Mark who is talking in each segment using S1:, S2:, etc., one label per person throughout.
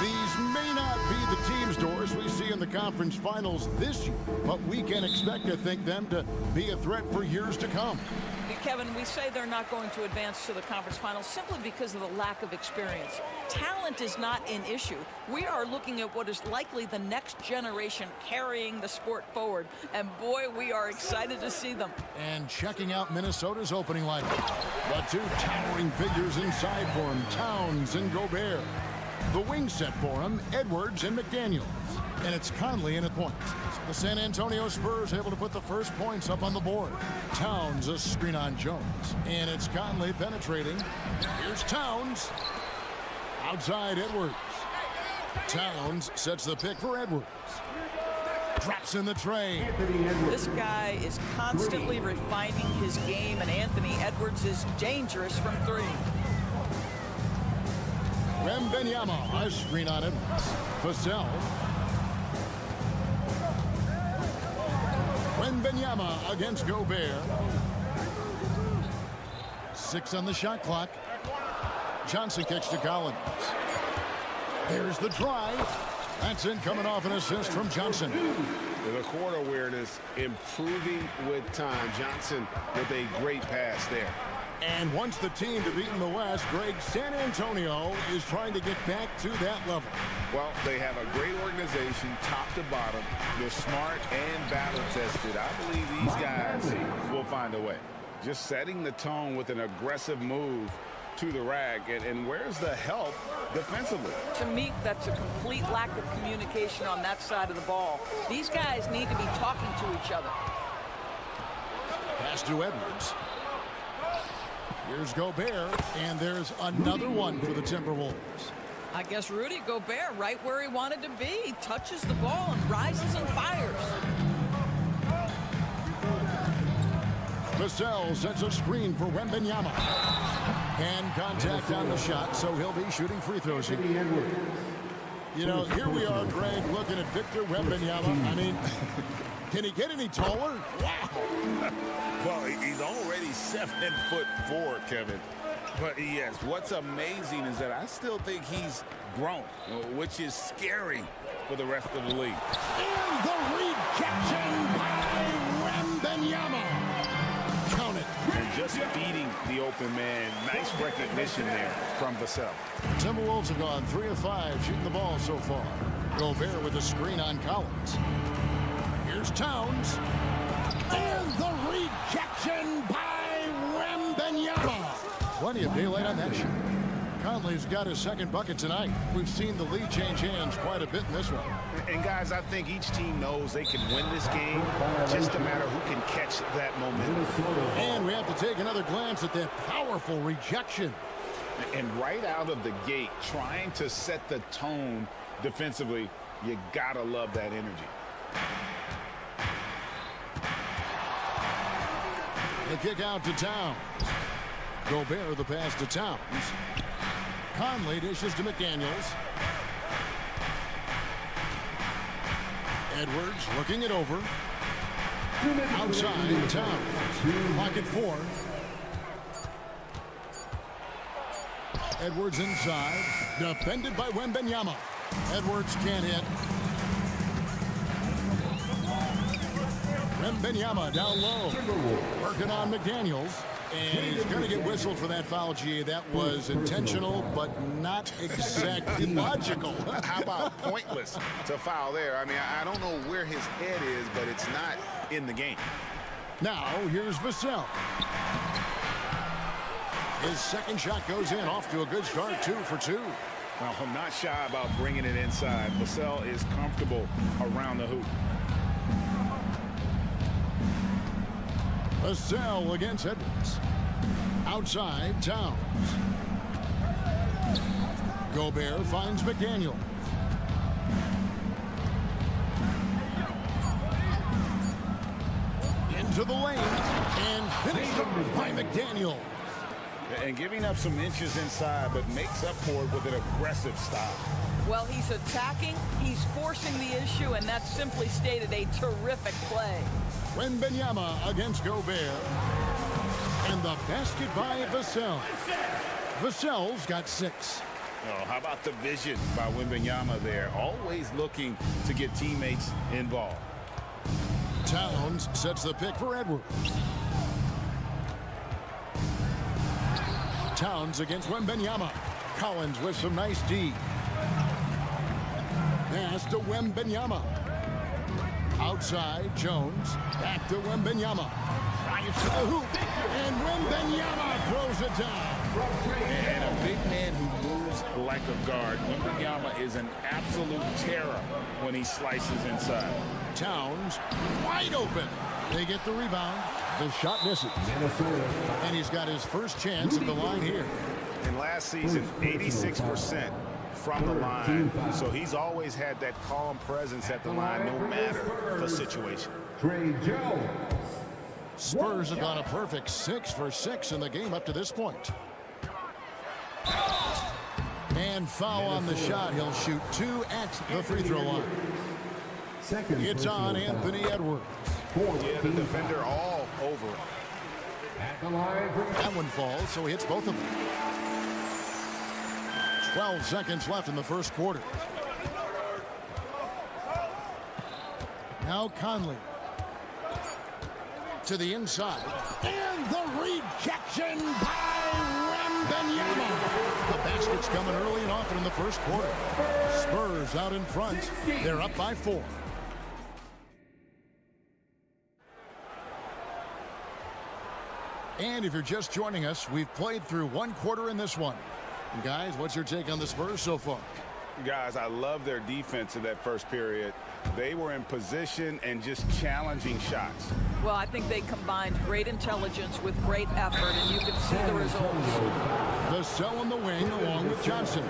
S1: These may not be the team stores we see in the conference finals this year, but we can expect to think them to be a threat for years to come.
S2: Kevin, we say they're not going to advance to the conference finals simply because of the lack of experience. Talent is not an issue. We are looking at what is likely the next generation carrying the sport forward, and boy, we are excited to see them.
S1: And checking out Minnesota's opening lineup. The two towering figures inside for him, Towns and Gobert. The wing set for him, Edwards and McDaniels. And it's Conley in at points. The San Antonio Spurs able to put the first points up on the board. Towns a screen on Jones. And it's Conley penetrating. Here's Towns. Outside Edwards. Towns sets the pick for Edwards. Drops in the tray.
S2: This guy is constantly refining his game, and Anthony Edwards is dangerous from three.
S1: Wembanyama, a screen on Edwards. Vassell. Wembanyama against Gobert. 6 on the shot clock. Johnson kicks to Collins. There's the drive. That's in, coming off an assist from Johnson.
S3: The court awareness improving with time. Johnson with a great pass there.
S1: And once the team to beat in the West, Greg, San Antonio is trying to get back to that level.
S3: Well, they have a great organization, top to bottom. They're smart and battle-tested. I believe these guys will find a way. Just setting the tone with an aggressive move to the rack. And where's the help defensively?
S2: To me, that's a complete lack of communication on that side of the ball. These guys need to be talking to each other.
S1: Pass to Edwards. Here's Gobert, and there's another one for the Timberwolves.
S2: I guess Rudy Gobert right where he wanted to be. He touches the ball and rises and fires.
S1: Vassell sets a screen for Wembanyama. Hand contact on the shot, so he'll be shooting free throws here. You know, here we are, Greg, looking at Victor Wembanyama. I mean, can he get any taller? Wow.
S3: Well, he's already 7'4", Kevin. But yes, what's amazing is that I still think he's grown, which is scary for the rest of the league.
S1: And the rejection by Wembanyama. Count it.
S3: And just beating the open man. Nice recognition there from Vassell.
S1: Timberwolves have gone 3 of 5 shooting the ball so far. Gobert with a screen on Collins. Here's Towns. And the rejection by Wembanyama. Plenty of daylight on that shot. Conley's got his second bucket tonight. We've seen the lead change hands quite a bit in this one.
S3: And guys, I think each team knows they can win this game. Just a matter who can catch that momentum.
S1: And we have to take another glance at that powerful rejection.
S3: And right out of the gate, trying to set the tone defensively, you gotta love that energy.
S1: The kick out to Towns. Gobert the pass to Towns. Conley dishes to McDaniels. Edwards looking it over. Outside Towns. Pocket 4. Edwards inside. Defended by Wembanyama. Edwards can't hit. Wembanyama down low. Working on McDaniels. And he's going to get whistled for that foul, G. That was intentional, but not exactly logical.
S3: How about pointless to foul there? I mean, I don't know where his head is, but it's not in the game.
S1: Now, here's Vassell. His second shot goes in, off to a good start, 2 for 2.
S3: Well, I'm not shy about bringing it inside. Vassell is comfortable around the hoop.
S1: Vassell against Edwards. Outside, Towns. Gobert finds McDaniel. Into the lane and finished off by McDaniel.
S3: And giving up some inches inside, but makes up for it with an aggressive stop.
S2: Well, he's attacking, he's forcing the issue, and that's simply stated a terrific play.
S1: Wembanyama against Gobert. And the basket by Vassell. Vassell's got 6.
S3: Oh, how about the vision by Wembanyama there? Always looking to get teammates involved.
S1: Towns sets the pick for Edwards. Towns against Wembanyama. Collins with some nice D. Pass to Wembanyama. Outside, Jones. Back to Wembanyama. Drives to the hoop. And Wembanyama throws it down.
S3: And a big man who moves like a guard. Wembanyama is an absolute terror when he slices inside.
S1: Towns wide open. They get the rebound. The shot misses. And he's got his first chance at the line here.
S3: In last season, 86% from the line. So he's always had that calm presence at the line no matter the situation.
S1: Spurs have gone a perfect 6 for 6 in the game up to this point. And foul on the shot. He'll shoot 2 at the free throw line. It's on Anthony Edwards.
S3: Yeah, the defender all over him.
S1: That one falls, so he hits both of them. 12 seconds left in the first quarter. Now Conley. To the inside. And the rejection by Wembanyama. The basket's coming early and often in the first quarter. Spurs out in front. They're up by 4. And if you're just joining us, we've played through 1 quarter in this one. And guys, what's your take on the Spurs so far?
S3: Guys, I love their defense in that first period. They were in position and just challenging shots.
S2: Well, I think they combined great intelligence with great effort, and you can see the results.
S1: Vassell on the wing along with Johnson.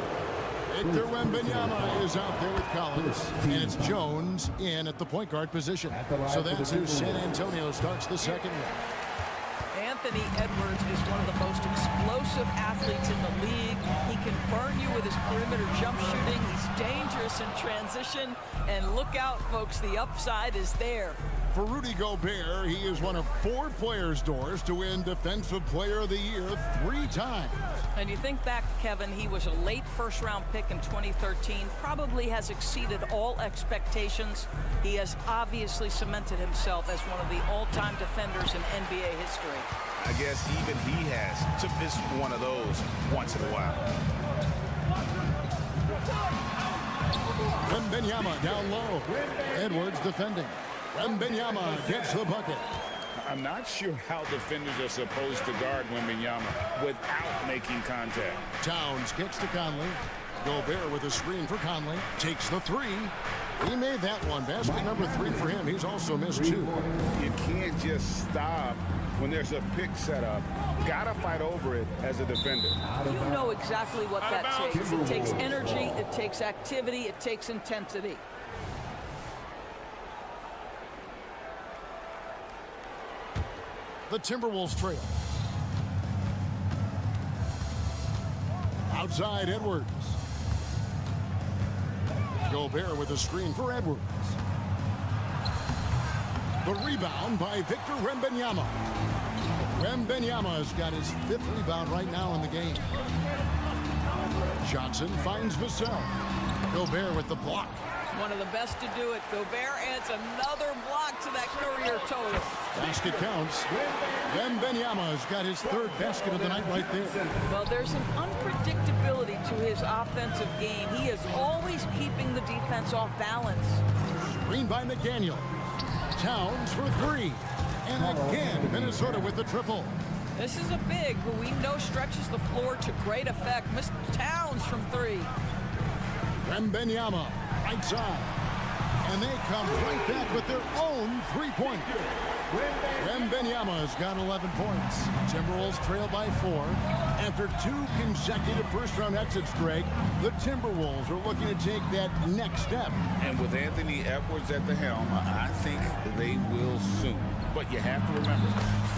S1: Victor Wembanyama is out there with Collins. And it's Jones in at the point guard position. So that's who San Antonio starts the second one.
S2: Anthony Edwards is one of the most explosive athletes in the league. He can burn you with his perimeter jump shooting. He's dangerous in transition. And look out, folks, the upside is there.
S1: For Rudy Gobert, he is one of 4 players, Doris, to win Defensive Player of the Year 3 times.
S2: And you think back, Kevin, he was a late first-round pick in 2013, probably has exceeded all expectations. He has obviously cemented himself as one of the all-time defenders in NBA history.
S3: I guess even he has to miss one of those once in a while.
S1: Wembanyama down low. Edwards defending. Wembanyama gets the bucket.
S3: I'm not sure how defenders are supposed to guard Wembanyama without making contact.
S1: Towns gets to Conley. Gobert with a screen for Conley. Takes the 3. He made that one. Basket number 3 for him. He's also missed 2.
S3: You can't just stop when there's a pick set up. Gotta fight over it as a defender.
S2: You know exactly what that takes. It takes energy, it takes activity, it takes intensity.
S1: The Timberwolves trail. Outside Edwards. Gobert with a screen for Edwards. The rebound by Victor Wembanyama. Wembanyama's got his 5th rebound right now in the game. Johnson finds Vassell. Gobert with the block.
S2: One of the best to do it. Gobert adds another block to that career total.
S1: Basket counts. Wembanyama's got his 3rd basket of the night right there.
S2: Well, there's an unpredictability to his offensive game. He is always keeping the defense off balance.
S1: Screen by McDaniel. Towns for 3. And again, Minnesota with the triple.
S2: This is a big who we know stretches the floor to great effect. Mr. Towns from 3.
S1: Wembanyama, right side. And they come right back with their own three-pointer. Wembanyama has got 11 points. Timberwolves trail by 4. After 2 consecutive first-round exits, Greg, the Timberwolves are looking to take that next step.
S3: And with Anthony Edwards at the helm, I think they will soon. But you have to remember,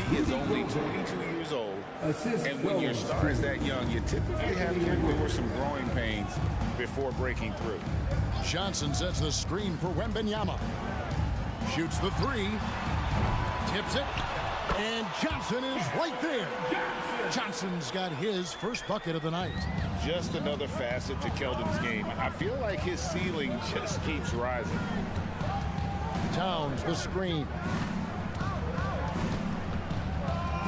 S3: he is only 22 years old. And when your star is that young, you typically have to endure some growing pains before breaking through.
S1: Johnson sets the screen for Wembanyama. Shoots the 3. Tips it. And Johnson is right there. Johnson's got his first bucket of the night.
S3: Just another facet to Keldon's game. I feel like his ceiling just keeps rising.
S1: Towns the screen.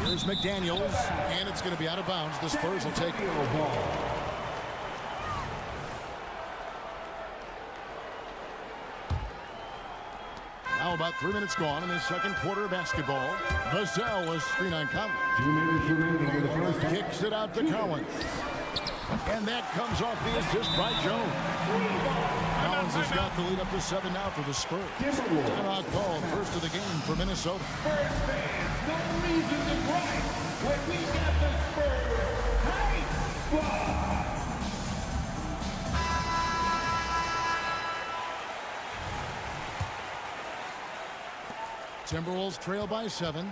S1: Here's McDaniels, and it's going to be out of bounds. The Spurs will take the ball. Now about 3 minutes gone in the second quarter of basketball. Vassell was screen on Conley.
S4: 2 minutes remaining in the first half.
S1: Kicks it out to Collins. And that comes off the assist by Jones. Collins has got the lead up to 7 now for the Spurs. Timeout called, first of the game for Minnesota.
S4: Spurs fans, no reason to gripe when we got the Spurs hype spot.
S1: Timberwolves trail by 7.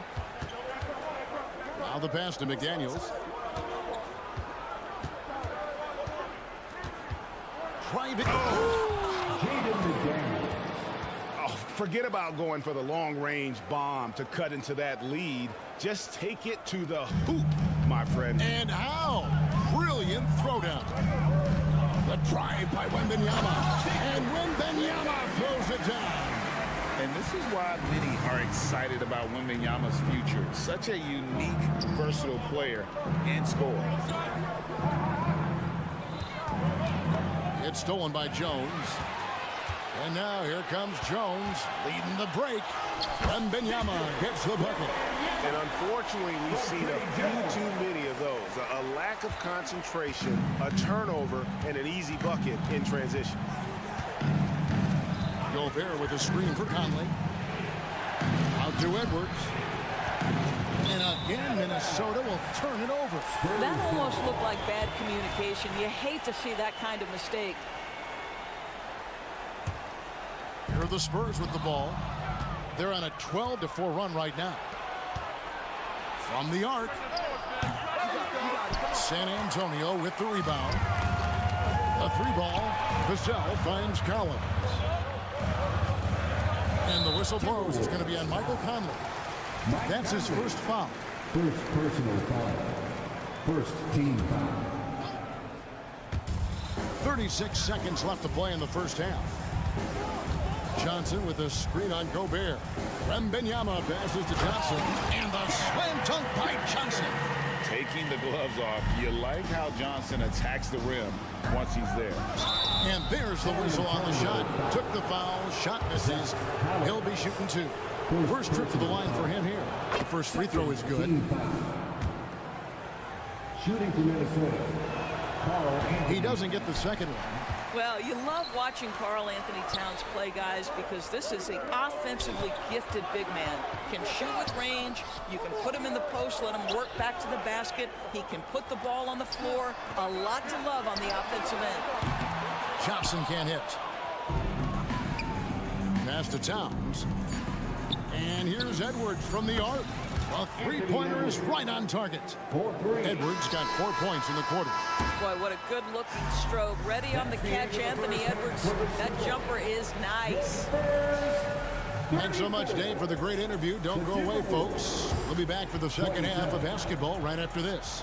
S1: Now the pass to McDaniels. Drive it.
S3: Oh, forget about going for the long-range bomb to cut into that lead. Just take it to the hoop, my friend.
S1: And how? Brilliant throwdown. The drive by Wembanyama. And Wembanyama throws it down.
S3: And this is why many are excited about Wembanyama's future. Such a unique, versatile player and scorer.
S1: It's stolen by Jones. And now here comes Jones leading the break. Wembanyama gets the bucket.
S5: And unfortunately, we've seen a few too many of those. A lack of concentration, a turnover, and an easy bucket in transition.
S1: Gobert with a screen for Conley. Out to Edwards. And again, Minnesota will turn it over.
S2: That almost looked like bad communication. You hate to see that kind of mistake.
S1: Here are the Spurs with the ball. They're on a 12-4 run right now. From the arc. San Antonio with the rebound. A 3-ball. Vassell finds Collins. And the whistle blows. It's going to be on Michael Conley. That's his first foul.
S4: First personal foul. First team foul.
S1: 36 seconds left to play in the first half. Johnson with a screen on Gobert. Wembanyama passes to Johnson. And the slam dunk by Johnson.
S3: Taking the gloves off. You like how Johnson attacks the rim once he's there.
S1: And there's the whistle on the shot. Took the foul. Shot misses. He'll be shooting 2. First trip to the line for him here. The first free throw is good.
S4: Shooting for Minnesota.
S1: He doesn't get the second one.
S2: Well, you love watching Karl Anthony Towns play, guys, because this is an offensively gifted big man. Can shoot with range. You can put him in the post, let him work back to the basket. He can put the ball on the floor. A lot to love on the offensive end.
S1: Johnson can't hit. Pass to Towns. And here's Edwards from the arc. A three-pointer is right on target. Edwards got 4 points in the quarter.
S2: Boy, what a good-looking stroke. Ready on the catch, Anthony Edwards. That jumper is nice.
S1: Thanks so much, Dave, for the great interview. Don't go away, folks. We'll be back for the second half of basketball right after this.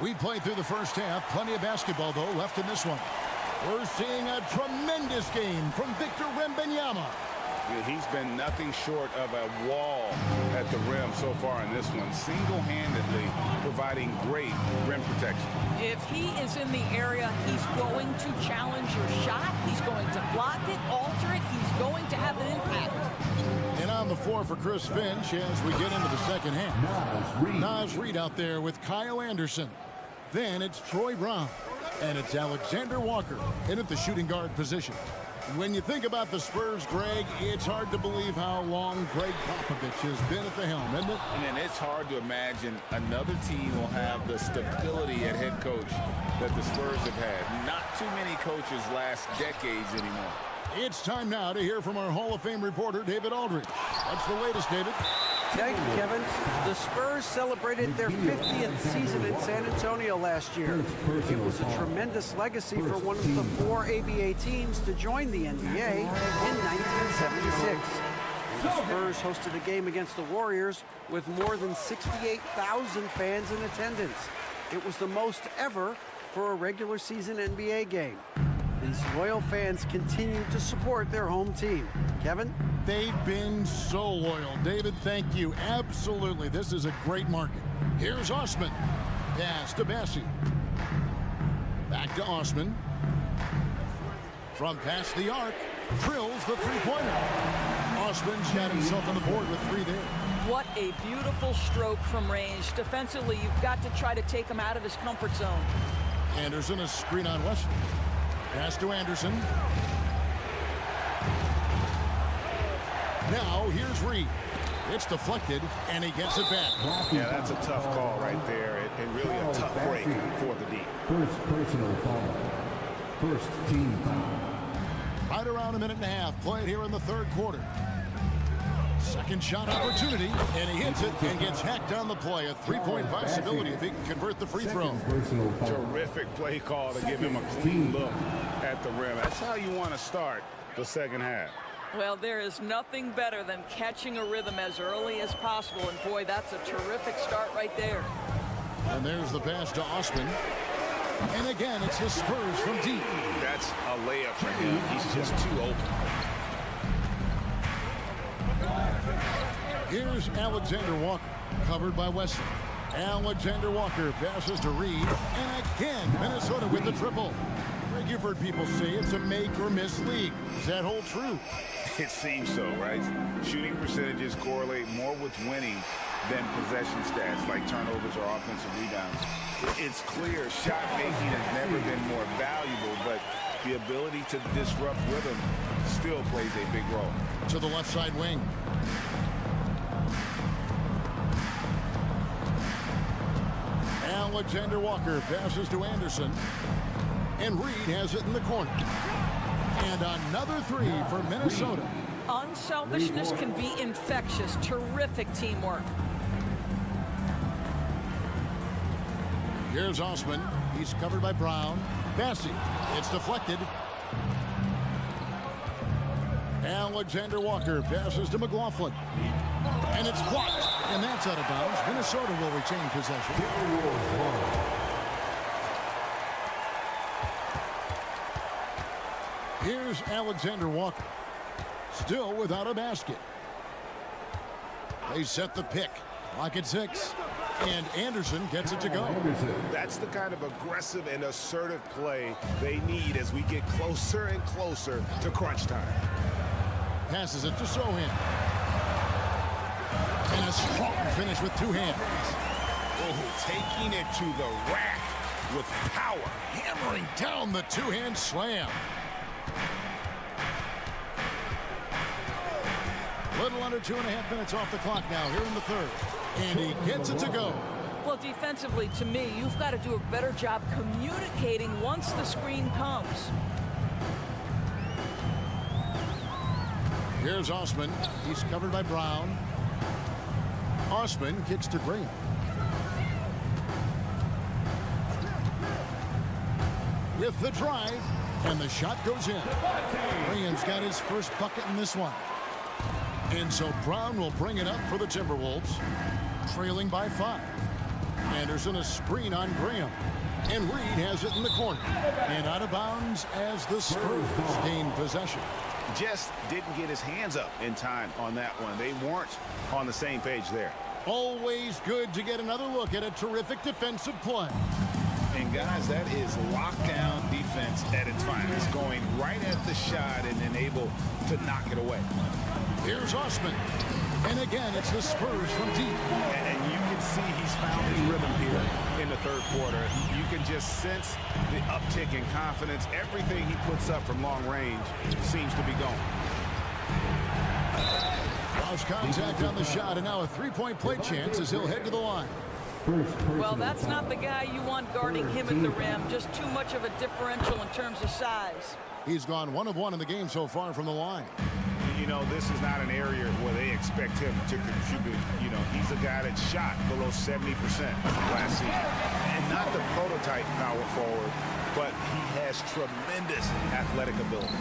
S1: We played through the first half. Plenty of basketball, though, left in this one. We're seeing a tremendous game from Victor Wembanyama.
S3: He's been nothing short of a wall at the rim so far in this one, single-handedly providing great rim protection.
S2: If he is in the area, he's going to challenge your shot. He's going to block it, alter it. He's going to have an impact.
S1: And on the floor for Chris Finch as we get into the second half. Naz Reid out there with Kyle Anderson. Then it's Troy Brown. And it's Alexander Walker in at the shooting guard position. When you think about the Spurs, Greg, it's hard to believe how long Greg Popovich has been at the helm, isn't it?
S3: And it's hard to imagine another team will have the stability at head coach that the Spurs have had. Not too many coaches last decades anymore.
S1: It's time now to hear from our Hall of Fame reporter, David Aldridge. What's the latest, David?
S6: Thank you, Kevin. The Spurs celebrated their 50th season in San Antonio last year. It was a tremendous legacy for one of the 4 ABA teams to join the NBA in 1976. The Spurs hosted a game against the Warriors with more than 68,000 fans in attendance. It was the most ever for a regular season NBA game. These loyal fans continue to support their home team. Kevin?
S1: They've been so loyal. David, thank you. Absolutely. This is a great market. Here's Osman. Pass to Bassi. Back to Osman. From past the arc, drills the three-pointer. Osman's got himself on the board with 3 there.
S2: What a beautiful stroke from range. Defensively, you've got to try to take him out of his comfort zone.
S1: Anderson, a screen on Wesley. Pass to Anderson. Now, here's Reid. It's deflected, and he gets it back.
S5: Yeah, that's a tough call right there, and really a tough break for the D.
S4: First personal foul. First team foul.
S1: Right around a minute and a half played here in the third quarter. Second shot opportunity, and he hits it and gets hacked on the play. A three-point possibility if he can convert the free throw.
S3: Terrific play call to give him a clean look at the rim. That's how you want to start the second half.
S2: Well, there is nothing better than catching a rhythm as early as possible. And, boy, that's a terrific start right there.
S1: And there's the pass to Osman. And again, it's the Spurs from deep.
S5: That's a layup for him. He's just too open.
S1: Here's Alexander Walker, covered by Wesley. Alexander Walker passes to Reid. And again, Minnesota with the triple. Greg, you've heard people say it's a make-or-miss league. Does that hold true?
S3: It seems so, right? Shooting percentages correlate more with winning than possession stats like turnovers or offensive rebounds. It's clear shot making has never been more valuable, but the ability to disrupt rhythm still plays a big role.
S1: To the left side wing. Alexander Walker passes to Anderson. And Reid has it in the corner. And another 3 for Minnesota.
S2: Unselfishness can be infectious. Terrific teamwork.
S1: Here's Osman. He's covered by Brown. Bassi. It's deflected. Alexander Walker passes to McLaughlin. And it's blocked. And that's out of bounds. Minnesota will retain possession. Here's Alexander Walker. Still without a basket. They set the pick. Clock at 6. And Anderson gets it to go.
S5: That's the kind of aggressive and assertive play they need as we get closer and closer to crunch time.
S1: Passes it to Sohan. And a strong finish with 2 hands.
S3: Oh, taking it to the rack with power.
S1: Hammering down the 2-hand slam. Little under 2.5 minutes off the clock now here in the third. And he gets it to go.
S2: Well, defensively, to me, you've got to do a better job communicating once the screen comes.
S1: Here's Osman. He's covered by Brown. Osman kicks to Graham. With the drive, and the shot goes in. Graham's got his first bucket in this one. And so Brown will bring it up for the Timberwolves, trailing by 5. Anderson a screen on Graham. And Reed has it in the corner. And out of bounds as the Spurs gain possession.
S3: Just didn't get his hands up in time on that one. They weren't on the same page there.
S1: Always good to get another look at a terrific defensive play.
S3: And guys, that is lockdown defense at its finest, going right at the shot and then able to knock it away.
S1: Here's Osman. And again, it's the Spurs from deep.
S3: And you can see he's found his rhythm here in the third quarter. You can just sense the uptick in confidence. Everything he puts up from long range seems to be going.
S1: Lost contact on the shot, and now a three-point play chance as he'll head to the line.
S2: Well, that's not the guy you want guarding him at the rim. Just too much of a differential in terms of size.
S1: He's gone 1 of 1 in the game so far from the line.
S3: You know, this is not an area where they expect him to contribute. You know, he's a guy that shot below 70% last season. And not the prototype power forward, but he has tremendous athletic ability.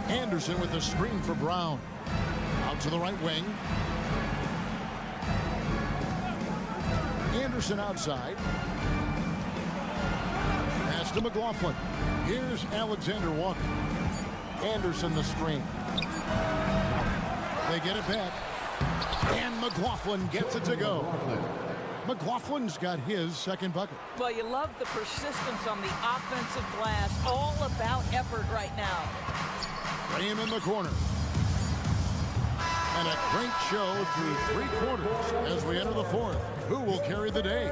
S1: Anderson with the screen for Brown. Out to the right wing. Anderson outside. Pass to McLaughlin. Here's Alexander Walker. Anderson the screen. They get it back. And McLaughlin gets it to go. McLaughlin's got his second bucket.
S2: Well, you love the persistence on the offensive glass. All about effort right now.
S1: Graham in the corner. And a great show through 3 quarters as we enter the fourth. Who will carry the day?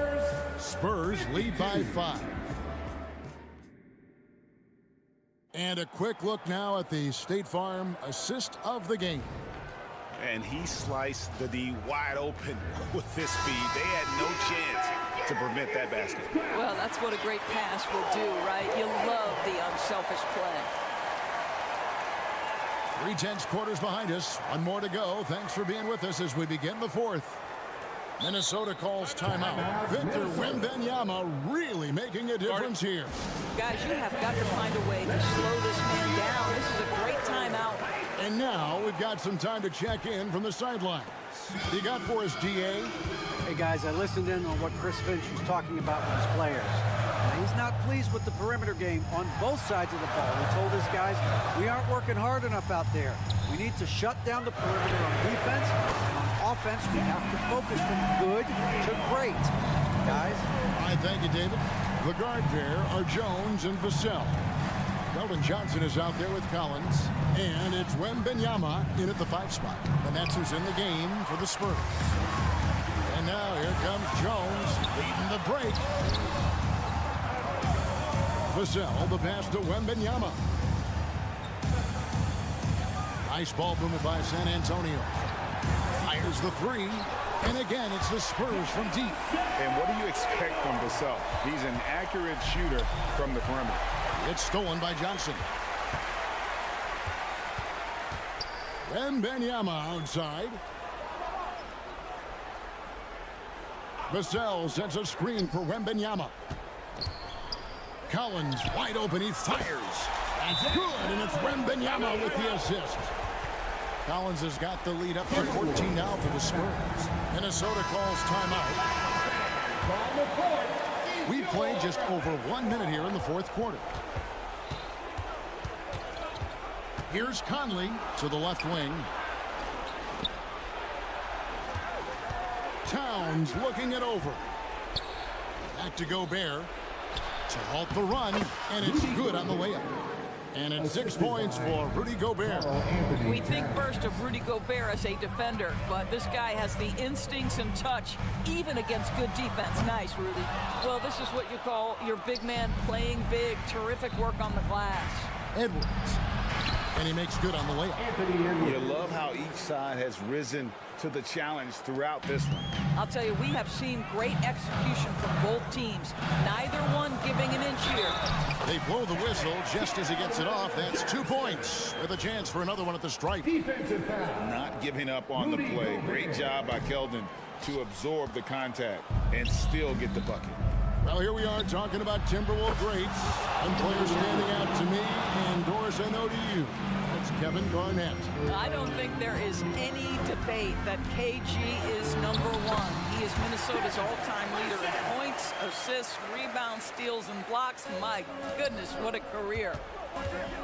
S1: Spurs lead by 5. And a quick look now at the State Farm assist of the game.
S3: And he sliced the D wide open with this speed. They had no chance to prevent that basket.
S2: Well, that's what a great pass will do, right? You love the unselfish play.
S1: 3/10 quarters behind us. 1 more to go. Thanks for being with us as we begin the fourth. Minnesota calls timeout. Victor Wembanyama really making a difference here.
S2: Guys, you have got to find a way to slow this man down. This is a great timeout.
S1: And now we've got some time to check in from the sidelines. You got for us, DA?
S6: Hey, guys, I listened in on what Chris Finch was talking about with his players. Now, he's not pleased with the perimeter game on both sides of the ball. He told his guys, we aren't working hard enough out there. We need to shut down the perimeter on defense. And on offense, we have to focus from good to great. Guys?
S1: I thank you, David. The guard pair are Jones and Vassell. Keldon Johnson is out there with Collins. And it's Wembanyama in at the 5 spot. And that's who's in the game for the Spurs. And now here comes Jones leading the break. Vassell, the pass to Wembanyama. Nice ball movement by San Antonio. Fires the 3. And again, it's the Spurs from deep.
S3: And what do you expect from Vassell? He's an accurate shooter from the perimeter.
S1: It's stolen by Johnson. Wembanyama outside. Vassell sets a screen for Wembanyama. Collins wide open, he fires. That's good, and it's Wembanyama with the assist. Collins has got the lead up to 14 now for the Spurs. Minnesota calls timeout. We played just over 1 minute here in the fourth quarter. Here's Conley to the left wing. Towns looking it over. Back to Gobert to halt the run, and it's good on the layup. And it's 6 points for Rudy Gobert.
S2: We think first of Rudy Gobert as a defender, but this guy has the instincts and touch, even against good defense. Nice, Rudy. Well, this is what you call your big man playing big. Terrific work on the glass.
S1: Edwards. And he makes good on the layup.
S3: You love how each side has risen to the challenge throughout this one.
S2: I'll tell you, we have seen great execution from both teams. Neither one giving an inch here.
S1: They blow the whistle just as he gets it off. That's 2 points with a chance for another one at the stripe.
S3: Not giving up on the play. Great job by Keldon to absorb the contact and still get the bucket.
S1: Well, here we are talking about Timberwolves greats. One player standing out to me, and Doris, I know to you. It's Kevin Garnett.
S2: I don't think there is any debate that KG is number one. He is Minnesota's all-time leader in points, assists, rebounds, steals, and blocks. My goodness, what a career.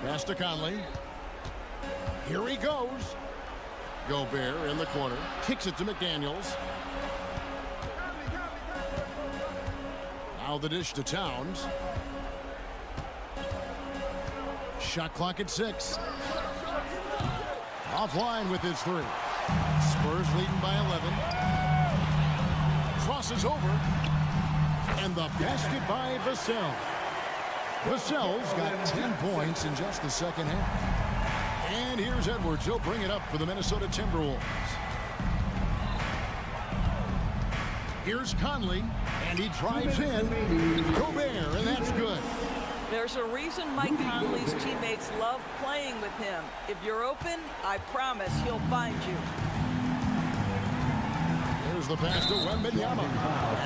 S1: Pass to Conley. Here he goes. Gobert in the corner. Kicks it to McDaniels. Now the dish to Towns. Shot clock at 6. Offline with his 3. Spurs leading by 11. Crosses over. And the basket by Vassell. Vassell's got 10 points in just the second half. And here's Edwards. He'll bring it up for the Minnesota Timberwolves. Here's Conley, and he drives in. Gobert, and that's good.
S2: There's a reason Mike Conley's teammates love playing with him. If you're open, I promise he'll find you.
S1: Here's the pass to Wembanyama.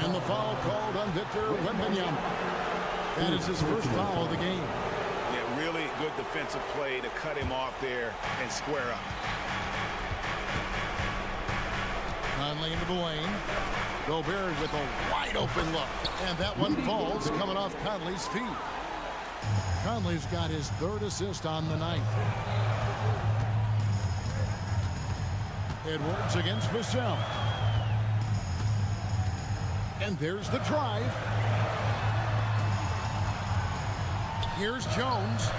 S1: And the foul called on Victor Wembanyama. That is his first foul of the game.
S5: Yeah, really good defensive play to cut him off there and square up.
S1: Conley into the lane. Gobert with a wide open look. And that one falls coming off Conley's feet. Conley's got his 3rd assist on the night. Edwards against Vassell. And there's the drive. Here's Jones.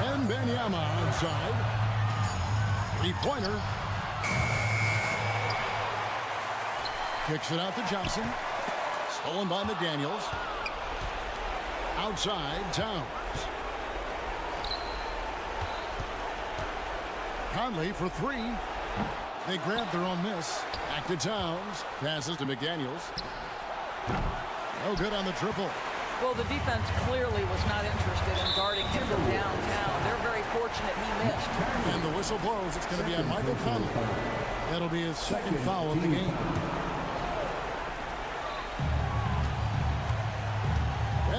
S1: And Wembanyama outside. 3-pointer. Kicks it out to Johnson. Stolen by McDaniels. Outside, Towns. Conley for 3. They grab their own miss. Back to Towns. Passes to McDaniels. No good on the triple.
S2: Well, the defense clearly was not interested in guarding him from downtown. They're very fortunate he missed.
S1: And the whistle blows. It's going to be on Michael Conley. That'll be his 2nd foul of the game.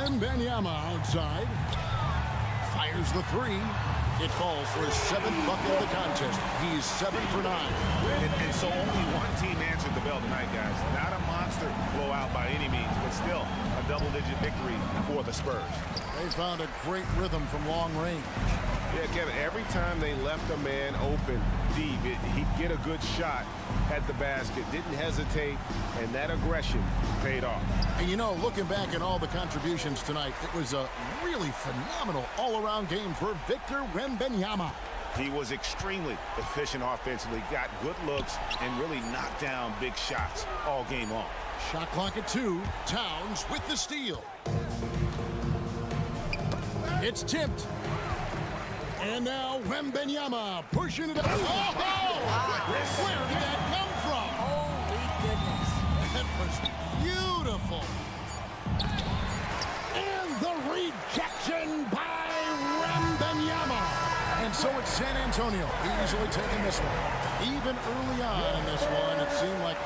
S1: Wembanyama outside. Fires the 3. It falls for his 7th bucket of the contest. He's 7 for 9.
S5: And so only one team answered the bell tonight, guys. Not a monster blowout by any means, but still a double-digit victory for the Spurs.
S1: They found a great rhythm from long range.
S5: Yeah, Kevin, every time they left a man open deep, he'd get a good shot at the basket, didn't hesitate, and that aggression paid off.
S1: And you know, looking back at all the contributions tonight, it was a really phenomenal all-around game for Victor Wembanyama.
S5: He was extremely efficient offensively, got good looks, and really knocked down big shots all game long.
S1: Shot clock at 2. Towns with the steal. It's tipped. And now Wembanyama pushing it up. Oh! Where did that come from?
S2: Holy goodness.
S1: That was beautiful. And the rejection by Wembanyama. And so it's San Antonio easily taking this one. Even early on in this one, it seemed like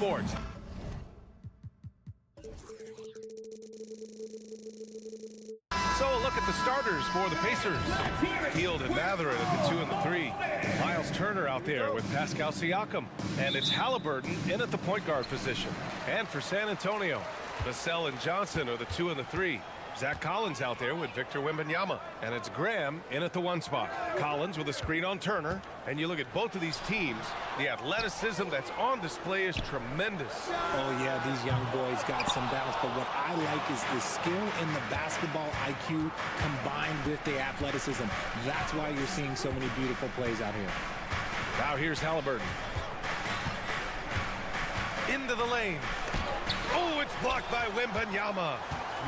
S5: sport. So a look at the starters for the Pacers. Hield and Mathurin at the 2 and the 3. Miles Turner out there with Pascal Siakam. And it's Halliburton in at the point guard position. And for San Antonio, Vassell and Johnson are the 2 and the 3. Zach Collins out there with Victor Wembanyama. And it's Graham in at the 1 spot. Collins with a screen on Turner. And you look at both of these teams, the athleticism that's on display is tremendous.
S7: Oh, yeah, these young boys got some balance. But what I like is the skill and the basketball IQ combined with the athleticism. That's why you're seeing so many beautiful plays out here.
S5: Now here's Halliburton. Into the lane. Oh, it's blocked by Wembanyama.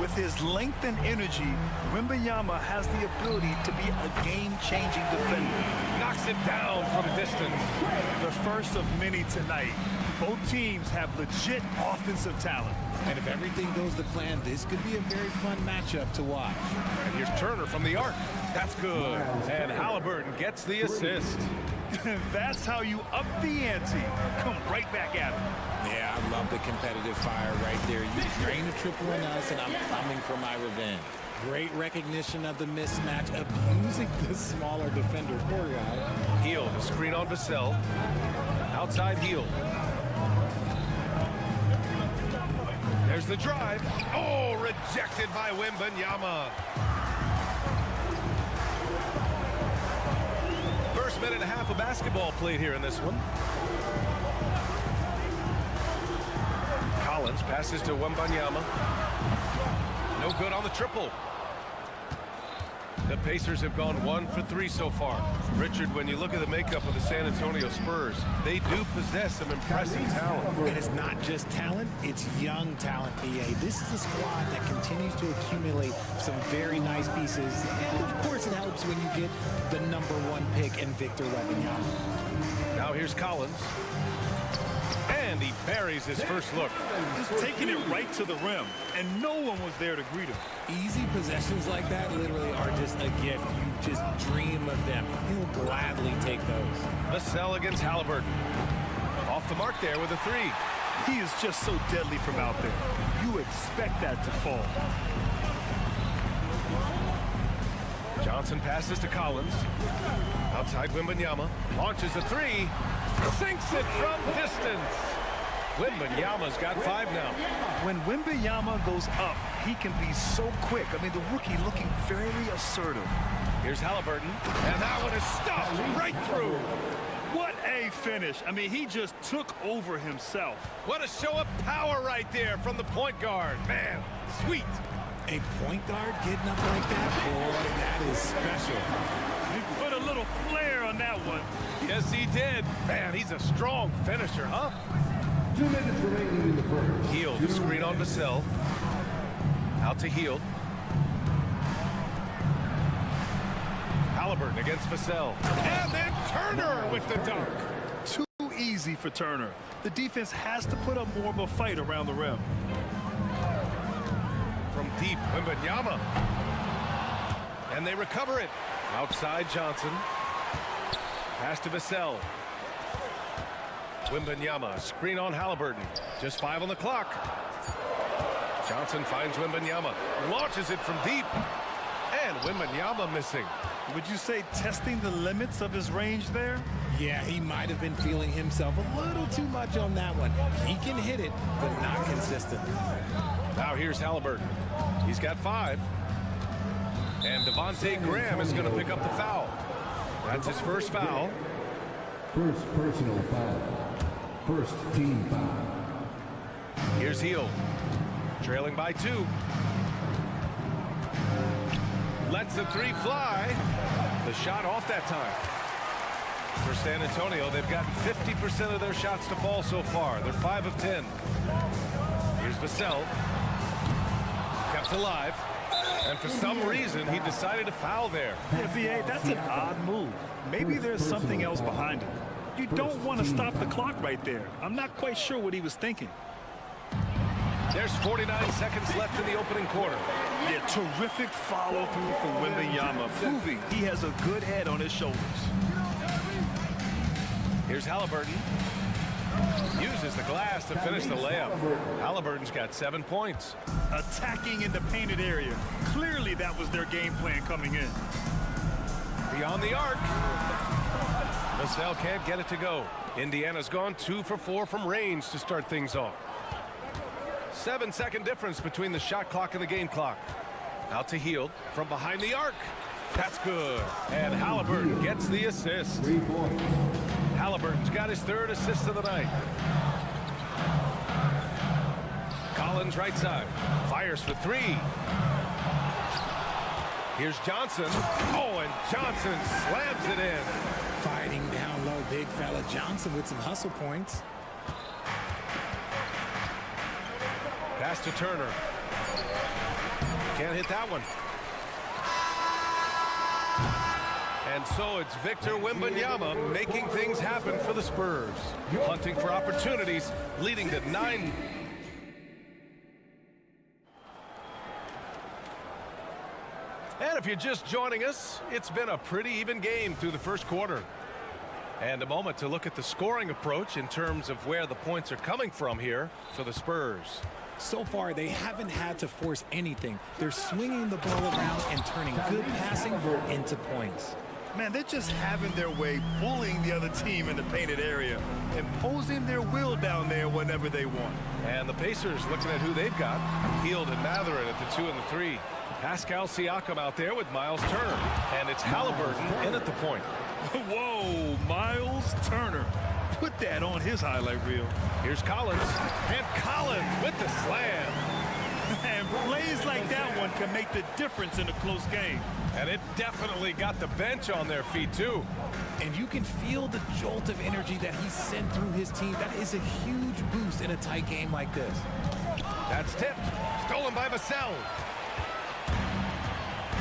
S8: With his length and energy, Wembanyama has the ability to be a game-changing defender.
S5: Knocks it down from distance.
S8: The first of many tonight. Both teams have legit offensive talent.
S7: And if everything goes to plan, this could be a very fun matchup to watch.
S5: And here's Turner from the arc. That's good. And Halliburton gets the assist.
S8: That's how you up the ante. Come right back at him.
S7: Yeah, I love the competitive fire right there. You drain a triple on us, and I'm coming for my revenge. Great recognition of the mismatch, abusing the smaller defender. Poor guy.
S5: Hield, the screen on Vassell. Outside Hield. There's the drive. Oh, rejected by Wembanyama. First minute and a half of basketball played here in this one. Collins passes to Wembanyama. No good on the triple. The Pacers have gone 1 for 3 so far. Richard, when you look at the makeup of the San Antonio Spurs, they do possess some impressive talent.
S7: And it's not just talent, it's young talent, B.A. This is a squad that continues to accumulate some very nice pieces. And of course it helps when you get the #1 pick in Victor Wembanyama.
S5: Now here's Collins. And he buries his first look.
S8: Just taking it right to the rim, and no one was there to greet him.
S7: Easy possessions like that literally are just a gift. You just dream of them. He'll gladly take those.
S5: Vassell against Halliburton. Off the mark there with a 3.
S8: He is just so deadly from out there. You expect that to fall.
S5: Johnson passes to Collins. Outside Wembanyama. Launches a 3. Sinks it from distance. Wembanyama's got 5 now.
S8: When Wembanyama goes up, he can be so quick. I mean, the rookie looking very assertive.
S5: Here's Halliburton. And that one is stopped right through.
S8: What a finish. I mean, he just took over himself.
S5: What a show of power right there from the point guard. Man, sweet.
S7: A point guard getting up like that? Boy, that is special.
S8: He put a little flair on that one.
S5: Yes, he did. Man, he's a strong finisher, huh?
S4: 2 minutes remaining in the first.
S5: Hield, the screen on Vassell. Out to Hield. Halliburton against Vassell. And then Turner with the dunk.
S8: Too easy for Turner. The defense has to put up more of a fight around the rim.
S5: From deep, Wembanyama. And they recover it. Outside Johnson. Pass to Vassell. Wembanyama, screen on Halliburton. Just 5 on the clock. Johnson finds Wembanyama. Launches it from deep. And Wembanyama missing.
S8: Would you say testing the limits of his range there?
S7: Yeah, he might have been feeling himself a little too much on that one. He can hit it, but not consistently.
S5: Now here's Halliburton. He's got 5. And Devontae Graham is going to pick up the foul. That's his first foul.
S4: First personal foul. First team foul.
S5: Here's Hield. Trailing by 2. Lets the 3 fly. The shot off that time. For San Antonio, they've gotten 50% of their shots to fall so far. They're 5 of 10. Here's Vassell. Kept alive. And for some reason, he decided to foul there.
S8: Yeah, B.A., that's an odd move. Maybe there's something else behind it. You don't want to stop the clock right there. I'm not quite sure what he was thinking.
S5: There's 49 seconds left in the opening quarter.
S8: Yeah, terrific follow-through from Wembanyama, proving he has a good head on his shoulders.
S5: Here's Halliburton. Uses the glass to finish the layup. Halliburton's got 7 points.
S8: Attacking in the painted area. Clearly that was their game plan coming in.
S5: Beyond the arc. Vassell can't get it to go. Indiana's gone 2 for 4 from range to start things off. 7-second difference between the shot clock and the game clock. Out to Hield from behind the arc. That's good. And Halliburton gets the assist. Halliburton's got his 3rd assist of the night. Collins right side. Fires for 3. Here's Johnson. Oh, and Johnson slams it in.
S7: Fighting down low, big fella Johnson with some hustle points.
S5: Pass to Turner. Can't hit that one. And so it's Victor Wembanyama making things happen for the Spurs. Hunting for opportunities, leading to 9. And if you're just joining us, it's been a pretty even game through the first quarter. And a moment to look at the scoring approach in terms of where the points are coming from here for the Spurs.
S7: So far, they haven't had to force anything. They're swinging the ball around and turning good passing into points.
S8: Man, they're just having their way, bullying the other team in the painted area, imposing their will down there whenever they want.
S5: And the Pacers looking at who they've got. Hield and Mathurin at the 2 and the 3. Pascal Siakam out there with Miles Turner. And it's Halliburton in at the point.
S8: Whoa, Miles Turner. Put that on his highlight reel.
S5: Here's Collins. And Collins with the slam.
S8: And plays like that one can make the difference in a close game.
S5: And it definitely got the bench on their feet, too.
S7: And you can feel the jolt of energy that he sent through his team. That is a huge boost in a tight game like this.
S5: That's tipped. Stolen by Vassell.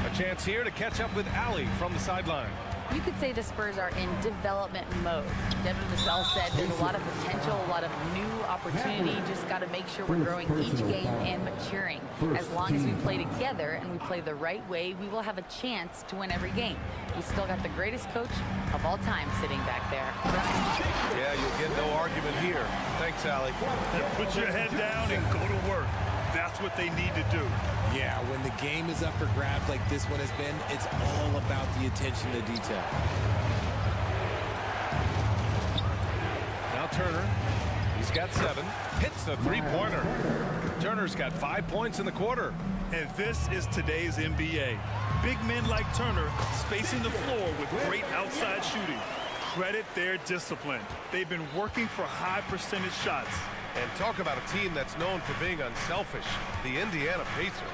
S5: A chance here to catch up with Allie from the sideline.
S9: You could say the Spurs are in development mode. Devin Vassell said there's a lot of potential, a lot of new opportunity. Just got to make sure we're growing each game and maturing. As long as we play together and we play the right way, we will have a chance to win every game. We still got the greatest coach of all time sitting back there.
S5: Yeah, you'll get no argument here. Thanks, Allie.
S8: Put your head down and go to work. That's what they need to do.
S7: Yeah, when the game is up for grabs like this one has been, it's all about the attention to detail.
S5: Now Turner, he's got 7, hits the 3-pointer. Turner's got 5 points in the quarter.
S8: And this is today's NBA. Big men like Turner spacing the floor with great outside shooting. Credit their discipline. They've been working for high percentage shots.
S5: And talk about a team that's known for being unselfish, the Indiana Pacers.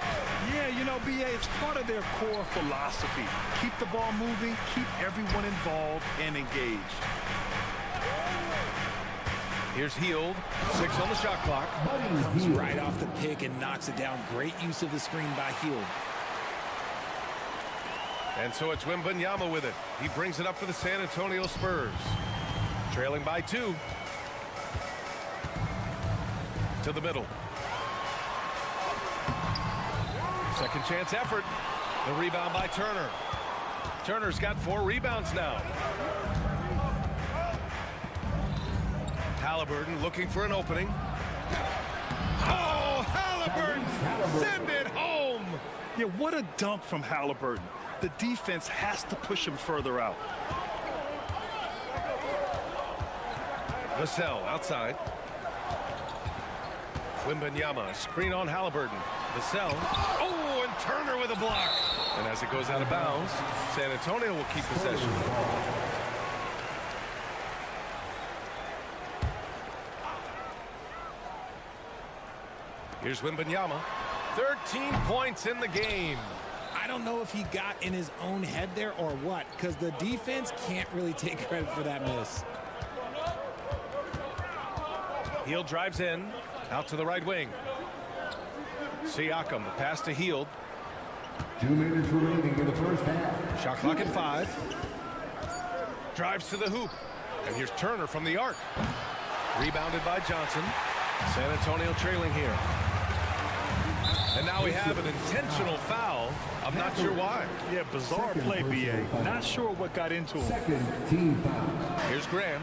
S8: Yeah, you know, B.A., it's part of their core philosophy. Keep the ball moving, keep everyone involved and engaged.
S5: Here's Hield, 6 on the shot clock.
S7: Comes right off the pick and knocks it down. Great use of the screen by Hield.
S5: And so it's Wembanyama with it. He brings it up for the San Antonio Spurs. Trailing by 2. To the middle. Second chance effort. The rebound by Turner. Turner's got 4 rebounds now. Halliburton looking for an opening. Oh, Halliburton! Send it home!
S8: Yeah, what a dunk from Halliburton. The defense has to push him further out.
S5: Vassell outside. Wembanyama, screen on Halliburton. Vassell. Oh, and Turner with a block. And as it goes out of bounds, San Antonio will keep possession. Here's Wembanyama. 13 points in the game.
S7: I don't know if he got in his own head there or what, because the defense can't really take credit for that miss.
S5: Hield drives in. Out to the right wing. Siakam, the pass to Hield.
S4: 2 minutes remaining in the first half.
S5: Shot clock at 5. Drives to the hoop. And here's Turner from the arc. Rebounded by Johnson. San Antonio trailing here. And now we have an intentional foul. I'm not sure why.
S8: Yeah, bizarre play, B.A. Not sure what got into him.
S4: Second team foul.
S5: Here's Graham.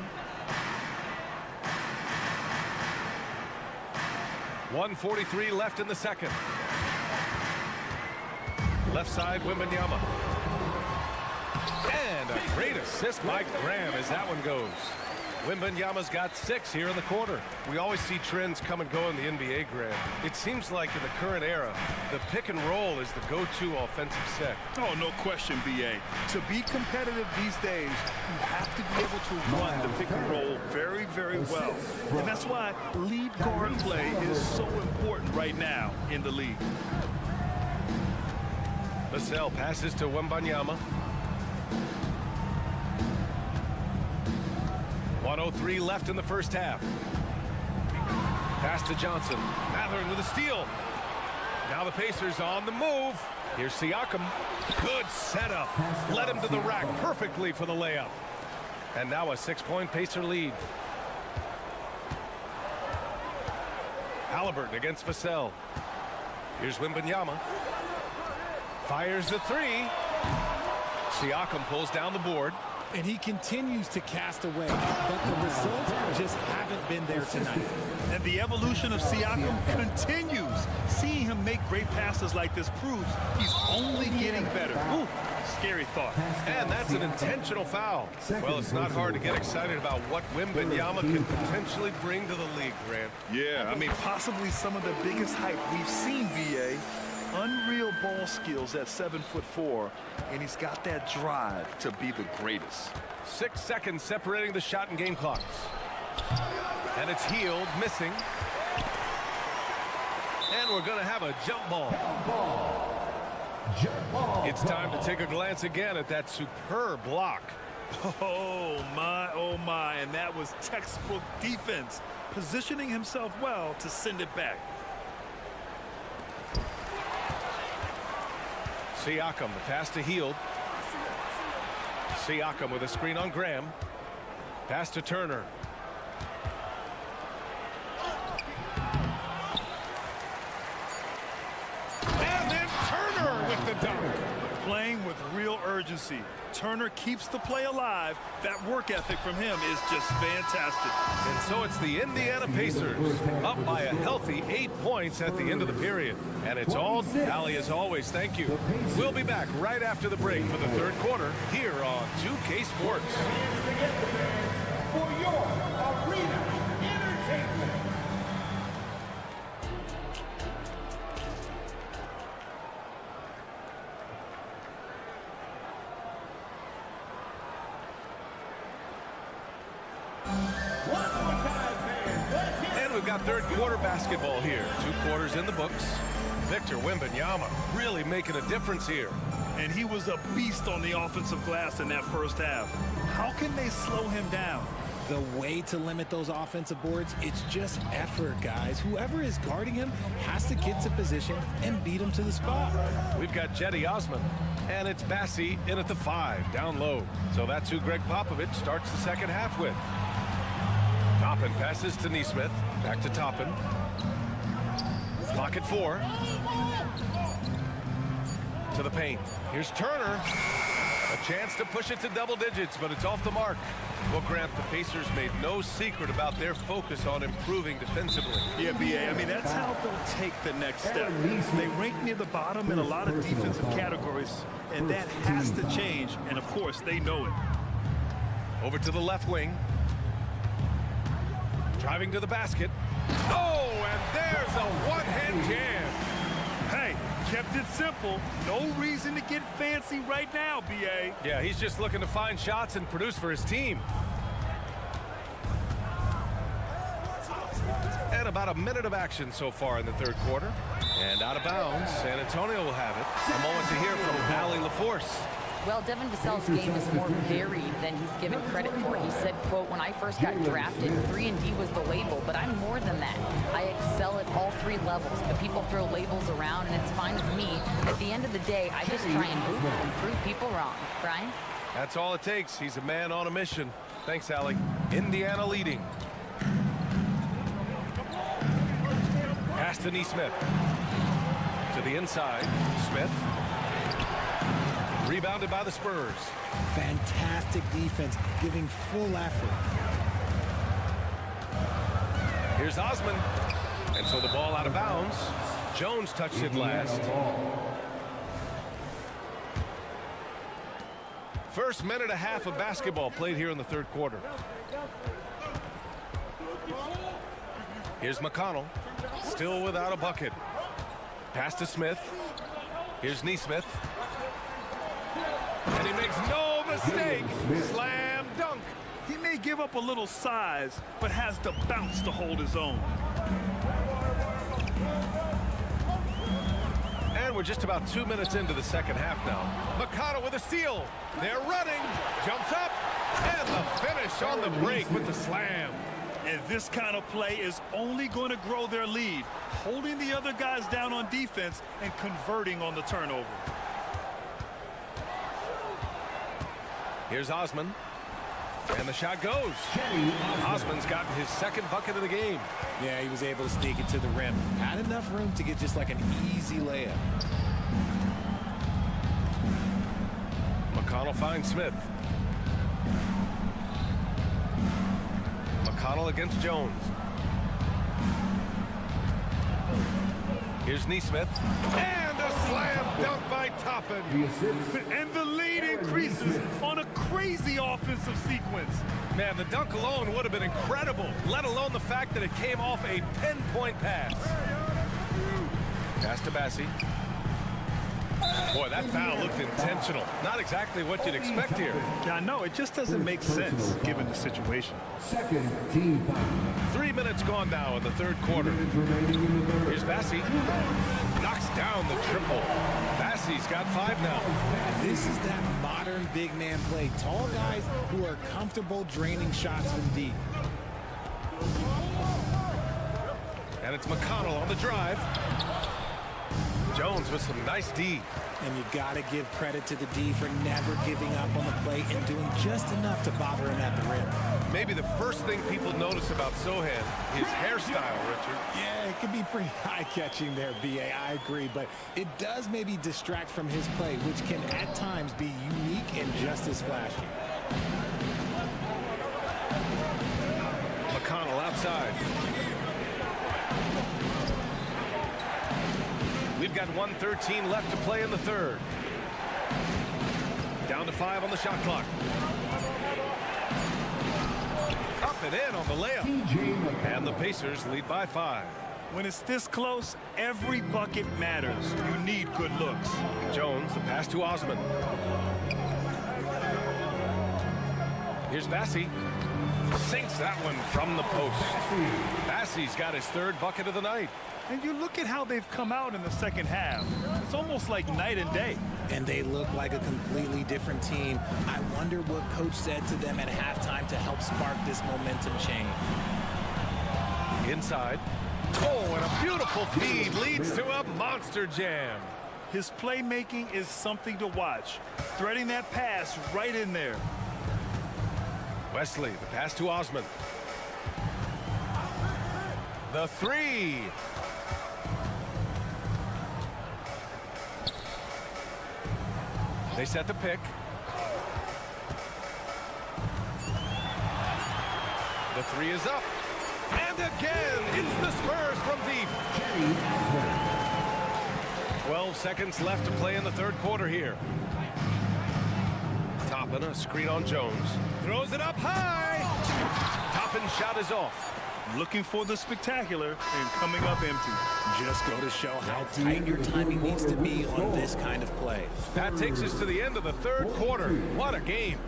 S5: 1:43 left in the second. Left side, Wembanyama. And a great assist by Graham as that one goes. Wembanyama's got 6 here in the quarter. We always see trends come and go in the NBA, Graham. It seems like in the current era, the pick and roll is the go-to offensive set.
S8: Oh, no question, B.A. To be competitive these days, you have to be able to run the pick and roll very, very well. And that's why lead guard play is so important right now in the league.
S5: Vassell passes to Wembanyama. 1:03 left in the first half. Pass to Johnson. Mathurin with a steal. Now the Pacers on the move. Here's Siakam. Good setup. Led him to the rack perfectly for the layup. And now a 6-point Pacer lead. Halliburton against Vassell. Here's Wembanyama. Fires the 3. Siakam pulls down the board.
S7: And he continues to cast away, but the results just haven't been there tonight.
S8: And the evolution of Siakam continues. Seeing him make great passes like this proves he's only getting better. Ooh, scary thought.
S5: And that's an intentional foul. Well, it's not hard to get excited about what Wembanyama can potentially bring to the league, Grant.
S8: Yeah, I mean, possibly some of the biggest hype we've seen, B.A. Unreal ball skills at 7'4", and he's got that drive to be the greatest.
S5: 6 seconds separating the shot and game clocks. And it's Hield missing. And we're going to have a jump ball. It's time to take a glance again at that superb block.
S8: Oh my, and that was textbook defense, positioning himself well to send it back.
S5: Siakam, the pass to Hield. Siakam with a screen on Graham. Pass to Turner. And then Turner with the dunk.
S8: Playing with real urgency. Turner keeps the play alive. That work ethic from him is just fantastic.
S5: And so it's the Indiana Pacers up by a healthy 8 points at the end of the period. And it's all tally as always. Thank you. We'll be back right after the break for the third quarter here on 2K Sports.
S4: For your arena entertainment.
S5: And we've got third quarter basketball here. 2 quarters in the books. Victor Wembanyama really making a difference here.
S8: And he was a beast on the offensive glass in that first half. How can they slow him down?
S7: The way to limit those offensive boards, it's just effort, guys. Whoever is guarding him has to get to position and beat him to the spot.
S5: We've got Jetty Osman, and it's Bassie in at the 5, down low. So that's who Greg Popovich starts the second half with. Toppin passes to Nesmith, back to Toppin. Clock at 4. To the paint. Here's Turner. A chance to push it to double digits, but it's off the mark. Well, Grant, the Pacers made no secret about their focus on improving defensively.
S8: Yeah, B.A., I mean, that's how they'll take the next step. They rank near the bottom in a lot of defensive categories, and that has to change, and of course, they know it.
S5: Over to the left wing. Driving to the basket. Oh, and there's a one-hand jam.
S8: Hey, kept it simple. No reason to get fancy right now, B.A.
S5: Yeah, he's just looking to find shots and produce for his team. And about a minute of action so far in the third quarter. And out of bounds, San Antonio will have it. A moment to hear from Allie LaForce.
S9: Well, Devin Vassell's game is more varied than he's given credit for. He said, quote, when I first got drafted, 3-and-D was the label, but I'm more than that. I excel at all 3 levels, but people throw labels around, and it's fine with me. At the end of the day, I just try and hoop and prove people wrong. Brian?
S5: That's all it takes. He's a man on a mission. Thanks, Allie. Indiana leading. Pass to Nesmith. To the inside. Smith. Rebounded by the Spurs.
S7: Fantastic defense, giving full effort.
S5: Here's Osman. And so So the ball out of bounds. Jones touched it last. First minute and a half of basketball played here in the third quarter. Here's McConnell, still without a bucket. Pass to Smith. Here's Neesmith. And he makes no mistake. Slam dunk.
S8: He may give up a little size, but has the bounce to hold his own.
S5: And we're just about 2 minutes into the second half now. McConnell with a steal. They're running. Jumps up. And the finish on the break with the slam.
S8: And this kind of play is only going to grow their lead, holding the other guys down on defense and converting on the turnover.
S5: Here's Osman. And the shot goes. Osman's gotten his second bucket of the game.
S7: Yeah, he was able to sneak it to the rim. Had enough room to get just like an easy layup.
S5: McConnell finds Smith. McConnell against Jones. Here's Neesmith. And a slam dunk by Toppin.
S8: And the lead increases on a crazy offensive sequence.
S5: Man, the dunk alone would have been incredible, let alone the fact that it came off a pinpoint pass. Pass to Bassi. Boy, that foul looked intentional. Not exactly what you'd expect here.
S8: Yeah, I know. It just doesn't make sense given the situation.
S4: Second team foul.
S5: 3 minutes gone now in the third quarter. Here's Bassi. Knocks down the triple. Bassi's got 5 now.
S7: This is that modern big man play. Tall guys who are comfortable draining shots from deep.
S5: And it's McConnell on the drive. Jones with some nice D.
S7: And you got to give credit to the D for never giving up on the play and doing just enough to bother him at the rim.
S5: Maybe the first thing people notice about Sohan, his hairstyle, Richard.
S7: Yeah, it can be pretty eye-catching there, B.A. I agree, but it does maybe distract from his play, which can at times be unique and just as flashy.
S5: McConnell outside. We've got 1:13 left to play in the third. Down to 5 on the shot clock. Up and in on the layup. And the Pacers lead by 5.
S8: When it's this close, every bucket matters. You need good looks.
S5: Jones, the pass to Osman. Here's Bassi. Sinks that one from the post. Bassi's got his 3rd bucket of the night.
S8: And you look at how they've come out in the second half. It's almost like night and day.
S7: And they look like a completely different team. I wonder what coach said to them at halftime to help spark this momentum change.
S5: Inside. Oh, and a beautiful feed leads to a monster jam.
S8: His playmaking is something to watch. Threading that pass right in there.
S5: Wesley, the pass to Osman. The 3. They set the pick. The 3 is up. And again, it's the Spurs from deep. 12 seconds left to play in the third quarter here. Toppin, a screen on Jones. Throws it up high. Toppin's shot is off.
S8: Looking for the spectacular and coming up empty.
S7: Just go to show how tight your timing needs to be on this kind of play.
S5: That takes us to the end of the third quarter. What a game.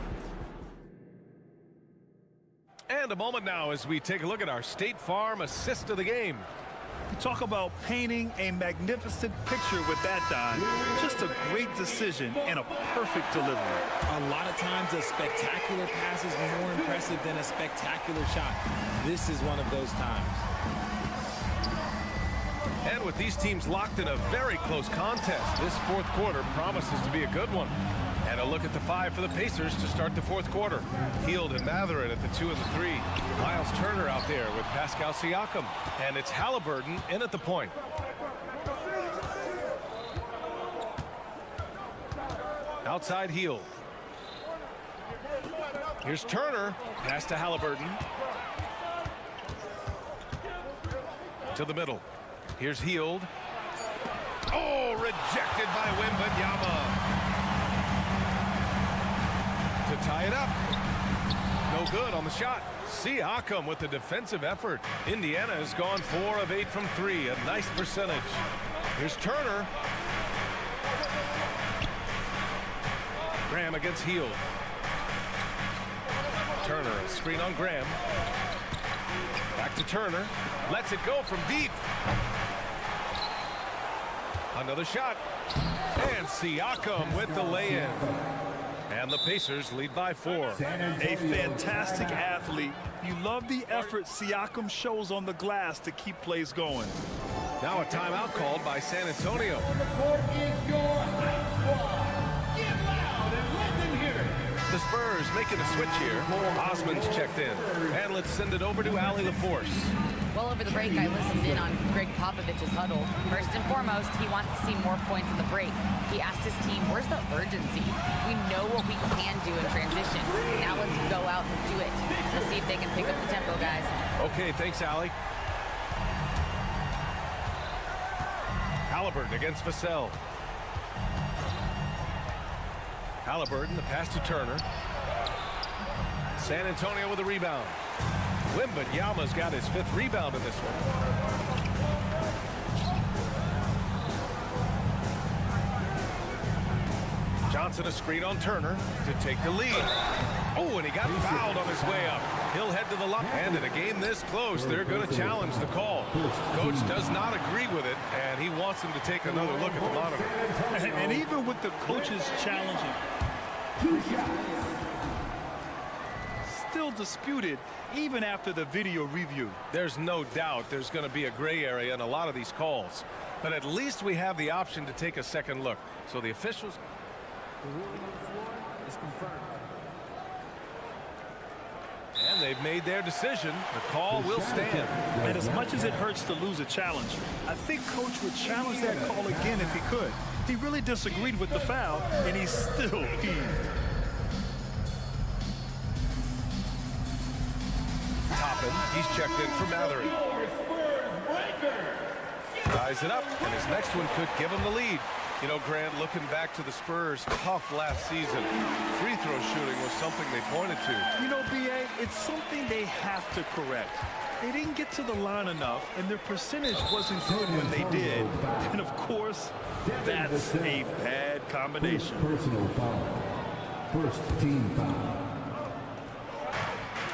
S5: And a moment now as we take a look at our State Farm assist of the game.
S8: You talk about painting a magnificent picture with that dive. Just a great decision and a perfect delivery.
S7: A lot of times a spectacular pass is more impressive than a spectacular shot. This is one of those times.
S5: And with these teams locked in a very close contest, this fourth quarter promises to be a good one. And a look at the 5 for the Pacers to start the fourth quarter. Hield and Matherin at the 2 and the 3. Miles Turner out there with Pascal Siakam. And it's Halliburton in at the point. Outside Hield. Here's Turner. Pass to Halliburton. To the middle. Here's Hield. Oh, rejected by Wembanyama. To tie it up. No good on the shot. Siakam with the defensive effort. Indiana has gone 4 of 8 from 3. A nice percentage. Here's Turner. Graham against Hield. Turner, a screen on Graham. Back to Turner. Lets it go from deep. Another shot. And Siakam with the lay-in. And the Pacers lead by 4.
S8: A fantastic athlete. You love the effort Siakam shows on the glass to keep plays going.
S5: Now a timeout called by San Antonio.
S4: On the court is your high squad. Get loud and let them hear it.
S5: The Spurs making a switch here. Osman's checked in. And let's send it over to Allie LaForce.
S9: Well, over the break, I listened in on Greg Popovich's huddle. First and foremost, he wants to see more points in the break. He asked his team, where's the urgency? We know what we can do in transition. Now let's go out and do it. Let's see if they can pick up the tempo, guys.
S5: Okay, thanks, Allie. Halliburton against Vassell. Halliburton, the pass to Turner. San Antonio with a rebound. Wembanyama's got his 5th rebound in this one. Johnson a screen on Turner to take the lead. Oh, and he got fouled on his way up. He'll head to the line. And in a game this close, they're going to challenge the call. Coach does not agree with it, and he wants him to take another look at the monitor.
S8: And even with the coaches challenging, still disputed even after the video review.
S5: There's no doubt there's going to be a gray area in a lot of these calls, but at least we have the option to take a second look. So the officials.
S10: The ruling on the floor is confirmed.
S5: And they've made their decision. The call will stand.
S8: And as much as it hurts to lose a challenge, I think Coach would challenge that call again if he could. He really disagreed with the foul, and he's still peeved.
S5: Toppin, he's checked in for Matherin. Ties it up, and his next one could give him the lead. You know, Grant, looking back to the Spurs' tough last season, free throw shooting was something they pointed to.
S8: You know, B.A., it's something they have to correct. They didn't get to the line enough, and their percentage wasn't good when they did. And, of course, that's a bad combination.
S4: Personal foul. First team foul.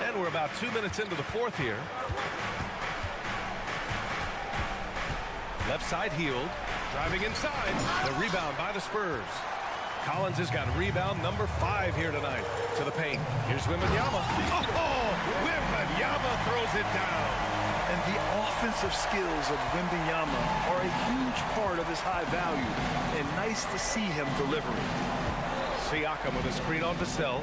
S5: And we're about 2 minutes into the 4th here. Left side Hield. Driving inside. The rebound by the Spurs. Collins has got rebound number 5 here tonight. To the paint. Here's Wembanyama. Oh! Wembanyama throws it down.
S8: And the offensive skills of Wembanyama are a huge part of his high value. And nice to see him delivering.
S5: Siakam with a screen on Vassell.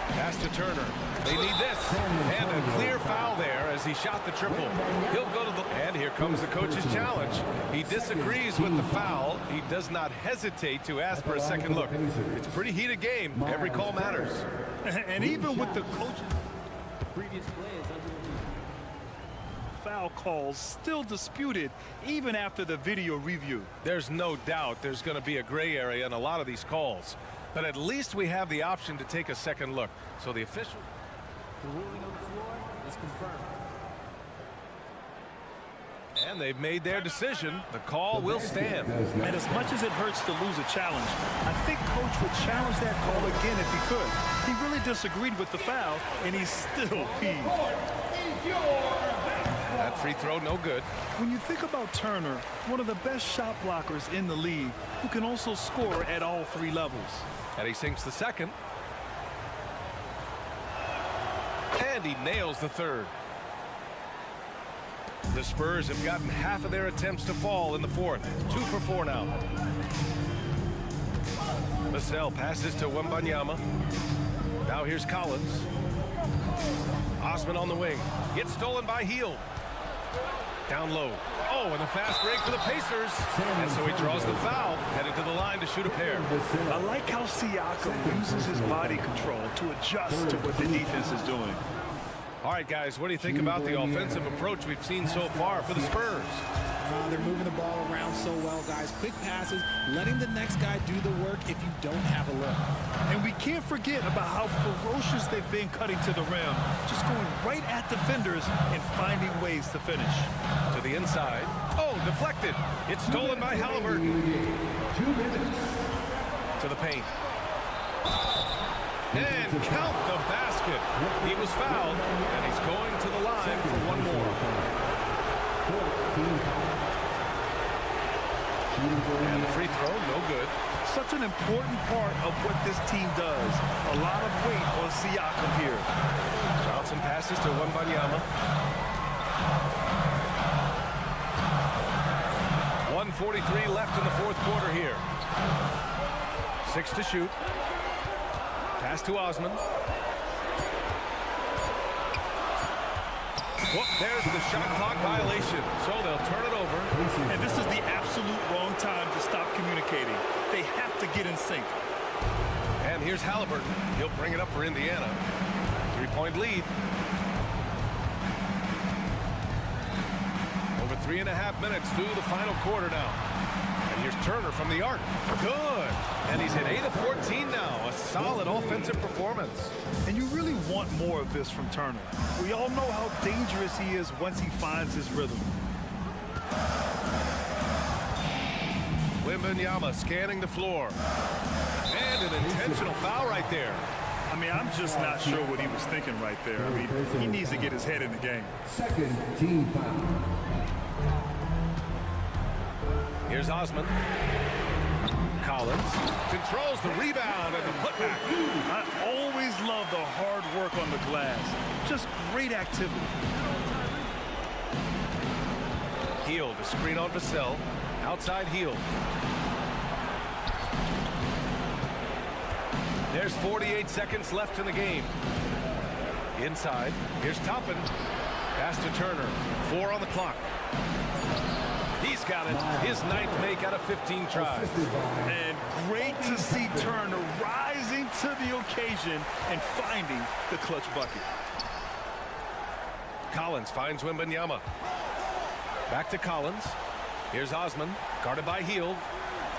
S5: Pass to Turner. They need this. And a clear foul there as he shot the triple. He'll go to the... And here comes the coach's challenge. He disagrees with the foul. He does not hesitate to ask for a second look. It's a pretty heated game. Every call matters.
S8: And even with the coach's
S10: Previous play is under review.
S8: foul calls still disputed even after the video review.
S5: There's no doubt there's going to be a gray area in a lot of these calls. But at least we have the option to take a second look. So the official...
S10: The ruling on the floor is confirmed.
S5: And they've made their decision. The call will stand.
S8: And as much as it hurts to lose a challenge, I think Coach would challenge that call again if he could. He really disagreed with the foul, and he's still peeved.
S5: That free throw, no good.
S8: When you think about Turner, one of the best shot blockers in the league, who can also score at all 3 levels.
S5: And he sinks the second. And he nails the third. The Spurs have gotten half of their attempts to fall in the 4th. 2 for 4 now. Vassell passes to Wembanyama. Now here's Collins. Osman on the wing. Gets stolen by Hield. Down low. Oh, and the fast break for the Pacers. And so he draws the foul, headed to the line to shoot a pair.
S8: I like how Siakam uses his body control to adjust to what the defense is doing.
S5: All right, guys, what do you think about the offensive approach we've seen so far for the Spurs?
S7: They're moving the ball around so well, guys. Quick passes, letting the next guy do the work if you don't have a look.
S8: And we can't forget about how ferocious they've been cutting to the rim. Just going right at defenders and finding ways to finish.
S5: To the inside. Oh, deflected. It's stolen by Halliburton.
S4: 2 minutes.
S5: To the paint. And count the basket. He was fouled, and he's going to the line for one more. And the free throw, no good.
S8: Such an important part of what this team does. A lot of weight on Siakam here.
S5: Johnson passes to Wembanyama. 1:43 left in the fourth quarter here. 6 to shoot. Pass to Osman. Whoop, there's the shot clock violation. So they'll turn it over.
S8: And this is the absolute wrong time to stop communicating. They have to get in sync.
S5: And here's Halliburton. He'll bring it up for Indiana. 3-point lead. Over 3.5 minutes through the final quarter now. And here's Turner from the arc. Good. And he's hit 8 of 14 now. A solid offensive performance.
S8: And you really want more of this from Turner. We all know how dangerous he is once he finds his rhythm.
S5: Wembanyama scanning the floor. And an intentional foul right there.
S8: I mean, I'm just not sure what he was thinking right there. I mean, he needs to get his head in the game.
S4: Second team foul.
S5: Here's Osman. Collins controls the rebound and the putback.
S8: I always love the hard work on the glass. Just great activity.
S5: Hield, the screen on Vassell. Outside Hield. There's 48 seconds left in the game. Inside, here's Toppin. Pass to Turner. 4 on the clock. He's got it. His 9th make out of 15 tries.
S8: And great to see Turner rising to the occasion and finding the clutch bucket.
S5: Collins finds Wembanyama. Back to Collins. Here's Osman, guarded by Hield.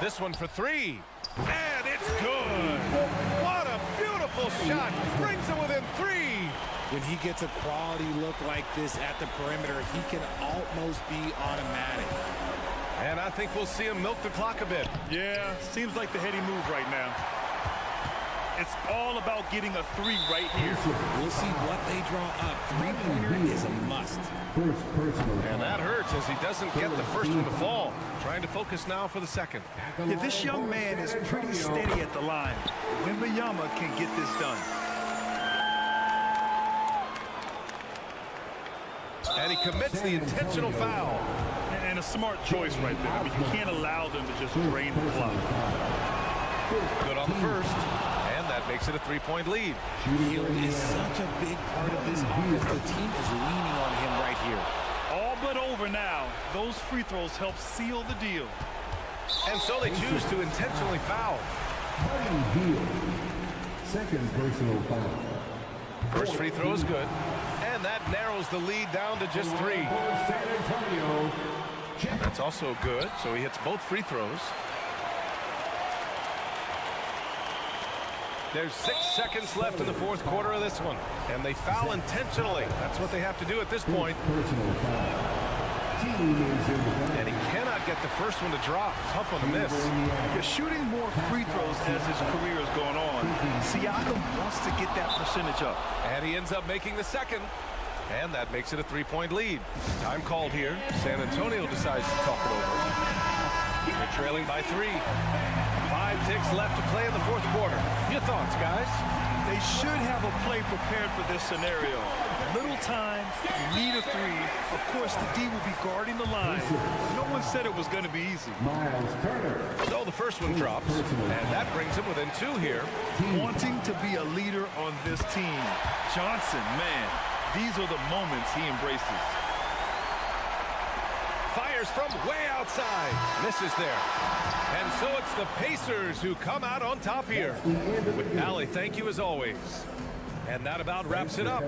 S5: This one for 3. And it's good. What a beautiful shot. Brings it within 3.
S7: When he gets a quality look like this at the perimeter, he can almost be automatic.
S5: And I think we'll see him milk the clock a bit.
S8: Yeah, seems like the heady move right now. It's all about getting a 3 right here.
S7: We'll see what they draw up. 3-pointer is a must.
S5: And that hurts as he doesn't get the first one to fall. Trying to focus now for the second.
S8: Yeah, this young man is pretty steady at the line. Wembanyama can get this done.
S5: And he commits the intentional foul.
S8: And a smart choice right there. I mean, you can't allow them to just drain the clock.
S5: Good on the first. And that makes it a 3-point lead.
S7: Hield is such a big part of this offense. The team is leaning on him right here.
S8: All but over now. Those free throws help seal the deal.
S5: And so they choose to intentionally foul.
S4: Second personal foul.
S5: First free throw is good. And that narrows the lead down to just 3.
S4: San Antonio.
S5: That's also good, so he hits both free throws. There's 6 seconds left in the fourth quarter of this one. And they foul intentionally. That's what they have to do at this point. And he cannot get the first one to drop. Tough one to miss.
S8: You're shooting more free throws as his career is going on. Siakam wants to get that percentage up.
S5: And he ends up making the second. And that makes it a 3-point lead. Time called here. San Antonio decides to talk it over. They're trailing by 3. 5 ticks left to play in the fourth quarter. Your thoughts, guys?
S8: They should have a play prepared for this scenario. Little time, need a 3. Of course, the D will be guarding the line. No one said it was going to be easy.
S5: So the first one drops, and that brings him within 2 here.
S8: Wanting to be a leader on this team. Johnson, man, these are the moments he embraces.
S5: Fires from way outside. Misses there. And so it's the Pacers who come out on top here. Allie, thank you as always. And that about wraps it up.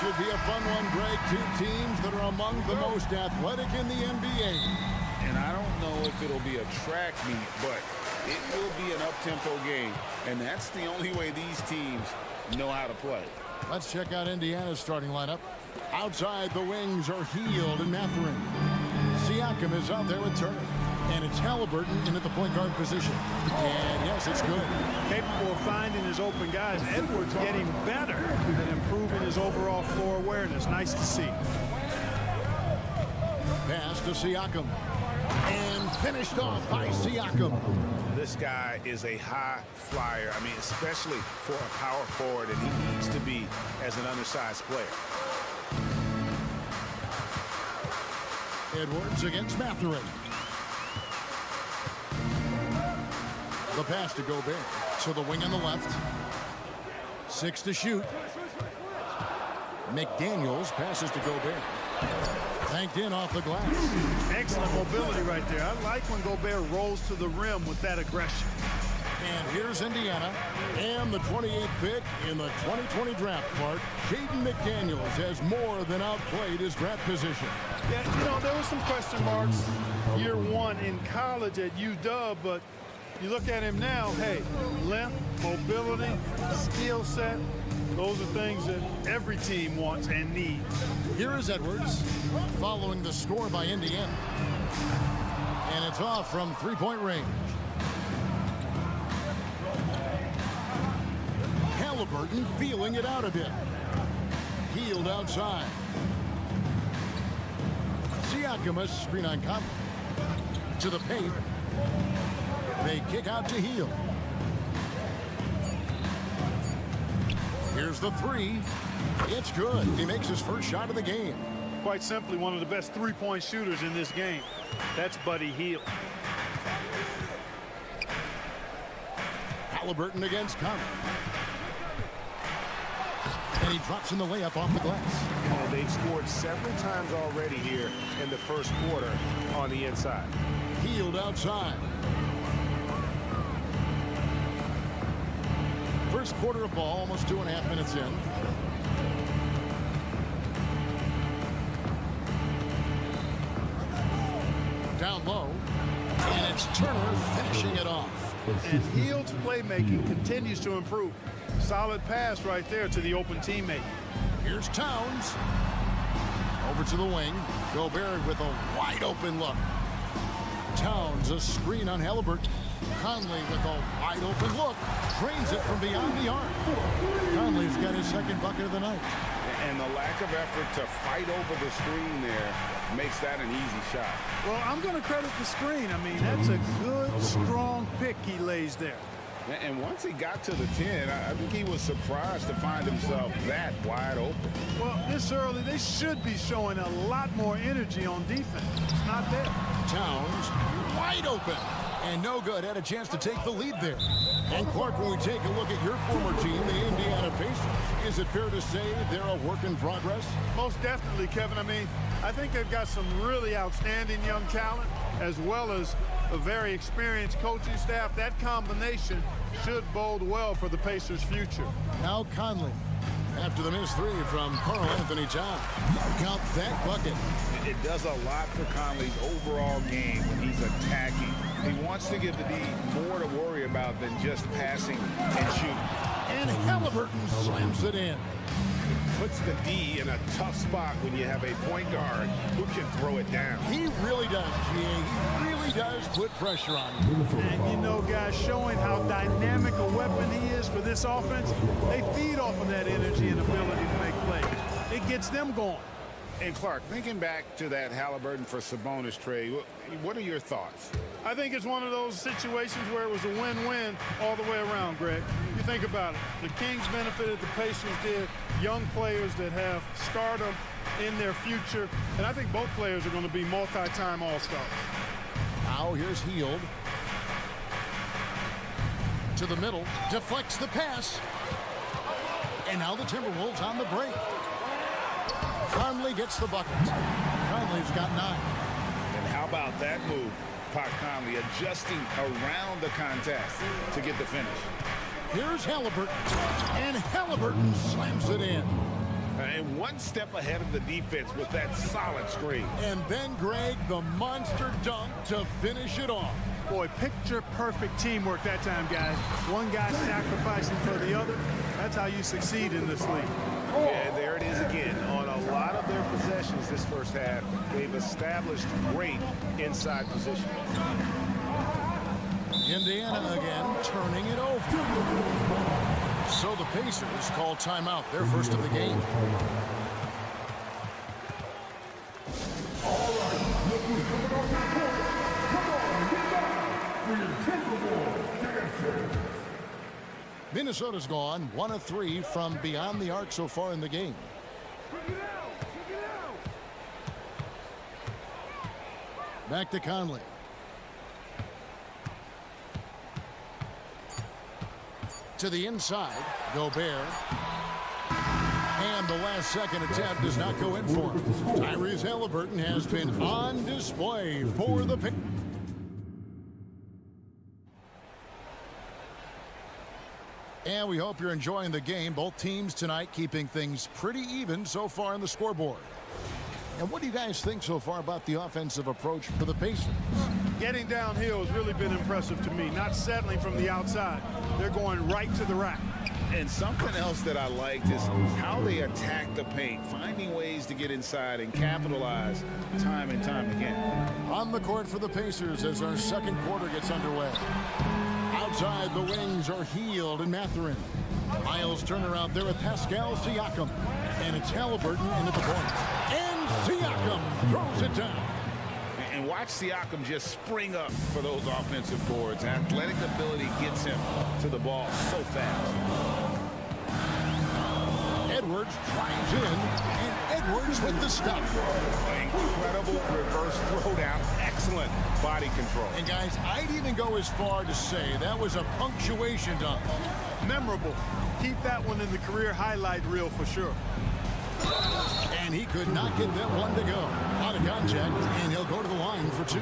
S1: should be a fun one, Greg. Two teams that are among the most athletic in the NBA.
S3: And I don't know if it'll be a track meet, but it will be an up-tempo game. And that's the only way these teams know how to play.
S1: Let's check out Indiana's starting lineup. Outside, the wings are Hield and Mathurin. Siakam is out there with Turner. And it's Halliburton in at the point guard position. And yes, it's good.
S8: Capable of finding his open guys. Edwards getting better and improving his overall floor awareness. Nice to see.
S1: Pass to Siakam. And finished off by Siakam.
S3: This guy is a high flyer. I mean, especially for a power forward, and he needs to be as an undersized player.
S1: Edwards against Mathurin. The pass to Gobert. To the wing on the left. 6 to shoot. McDaniels passes to Gobert. Banked in off the glass.
S8: Excellent mobility right there. I like when Gobert rolls to the rim with that aggression.
S1: And here's Indiana. And the 28th pick in the 2020 draft part. Jaden McDaniels has more than outplayed his draft position.
S8: Yeah, you know, there were some question marks year one in college at UW, but you look at him now, hey, length, mobility, skill set, those are things that every team wants and needs.
S1: Here is Edwards following the score by Indiana. And it's off from three-point range. Halliburton feeling it out a bit. Hield outside. Siakam a screen on Conley. To the paint. They kick out to Hield. Here's the three. It's good. He makes his first shot of the game.
S8: Quite simply, one of the best three-point shooters in this game. That's Buddy Hield.
S1: Halliburton against Conley. And he drops in the layup off the glass.
S5: And they've scored several times already here in the first quarter on the inside.
S1: Hield outside. First quarter of ball, almost 2.5 minutes in. Down low. And it's Turner finishing it off.
S8: And Hield's playmaking continues to improve. Solid pass right there to the open teammate.
S1: Here's Towns. Over to the wing. Gobert with a wide open look. Towns a screen on Halliburton. Conley with a wide open look. Drains it from beyond the arc. Conley's got his second bucket of the night.
S3: And the lack of effort to fight over the screen there makes that an easy shot.
S8: Well, I'm going to credit the screen. I mean, that's a good, strong pick he lays there.
S3: And once he got to the 10, I think he was surprised to find himself that wide open.
S8: Well, this early, they should be showing a lot more energy on defense. It's not there.
S1: Towns wide open. And no good. Had a chance to take the lead there. And Clark, when we take a look at your former team, the Indiana Pacers, is it fair to say they're a work in progress?
S8: Most definitely, Kevin. I mean, I think they've got some really outstanding young talent, as well as a very experienced coaching staff. That combination should bode well for the Pacers' future.
S1: Now Conley, after the missed three from Karl Anthony Towns. Count that bucket.
S3: It does a lot for Conley's overall game when he's attacking. He wants to give the D more to worry about than just passing and shooting.
S1: And Halliburton slams it in.
S3: Puts the D in a tough spot when you have a point guard who can throw it down.
S1: He really does, GA. He really does put pressure on him.
S8: And you know, guys, showing how dynamic a weapon he is for this offense, they feed off of that energy and ability to make plays. It gets them going.
S3: And Clark, thinking back to that Halliburton for Sabonis trade, what are your thoughts?
S8: I think it's one of those situations where it was a win-win all the way around, Greg. You think about it. The Kings benefited, the Pacers did. Young players that have stardom in their future. And I think both players are going to be multi-time All-Stars.
S1: Now here's Hield. To the middle. Deflects the pass. And now the Timberwolves on the break. Conley gets the bucket. Conley's got 9.
S3: And how about that move? Pat Conley adjusting around the contest to get the finish.
S1: Here's Halliburton. And Halliburton slams it in.
S3: And one step ahead of the defense with that solid screen.
S1: And then, Greg, the monster dunk to finish it off.
S8: Boy, picture-perfect teamwork that time, guys. One guy sacrificing for the other. That's how you succeed in this league.
S3: And there it is again. On a lot of their possessions this first half, they've established great inside position.
S1: Indiana again turning it over. So the Pacers call timeout, their first of the game. Minnesota's gone 1 of 3 from beyond the arc so far in the game. Back to Conley. To the inside, Gobert. And the last second attempt does not go in for him. Tyrese Halliburton has been on display for the pick. And we hope you're enjoying the game. Both teams tonight keeping things pretty even so far on the scoreboard. And what do you guys think so far about the offensive approach for the Pacers?
S8: Getting downhill has really been impressive to me. Not settling from the outside. They're going right to the rack.
S3: And something else that I liked is how they attack the paint, finding ways to get inside and capitalize time and time again.
S1: On the court for the Pacers as our second quarter gets underway. Outside, the wings are Heald and Mathurin. Miles Turner out there with Pascal Siakam. And it's Halliburton into the point. And Siakam throws it down.
S3: And watch Siakam just spring up for those offensive boards. Athletic ability gets him to the ball so fast.
S1: Edwards drives in, and Edwards with the stop.
S3: Incredible reverse throwdown. Excellent body control.
S1: And guys, I'd even go as far to say that was a punctuation dunk.
S8: Memorable. Keep that one in the career highlight reel for sure.
S1: And he could not get that one to go. Out of contact, and he'll go to the line for 2.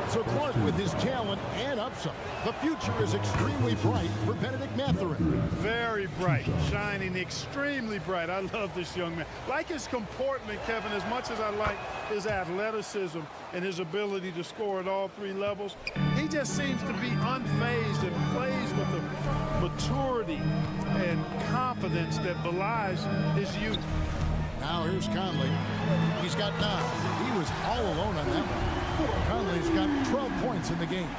S1: So Clark, with his talent and upside, the future is extremely bright for Benedict Mathurin.
S8: Very bright, shining extremely bright. I love this young man. Like his comportment, Kevin, as much as I like his athleticism and his ability to score at all 3 levels, he just seems to be unfazed and plays with a maturity and confidence that belies his youth.
S1: Now here's Conley. He's got 9. He was all alone on that one. Conley's got 12 points in the game.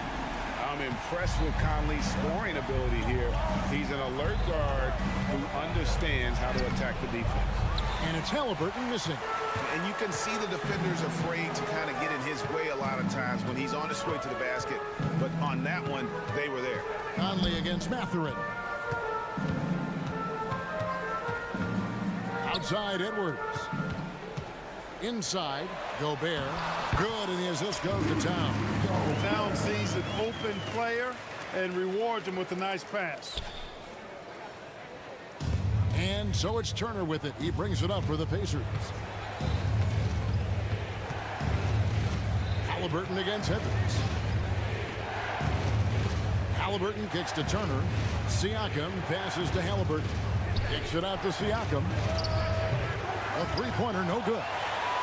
S3: I'm impressed with Conley's scoring ability here. He's an alert guard who understands how to attack the defense.
S1: And it's Halliburton missing.
S3: And you can see the defenders afraid to kind of get in his way a lot of times when he's on his way to the basket. But on that one, they were there.
S1: Conley against Mathurin. Outside, Edwards. Inside, Gobert. Good, and the assist goes to Town.
S8: Town sees an open player and rewards him with a nice pass.
S1: And so it's Turner with it. He brings it up for the Pacers. Halliburton against Edwards. Halliburton kicks to Turner. Siakam passes to Halliburton. Kicks it out to Siakam. A three-pointer, no good.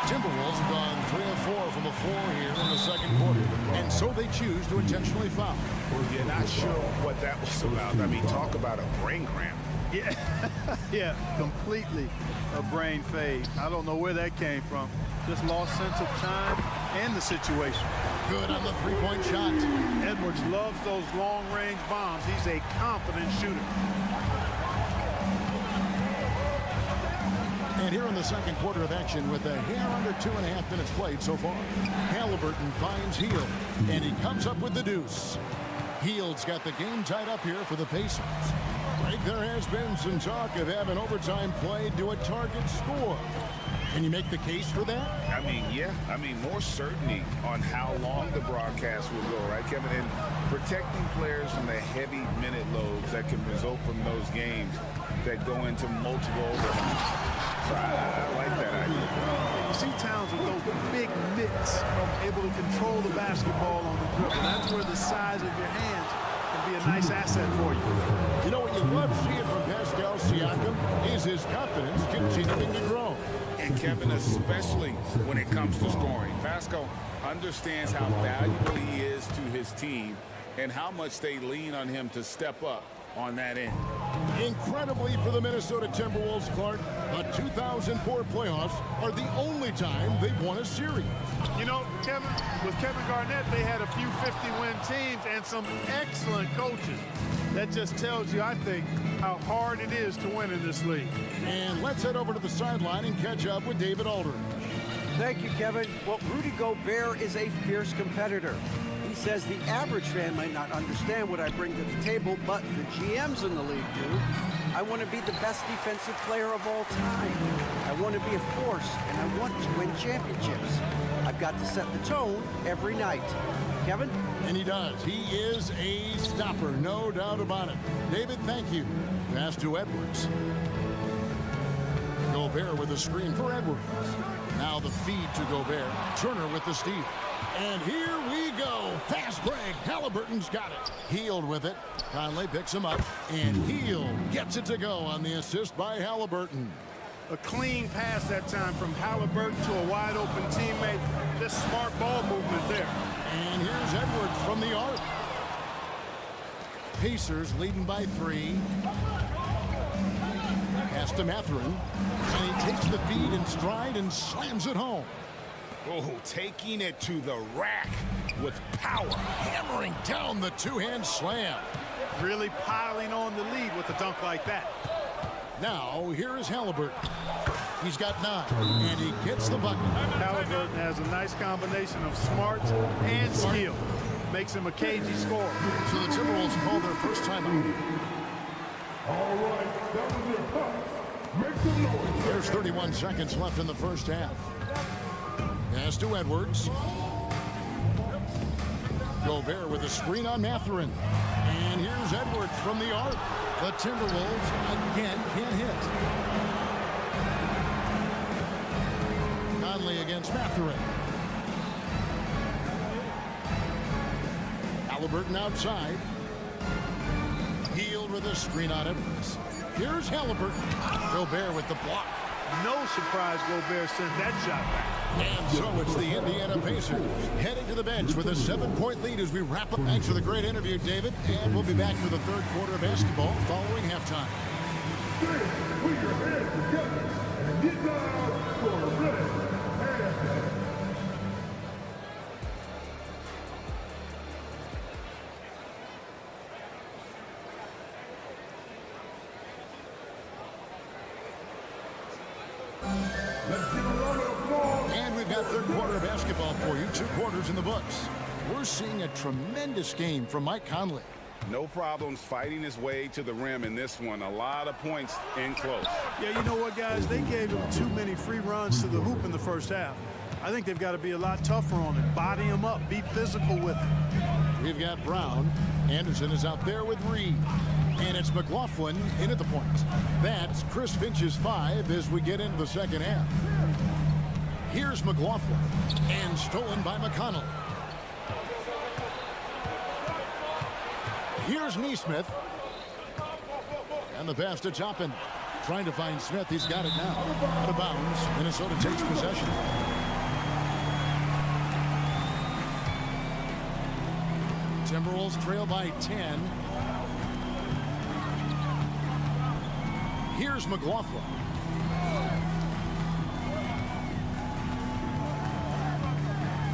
S1: Timberwolves have gone 3 of 4 from the floor here in the second quarter. And so they choose to intentionally foul.
S3: You're not sure what that was about. I mean, talk about a brain cramp.
S8: Yeah, yeah, completely a brain fade. I don't know where that came from. Just lost sense of time and the situation.
S1: Good on the three-point shot.
S8: Edwards loves those long-range bombs. He's a confident shooter.
S1: And here in the second quarter of action with a hair under 2.5 minutes played so far, Halliburton finds Heald, and he comes up with the deuce. Heald's got the game tied up here for the Pacers. Like there has been some talk of having overtime played to a target score. Can you make the case for that?
S3: I mean, yeah. I mean, more certainty on how long the broadcast will go, right, Kevin? And protecting players from the heavy minute loads that can result from those games that go into multiple overtimes. So I like that idea.
S8: You see Towns with those big mitts, able to control the basketball on the dribble. That's where the size of your hands can be a nice asset for you.
S1: You know what you love seeing from Pascal Pascal Siakam is his confidence continuing to grow.
S3: And Kevin, especially when it comes to scoring. Pascal understands how valuable he is to his team and how much they lean on him to step up on that end.
S1: Incredibly for the Minnesota Timberwolves, Clark, the 2004 playoffs are the only time they've won a series.
S11: You know, Kevin, with Kevin Garnett, they had a few 50-win teams and some excellent coaches. That just tells you, I think, how hard it is to win in this league.
S1: And let's head over to the sideline and catch up with David Aldridge.
S6: Thank you, Kevin. Well, Rudy Gobert is a fierce competitor. He says the average fan might not understand what I bring to the table, but the GMs in the league do. I want to be the best defensive player of all time. I want to be a force, and I want to win championships. I've got to set the tone every night. Kevin?
S1: And he does. He is a stopper, no doubt about it. David, thank you. Pass to Edwards. Gobert with a screen for Edwards. Now the feed to Gobert. Turner with the steal. And here we go. Fast break. Halliburton's got it. Healed with it. Conley picks him up. And Heal gets it to go on the assist by Halliburton.
S11: A clean pass that time from Halliburton to a wide-open teammate. Just smart ball movement there.
S1: And here's Edwards from the arc. Pacers leading by 3. Pass to Mathurin. And he takes the feed in stride and slams it home.
S3: Oh, taking it to the rack with power.
S1: Hammering down the two-hand slam.
S11: Really piling on the lead with a dunk like that.
S1: Now, here is Halliburton. He's got 9, and he gets the bucket.
S11: Halliburton has a nice combination of smarts and skill. Makes him a cagey scorer.
S1: So the Timberwolves call their first timeout.
S4: All right, that was your pass. Make some noise.
S1: There's 31 seconds left in the first half. Pass to Edwards. Gobert with a screen on Mathurin. And here's Edwards from the arc. The Timberwolves again can't hit. Conley against Mathurin. Halliburton outside. Healed with a screen on Edwards. Here's Halliburton. Gobert with the block.
S11: No surprise Gobert sent that shot back.
S1: And so it's the Indiana Pacers heading to the bench with a 7-point lead as we wrap up. Thanks for the great interview, David. And we'll be back for the third quarter of basketball following halftime.
S4: Put your hands together and get down for a minute.
S1: And we've got third quarter of basketball for you. 2 quarters in the books. We're seeing a tremendous game from Mike Conley.
S3: No problems fighting his way to the rim in this one. A lot of points in close.
S11: Yeah, you know what, guys? They gave him too many free runs to the hoop in the first half. I think they've got to be a lot tougher on it. Body him up. Be physical with him.
S1: We've got Brown. Anderson is out there with Reed. And it's McLaughlin in at the point. That's Chris Finch's 5 as we get into the second half. Here's McLaughlin. And stolen by McConnell. Here's Neesmith. And the pass to Toppin. Trying to find Smith. He's got it now. Out of bounds. Minnesota takes possession. Timberwolves trail by 10. Here's McLaughlin.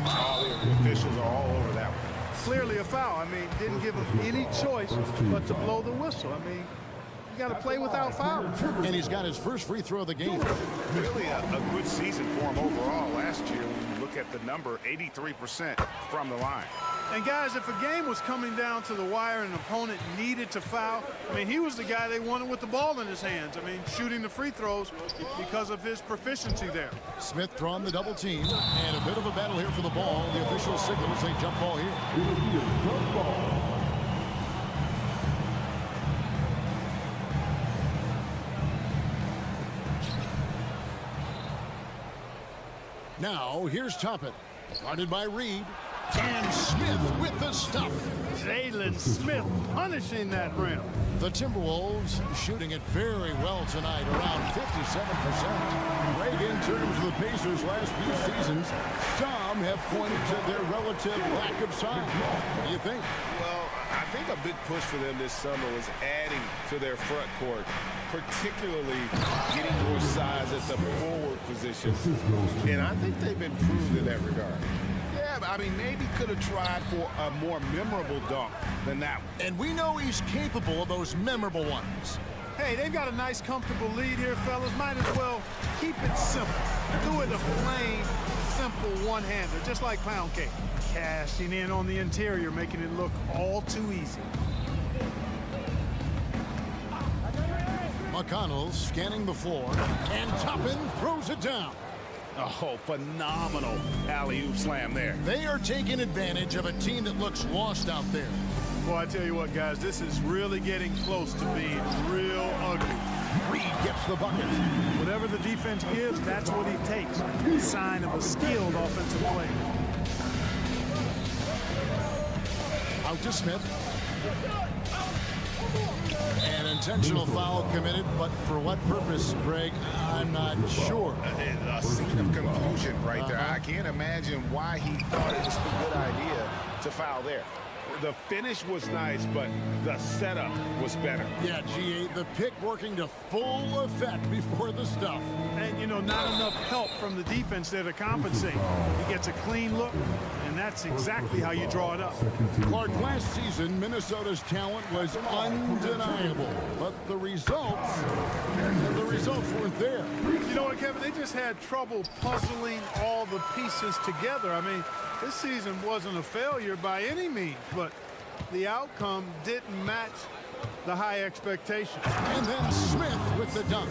S3: Oh, the officials are all over that one.
S11: Clearly a foul. I mean, didn't give him any choice but to blow the whistle. I mean, you got to play without fouling.
S1: And he's got his first free throw of the game.
S3: Really a good season for him overall last year. When you look at the number, 83% from the line.
S11: And guys, if a game was coming down to the wire and an opponent needed to foul, I mean, he was the guy they wanted with the ball in his hands. I mean, shooting the free throws because of his proficiency there.
S1: Smith drawn the double team, and a bit of a battle here for the ball. The official signals a jump ball here.
S4: It will be a jump ball.
S1: Now, here's Toppin. Guarded by Reed. And Smith with the stuff.
S11: Jalen Smith punishing that rim.
S1: The Timberwolves shooting it very well tonight, around 57%. Greg, in terms of the Pacers' last few seasons, some have pointed to their relative lack of size. What do you think?
S3: Well, I think a big push for them this summer was adding to their front court, particularly getting more size at the forward position. And I think they've improved in that regard. Yeah, I mean, maybe could have tried for a more memorable dunk than that one.
S1: And we know he's capable of those memorable ones.
S11: Hey, they've got a nice, comfortable lead here, fellas. Might as well keep it simple. Do it a plain, simple one-hander, just like pound cake. Cashing in on the interior, making it look all too easy.
S1: McConnell scanning the floor, and Toppin throws it down.
S3: Oh, phenomenal alley-oop slam there.
S1: They are taking advantage of a team that looks lost out there.
S11: Boy, I tell you what, guys, this is really getting close to being real ugly.
S1: Reed gets the bucket.
S11: Whatever the defense gives, that's what he takes. A sign of a skilled offensive player.
S1: Out to Smith. An intentional foul committed, but for what purpose, Greg? I'm not sure.
S3: A scene of confusion right there. I can't imagine why he thought it was a good idea to foul there. The finish was nice, but the setup was better.
S1: Yeah, GA, the pick working to full effect before the stuff.
S11: And, you know, not enough help from the defense there to compensate. He gets a clean look, and that's exactly how you draw it up.
S1: Clark, last season, Minnesota's talent was undeniable, but the results weren't there.
S11: You know what, Kevin? They just had trouble puzzling all the pieces together. I mean, this season wasn't a failure by any means, but the outcome didn't match the high expectations.
S1: And then Smith with the dunk.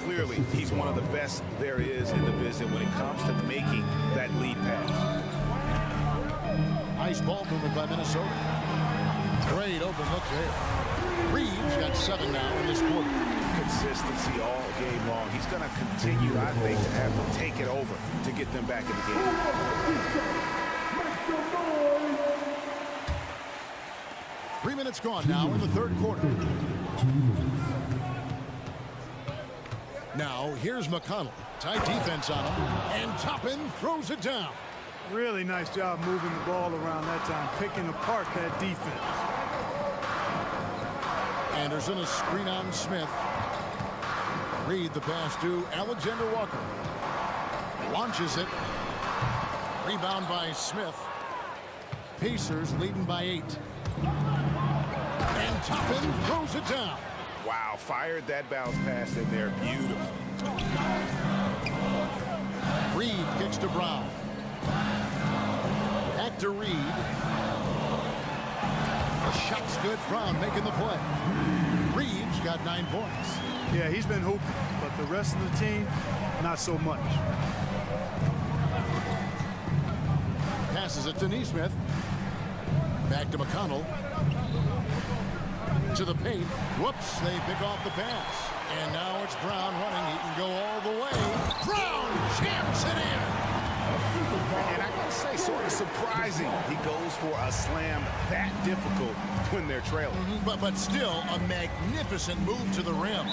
S3: Clearly, he's one of the best there is in the business when it comes to making that lead pass.
S1: Nice ball movement by Minnesota. Great open look there. Reed's got 7 now in this quarter.
S3: Consistency all game long. He's going to continue, I think, to have to take it over to get them back in the game.
S1: 3 minutes gone now in the third quarter. Now, here's McConnell. Tight defense on him. And Toppin throws it down.
S11: Really nice job moving the ball around that time, picking apart that defense.
S1: Anderson, a screen on Smith. Reed the pass to Alexander Walker. Launches it. Rebound by Smith. Pacers leading by 8. And Toppin throws it down.
S3: Wow, fired that bounce pass in there. Beautiful.
S1: Reed kicks to Brown. Back to Reed. The shot's good. Brown making the play. Reed's got 9 points.
S11: Yeah, he's been hooping, but the rest of the team, not so much.
S1: Passes it to Nesmith. Back to McConnell. To the paint. Whoops, they pick off the pass. And now it's Brown running. He can go all the way. Brown jams it in.
S3: And I gotta say, sort of surprising he goes for a slam that difficult when they're trailing.
S1: But still a magnificent move to the rim.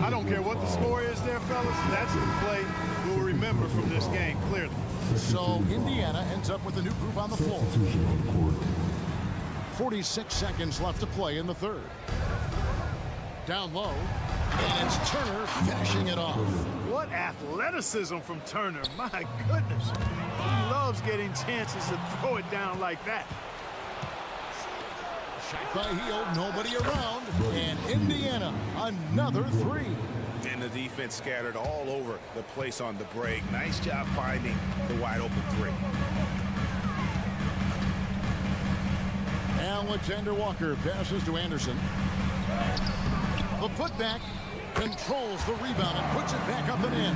S11: I don't care what the score is there, fellas. That's the play we'll remember from this game, clearly.
S1: So Indiana ends up with a new group on the floor. 46 seconds left to play in the third. Down low, and it's Turner finishing it off.
S11: What athleticism from Turner. My goodness. He loves getting chances to throw it down like that.
S1: Shot by Hield, nobody around, and Indiana, another 3.
S3: And the defense scattered all over the place on the break. Nice job finding the wide open 3.
S1: Alexander Walker passes to Anderson. The putback controls the rebound and puts it back up and in.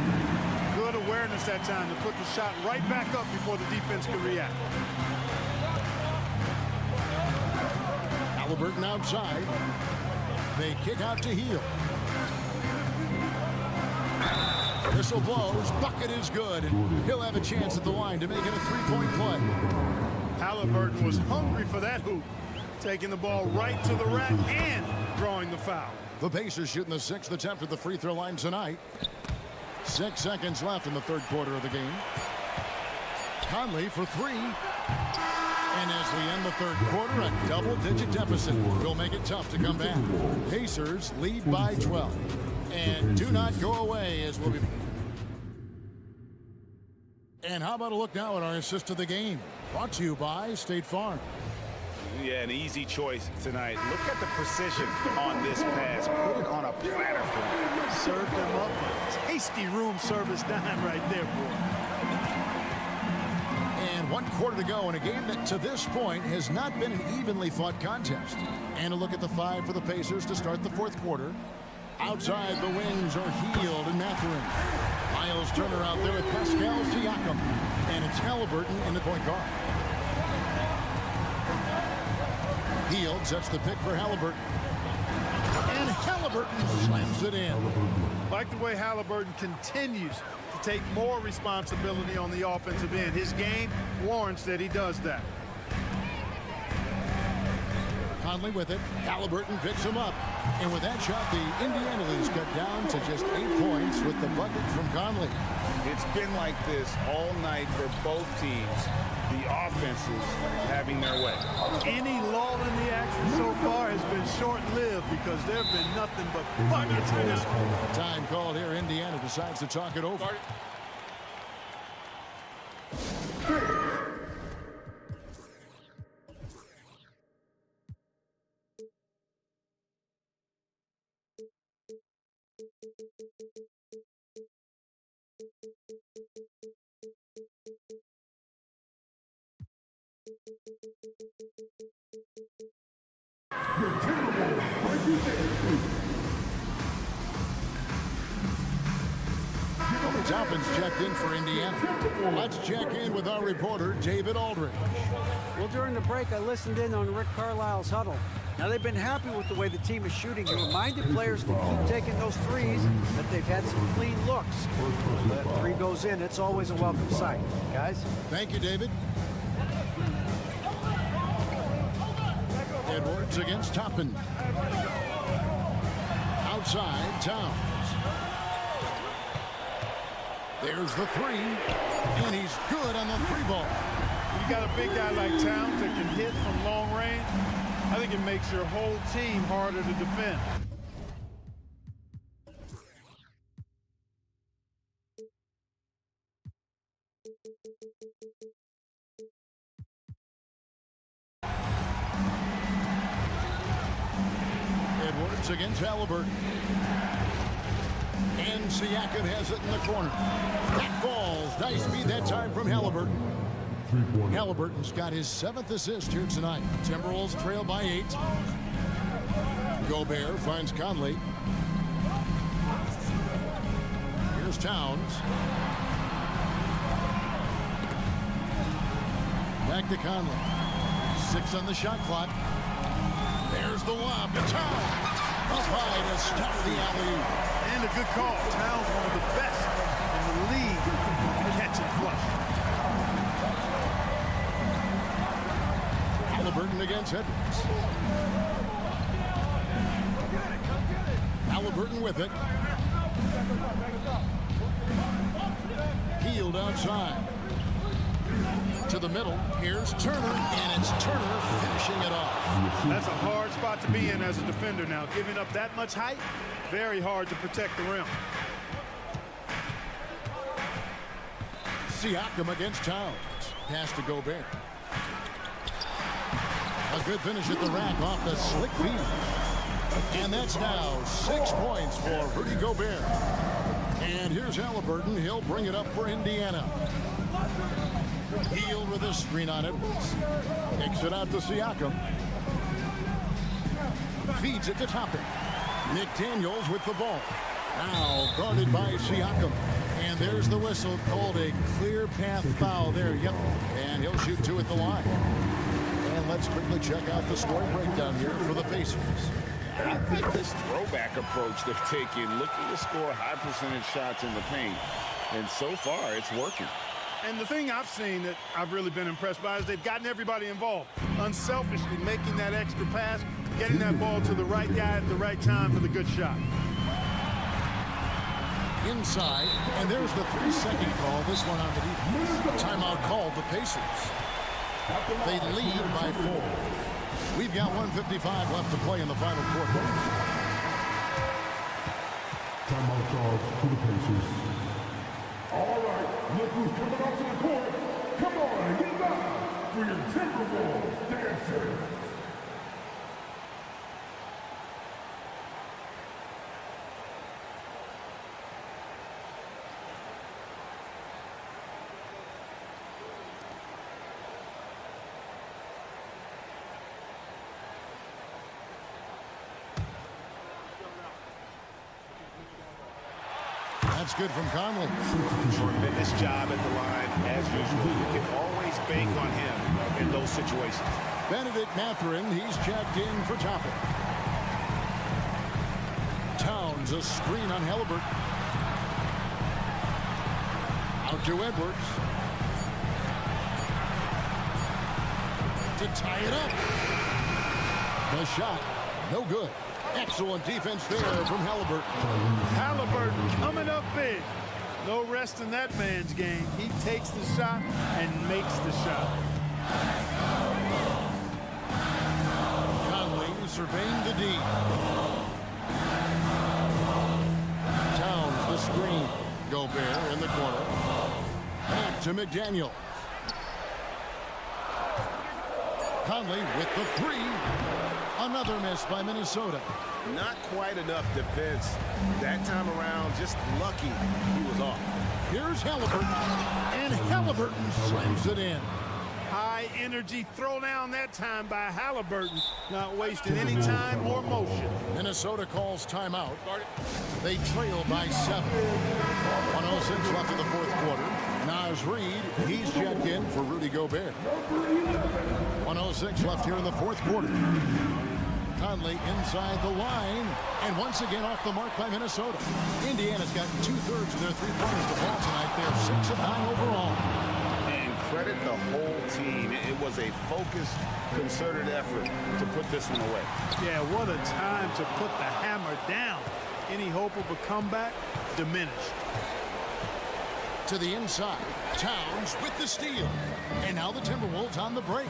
S11: Good awareness that time to put the shot right back up before the defense could react.
S1: Halliburton outside. They kick out to Hield. Whistle blows. Bucket is good. And he'll have a chance at the line to make it a 3-point play.
S11: Halliburton was hungry for that hoop. Taking the ball right to the rack and drawing the foul.
S1: The Pacers shooting the 6th attempt at the free throw line tonight. 6 seconds left in the third quarter of the game. Conley for 3. And as we end the third quarter, a double-digit deficit will make it tough to come back. Pacers lead by 12. And do not go away as we'll be... And how about a look now at our assist of the game? Brought to you by State Farm.
S3: Yeah, an easy choice tonight. Look at the precision on this pass. Put it on a platter for him.
S11: Served him up a tasty room service dime right there, boy.
S1: And 1 quarter to go in a game that to this point has not been an evenly fought contest. And a look at the 5 for the Pacers to start the fourth quarter. Outside, the wings are Hield and Mathurin. Miles Turner out there with Pascal Siakam. And it's Halliburton in the point guard. Hield sets the pick for Halliburton. And Halliburton slams it in.
S11: Like the way Halliburton continues to take more responsibility on the offensive end. His game warrants that he does that.
S1: Conley with it. Halliburton picks him up. And with that shot, the Indiana leads cut down to just 8 points with the bucket from Conley.
S3: It's been like this all night for both teams. The offenses having their way.
S11: Any lull in the action so far has been short-lived because there have been nothing but buckets in this one.
S1: Time called here. Indiana decides to talk it over. Toppin's checked in for Indiana. Let's check in with our reporter, David Aldridge.
S6: Well, during the break, I listened in on Rick Carlisle's huddle. Now, they've been happy with the way the team is shooting. He reminded players to keep taking those threes, that they've had some clean looks. When that 3 goes in, it's always a welcome sight. Guys?
S1: Thank you, David. Edwards against Toppin. Outside, Towns. There's the 3, and he's good on the 3 ball.
S11: You got a big guy like Towns that can hit from long range. I think it makes your whole team harder to defend.
S1: Edwards against Halliburton. And Siakam has it in the corner. That falls. Nice feed that time from Halliburton. Halliburton's got his 7th assist here tonight. Timberwolves trail by 8. Gobert finds Conley. Here's Towns. Back to Conley. 6 on the shot clock. There's the lob to Towns. Up high to stop the alley-oop.
S11: And a good call. Towns, one of the best in the league to catch and flush.
S1: Halliburton against Edwards. Halliburton with it. Hield outside. To the middle. Here's Turner, and it's Turner finishing it off.
S11: That's a hard spot to be in as a defender now. Giving up that much height, very hard to protect the rim.
S1: Siakam against Towns. Pass to Gobert. A good finish at the rack off the slick feed. And that's now 6 points for Rudy Gobert. And here's Halliburton. He'll bring it up for Indiana. Hield with a screen on Edwards. Kicks it out to Siakam. Feeds it to Toppin. Nick Daniels with the ball. Now guarded by Siakam. And there's the whistle called a clear path foul there. Yep. And he'll shoot 2 at the line. And let's quickly check out the scoring breakdown here for the Pacers.
S3: I think this throwback approach they've taken, looking to score high percentage shots in the paint. And so far, it's working.
S11: And the thing I've seen that I've really been impressed by is they've gotten everybody involved, unselfishly making that extra pass, getting that ball to the right guy at the right time for the good shot.
S1: Inside, and there's the 3-second call, this one on the defense. Timeout called the Pacers. They lead by 4. We've got 1:55 left to play in the final quarter.
S4: Timeout called to the Pacers. All right, look who's coming up to the court. Come on, get back for your Timberwolves dancers.
S1: That's good from Conley.
S3: Tremendous job at the line, as usual. You can always bank on him in those situations.
S1: Benedict Mathurin, he's checked in for Toppin. Towns, a screen on Halliburton. Out to Edwards. To tie it up. The shot, no good. Excellent defense there from Halliburton.
S11: Halliburton coming up big. No rest in that man's game. He takes the shot and makes the shot.
S1: Conley surveying the D. Towns the screen. Gobert in the corner. Back to McDaniel. Conley with the 3. Another miss by Minnesota.
S3: Not quite enough defense that time around. Just lucky he was off.
S1: Here's Halliburton. And Halliburton slams it in.
S11: High energy throw down that time by Halliburton. Not wasting any time or motion.
S1: Minnesota calls timeout. They trail by 7. 1:06 left in the fourth quarter. Naz Reid, he's checked in for Rudy Gobert. 1:06 left here in the fourth quarter. Conley inside the line, and once again off the mark by Minnesota. Indiana's gotten 2/3 of their three-pointers to fall tonight. They're 6 of 9 overall.
S3: And credit the whole team. It was a focused, concerted effort to put this one away.
S11: Yeah, what a time to put the hammer down. Any hope of a comeback diminished.
S1: To the inside, Towns with the steal. And now the Timberwolves on the break.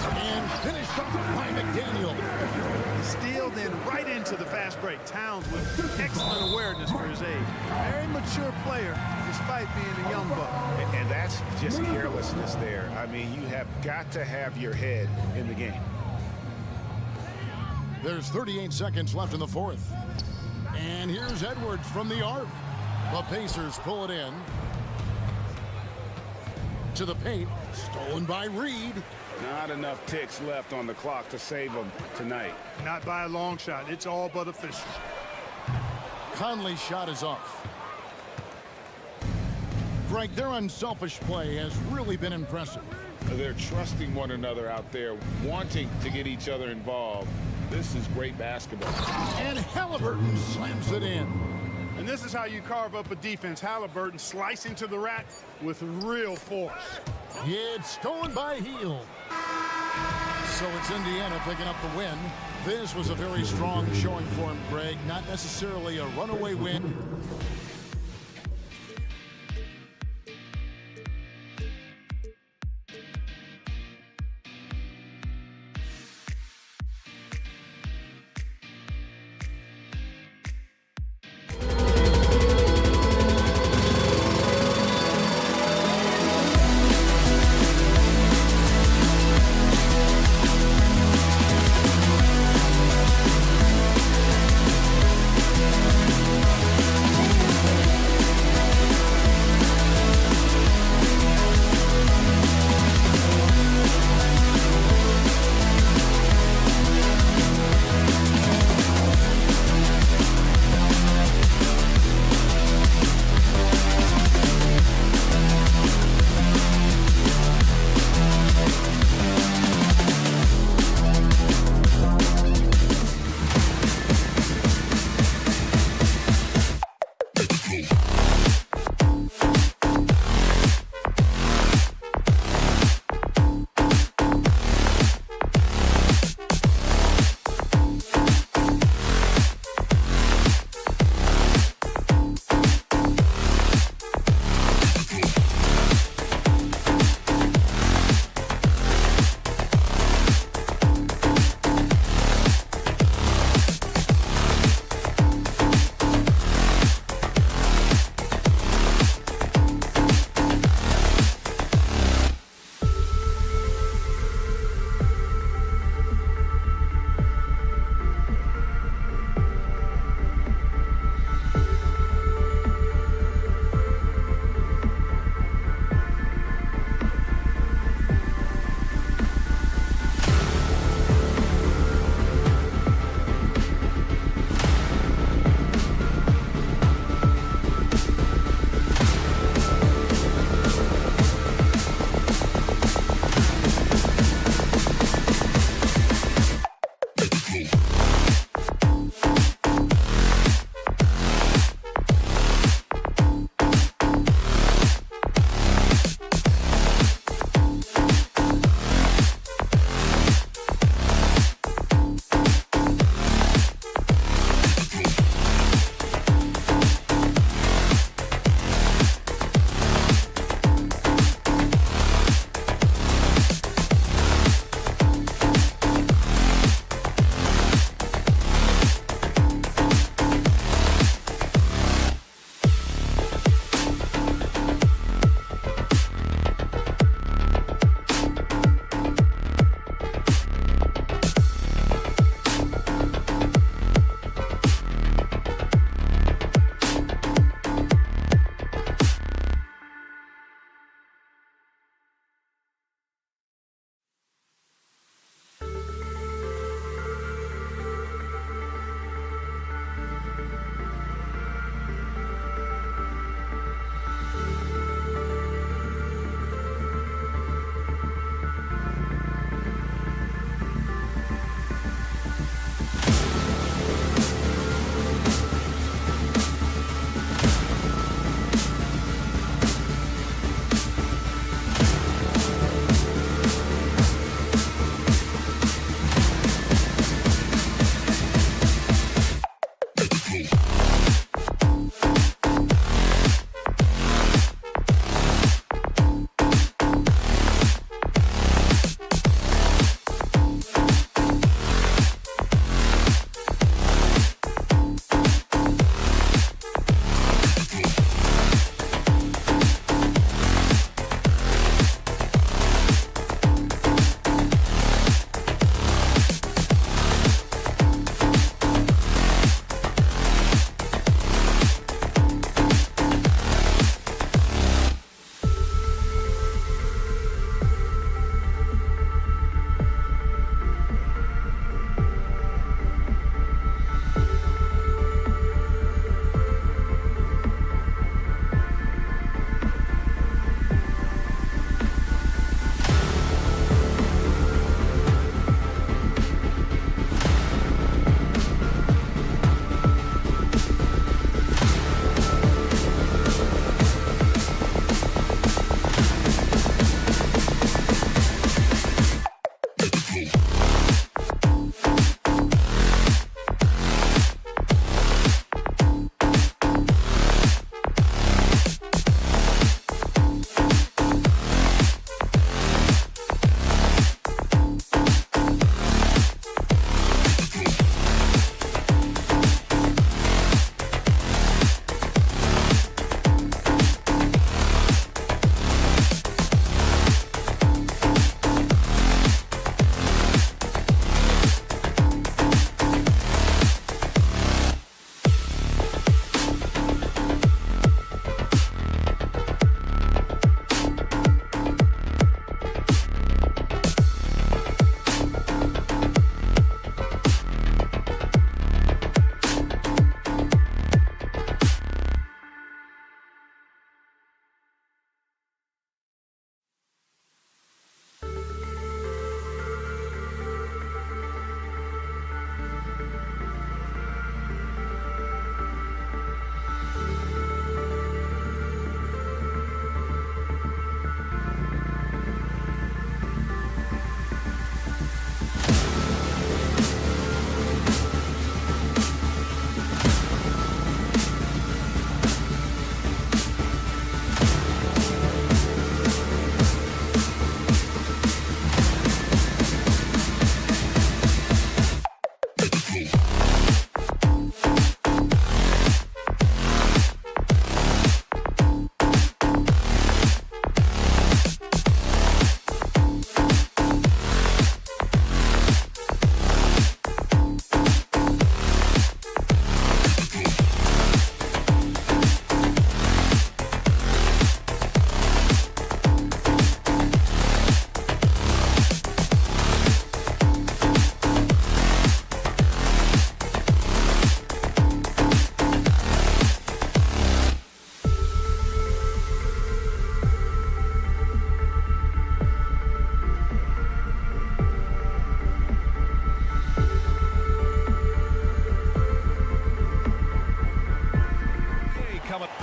S1: And finished up by McDaniel.
S11: Steal, then right into the fast break. Towns with excellent awareness for his age. Very mature player, despite being a young buck.
S3: And that's just carelessness there. I mean, you have got to have your head in the game.
S1: There's 38 seconds left in the fourth. And here's Edwards from the arc. The Pacers pull it in. To the paint. Stolen by Reid.
S3: Not enough ticks left on the clock to save them tonight.
S11: Not by a long shot. It's all but official.
S1: Conley's shot is off. Greg, their unselfish play has really been impressive.
S3: They're trusting one another out there, wanting to get each other involved. This is great basketball.
S1: And Halliburton slams it in.
S11: And this is how you carve up a defense. Halliburton slicing to the rack with real force.
S1: It's stolen by Hield. So it's Indiana picking up the win. This was a very strong showing for him, Greg. Not necessarily a runaway win.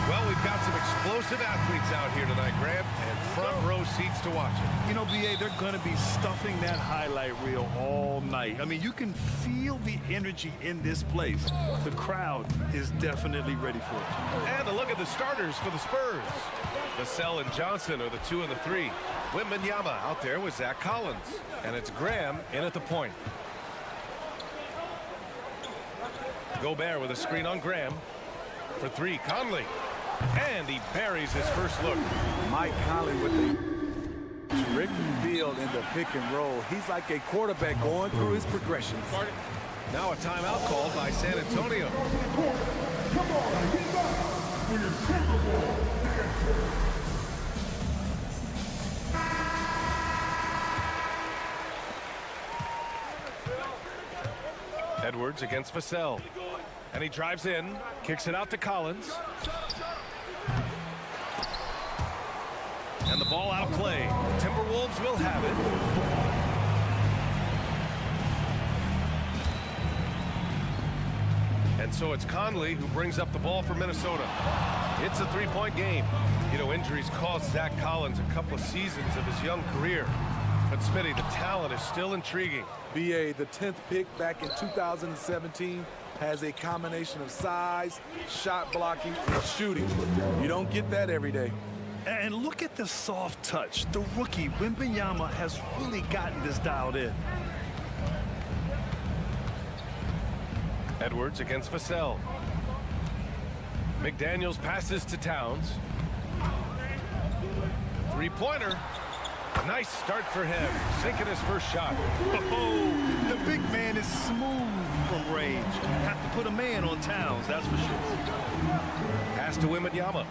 S5: Well, we've got some explosive athletes out here tonight, Graham, and front row seats to watch it.
S8: You know, B.A., they're going to be stuffing that highlight reel all night. I mean, you can feel the energy in this place. The crowd is definitely ready for it.
S5: And a look at the starters for the Spurs. Vassell and Johnson are the 2 and the 3. Wembanyama out there with Zach Collins. And it's Graham in at the point. Gobert with a screen on Graham. For 3, Conley. And he buries his first look.
S12: Mike Conley with the terrific field in the pick and roll. He's like a quarterback going through his progressions.
S5: Now a timeout called by San Antonio.
S4: Come on, get back for your Timberwolves dancer.
S5: Edwards against Vassell. And he drives in, kicks it out to Collins. And the ball out of play. The Timberwolves will have it. And so it's Conley who brings up the ball for Minnesota. It's a 3-point game. You know, injuries cost Zach Collins a couple of seasons of his young career. But Smitty, the talent is still intriguing.
S12: B.A., the 10th pick back in 2017, has a combination of size, shot blocking, and shooting. You don't get that every day.
S8: And look at the soft touch. The rookie, Wembanyama, has really gotten this dialed in.
S5: Edwards against Vassell. McDaniels passes to Towns. 3-pointer. Nice start for him, sinking his first shot.
S8: Oh, the big man is smooth from range. Have to put a man on Towns, that's for sure.
S5: Pass to Wembanyama.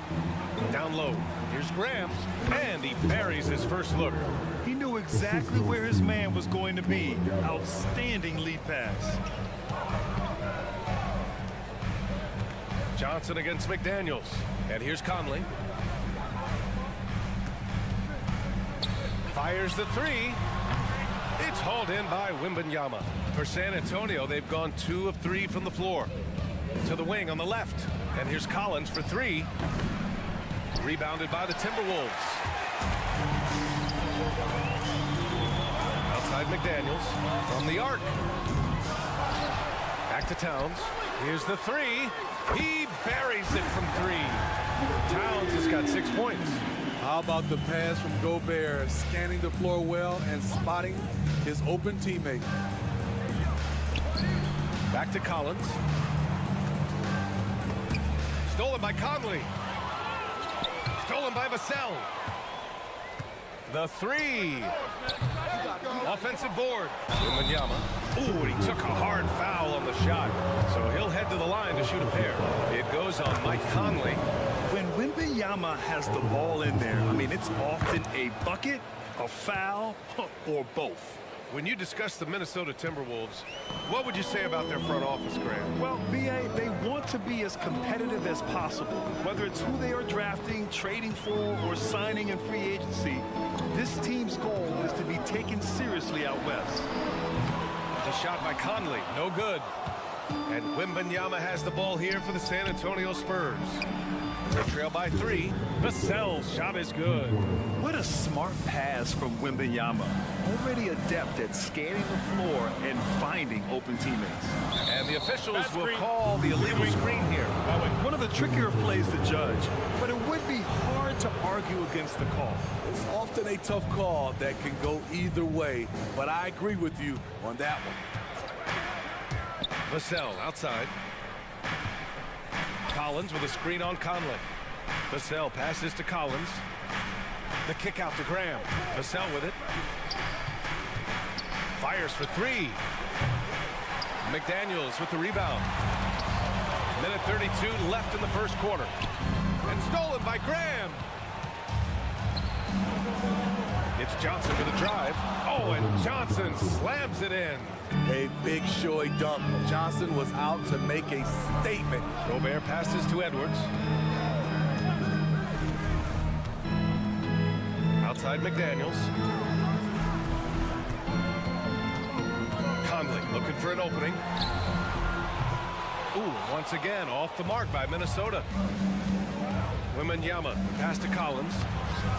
S5: Down low. Here's Graham, and he buries his first look.
S8: He knew exactly where his man was going to be. Outstanding lead pass.
S5: Johnson against McDaniels. And here's Conley. Fires the 3. It's hauled in by Wembanyama. For San Antonio, they've gone 2 of 3 from the floor. To the wing on the left. And here's Collins for 3. Rebounded by the Timberwolves. Outside McDaniels from the arc. Back to Towns. Here's the 3. He buries it from 3. Towns has got 6 points.
S12: How about the pass from Gobert, scanning the floor well and spotting his open teammate.
S5: Back to Collins. Stolen by Conley. Stolen by Vassell. The 3. Offensive board. Wembanyama. Ooh, he took a hard foul on the shot. So he'll head to the line to shoot a pair. It goes on Mike Conley.
S8: When Wembanyama has the ball in there, I mean, it's often a bucket, a foul, or both.
S5: When you discuss the Minnesota Timberwolves, what would you say about their front office, Graham?
S8: Well, B.A., they want to be as competitive as possible. Whether it's who they are drafting, trading for, or signing in free agency, this team's goal is to be taken seriously out west.
S5: The shot by Conley, no good. And Wembanyama has the ball here for the San Antonio Spurs. They trail by 3. Vassell's shot is good.
S8: What a smart pass from Wembanyama. Already adept at scanning the floor and finding open teammates.
S5: And the officials will call the illegal screen here.
S8: One of the trickier plays to judge, but it would be hard to argue against the call.
S12: It's often a tough call that can go either way, but I agree with you on that one.
S5: Vassell outside. Collins with a screen on Conley. Vassell passes to Collins. The kick out to Graham. Vassell with it. Fires for three. McDaniels with the rebound. Minute 32 left in the first quarter. And stolen by Graham. It's Johnson with a drive. Oh, and Johnson slams it in.
S12: A big showy dunk. Johnson was out to make a statement.
S5: Gobert passes to Edwards. Outside McDaniels. Conley looking for an opening. Ooh, once again off the mark by Minnesota. Wembanyama pass to Collins.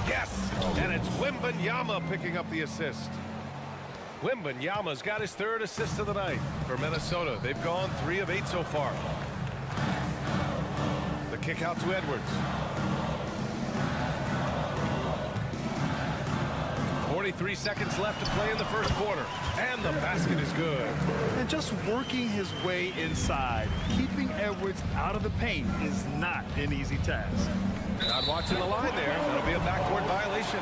S5: Yes, and it's Wembanyama picking up the assist. Wembanyama's got his third assist of the night for Minnesota. They've gone 3 of 8 so far. The kick out to Edwards. 43 seconds left to play in the first quarter. And the basket is good.
S8: And just working his way inside, keeping Edwards out of the paint is not an easy task.
S5: Not watching the line there. That'll be a backcourt violation.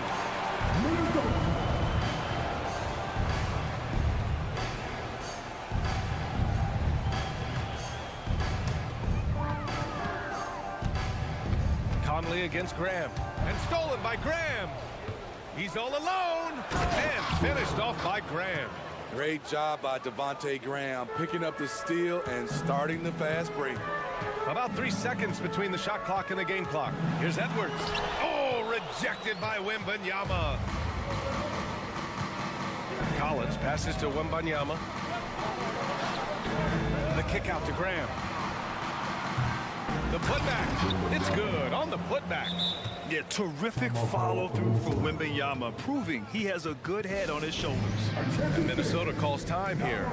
S5: Conley against Graham. And stolen by Graham. He's all alone. And finished off by Graham.
S12: Great job by Devontae Graham picking up the steal and starting the fast break.
S5: About 3 seconds between the shot clock and the game clock. Here's Edwards. Oh, rejected by Wembanyama. Collins passes to Wembanyama. The kick out to Graham. The putback. It's good on the putback.
S8: Yeah, terrific follow-through for Wembanyama, proving he has a good head on his shoulders.
S5: And Minnesota calls time here.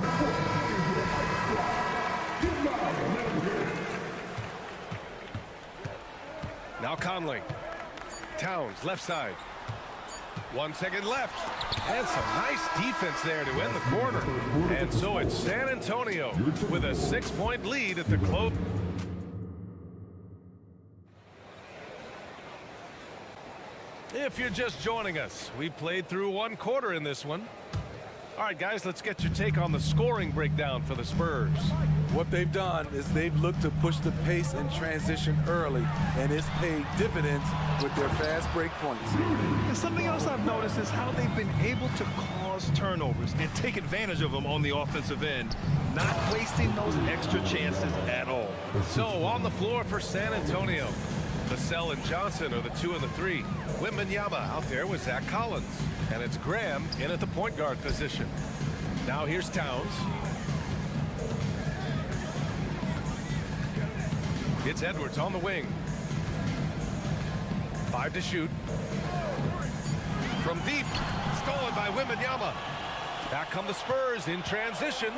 S5: Now Conley. Towns, left side. 1 second left. And some nice defense there to end the quarter. And so it's San Antonio with a 6-point lead at the close. If you're just joining us, we played through 1 quarter in this one. All right, guys, let's get your take on the scoring breakdown for the Spurs.
S12: What they've done is they've looked to push the pace and transition early, and it's paid dividends with their fast break points.
S8: And something else I've noticed is how they've been able to cause turnovers and take advantage of them on the offensive end, not wasting those extra chances at all.
S5: So on the floor for San Antonio, Vassell and Johnson are the 2 and the 3. Wembanyama out there with Zach Collins. And it's Graham in at the point guard position. Now here's Towns. It's Edwards on the wing. 5 to shoot. From deep. Stolen by Wembanyama. Back come the Spurs in transition.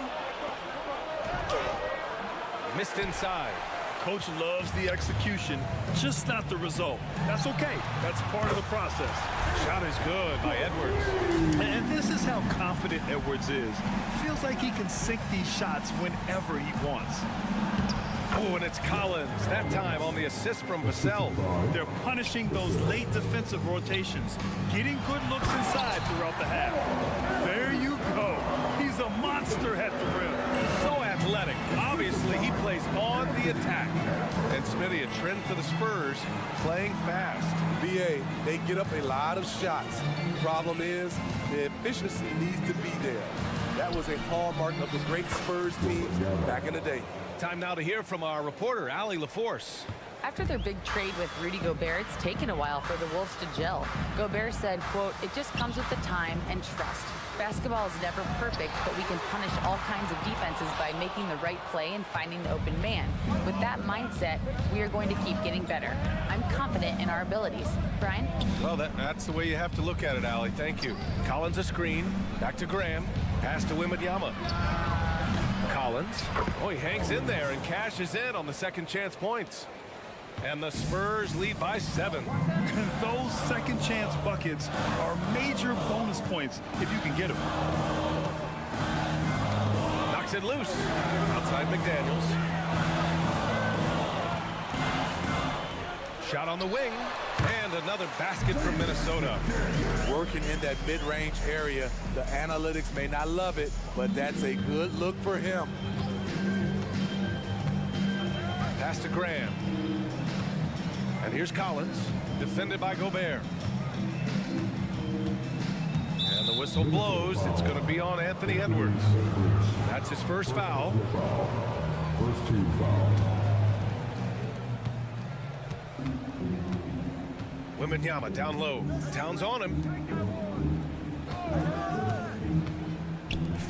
S5: Missed inside.
S8: Coach loves the execution, just not the result. That's okay. That's part of the process.
S5: Shot is good by Edwards.
S8: And this is how confident Edwards is. Feels like he can sink these shots whenever he wants.
S5: Oh, and it's Collins, that time on the assist from Vassell.
S8: They're punishing those late defensive rotations, getting good looks inside throughout the half. There you go. He's a monster at the rim.
S5: So athletic. Obviously, he plays on the attack. And Smitty, a trend for the Spurs, playing fast.
S12: B.A., they get up a lot of shots. Problem is, the efficiency needs to be there. That was a hallmark of the great Spurs team back in the day.
S5: Time now to hear from our reporter, Allie LaForce.
S9: After their big trade with Rudy Gobert, it's taken a while for the Wolves to gel. Gobert said, quote, "It just comes with the time and trust. Basketball is never perfect, but we can punish all kinds of defenses by making the right play and finding the open man. With that mindset, we are going to keep getting better. I'm confident in our abilities." Brian?
S5: Well, that's the way you have to look at it, Allie. Thank you. Collins a screen. Back to Graham. Pass to Wembanyama. Collins. Oh, he hangs in there and cashes in on the second chance points. And the Spurs lead by 7.
S8: Those second chance buckets are major bonus points if you can get them.
S5: Now knocks it loose. Outside McDaniels. Shot on the wing. And another basket from Minnesota.
S12: Working in that mid-range area. The analytics may not love it, but that's a good look for him.
S5: Pass to Graham. And here's Collins, defended by Gobert. And the whistle blows. It's going to be on Anthony Edwards. That's his first foul.
S4: First team foul.
S5: Wembanyama down low. Towns on him.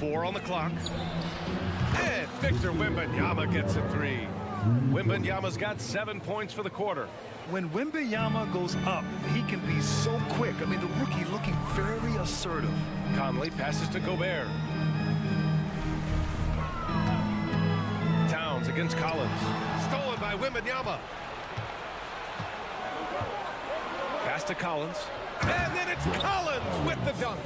S5: 4 on the clock. And Victor Wembanyama gets a 3. Wembanyama's got 7 points for the quarter.
S8: When Wembanyama goes up, he can be so quick. I mean, the rookie looking very assertive.
S5: Conley passes to Gobert. Towns against Collins. Stolen by Wembanyama. Pass to Collins. And then it's Collins with the dunk.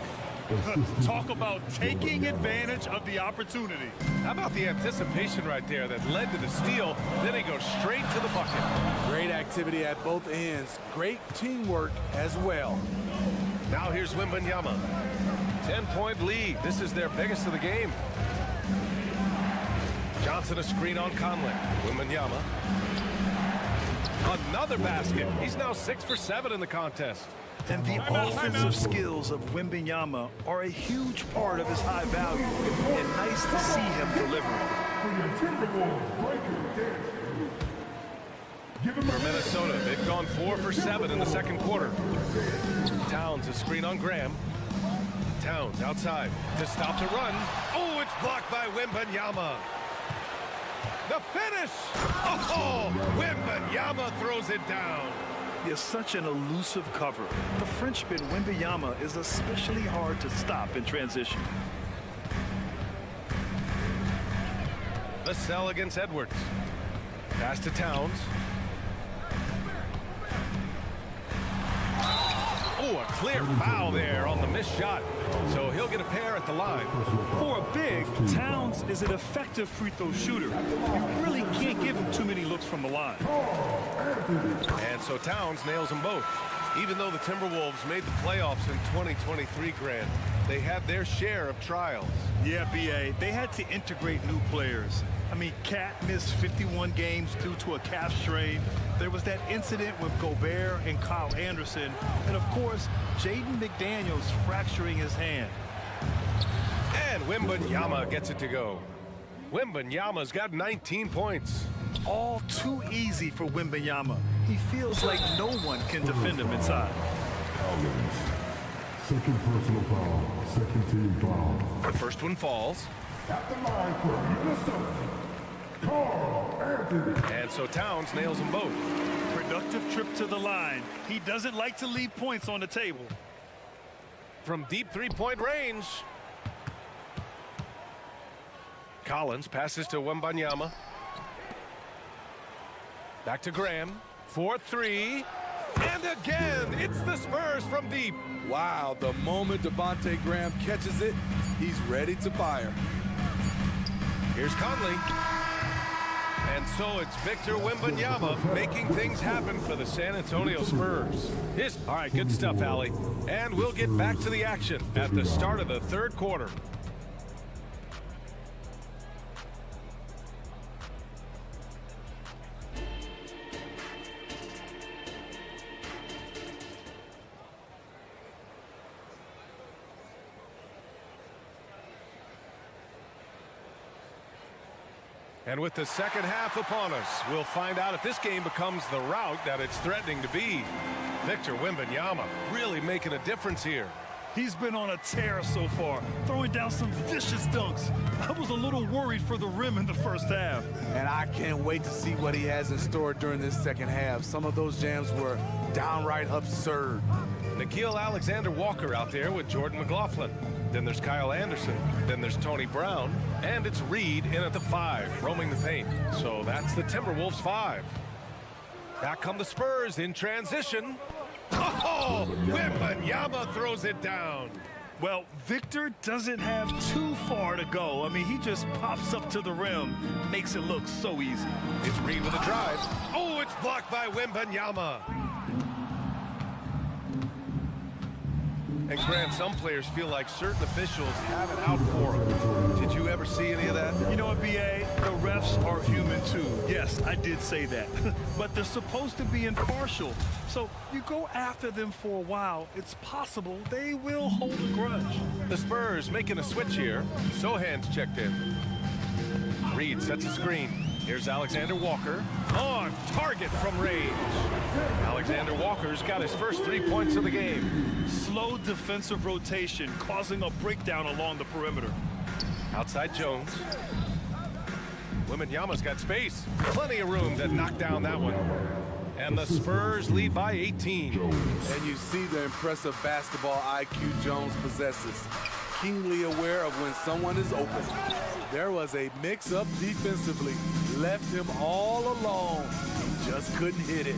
S8: Talk about taking advantage of the opportunity.
S5: How about the anticipation right there that led to the steal? Then he goes straight to the bucket.
S12: Great activity at both ends. Great teamwork as well.
S5: Now here's Wembanyama. 10-point lead. This is their biggest of the game. Johnson a screen on Conley. Wembanyama. Another basket. He's now 6 for 7 in the contest.
S8: And the offensive skills of Wembanyama are a huge part of his high value. And nice to see him delivering.
S5: For Minnesota, they've gone 4 for 7 in the second quarter. Towns a screen on Graham. Towns outside to stop the run. Oh, it's blocked by Wembanyama. The finish! Oh, Wembanyama throws it down.
S8: He is such an elusive cover. The Frenchman Wembanyama is especially hard to stop in transition.
S5: Vassell against Edwards. Pass to Towns. Oh, a clear foul there on the missed shot. So he'll get a pair at the line.
S8: For a big, Towns is an effective free throw shooter. You really can't give him too many looks from the line.
S5: And so Towns nails them both. Even though the Timberwolves made the playoffs in 2023, Grant, they had their share of trials.
S8: Yeah, B.A., they had to integrate new players. I mean, Cat missed 51 games due to a calf strain. There was that incident with Gobert and Kyle Anderson. And, of course, Jaden McDaniels fracturing his hand.
S5: And Wembanyama gets it to go. Wembanyama's got 19 points.
S8: All too easy for Wembanyama. He feels like no one can defend him inside.
S4: Second personal foul. Second team foul.
S5: The first one falls.
S4: At the line for Minnesota, Carl Anthony.
S5: And so Towns nails them both.
S8: Productive trip to the line. He doesn't like to leave points on the table.
S5: From deep three-point range. Collins passes to Wembanyama. Back to Graham. 4-3. And again, it's the Spurs from deep.
S12: Wow, the moment Devontae Graham catches it, he's ready to fire.
S5: Here's Conley. And so it's Victor Wembanyama making things happen for the San Antonio Spurs. All right, good stuff, Allie. And we'll get back to the action at the start of the third quarter. And with the second half upon us, we'll find out if this game becomes the rout that it's threatening to be. Victor Wembanyama really making a difference here.
S8: He's been on a tear so far, throwing down some vicious dunks. I was a little worried for the rim in the first half.
S12: And I can't wait to see what he has in store during this second half. Some of those jams were downright absurd.
S5: Nickeil Alexander-Walker out there with Jordan McLaughlin. Then there's Kyle Anderson. Then there's Tony Brown. And it's Reed in at the 5, roaming the paint. So that's the Timberwolves 5. Back come the Spurs in transition. Oh, Wembanyama throws it down.
S8: Well, Victor doesn't have too far to go. I mean, he just pops up to the rim, makes it look so easy.
S5: It's Reed with a drive. Oh, it's blocked by Wembanyama. And Grant, some players feel like certain officials have it out for them. Did you ever see any of that?
S8: You know what, B.A.? The refs are human too. Yes, I did say that. But they're supposed to be impartial. So you go after them for a while, it's possible they will hold a grudge.
S5: The Spurs making a switch here. Sohan's checked in. Reed sets a screen. Here's Alexander Walker. On target from range. Alexander Walker's got his first 3 points of the game.
S8: Slow defensive rotation causing a breakdown along the perimeter.
S5: Outside Jones. Wembanyama's got space. Plenty of room to knock down that one. And the Spurs lead by 18.
S12: And you see the impressive basketball IQ Jones possesses. Keenly aware of when someone is open. There was a mix-up defensively. Left him all alone. He just couldn't hit it.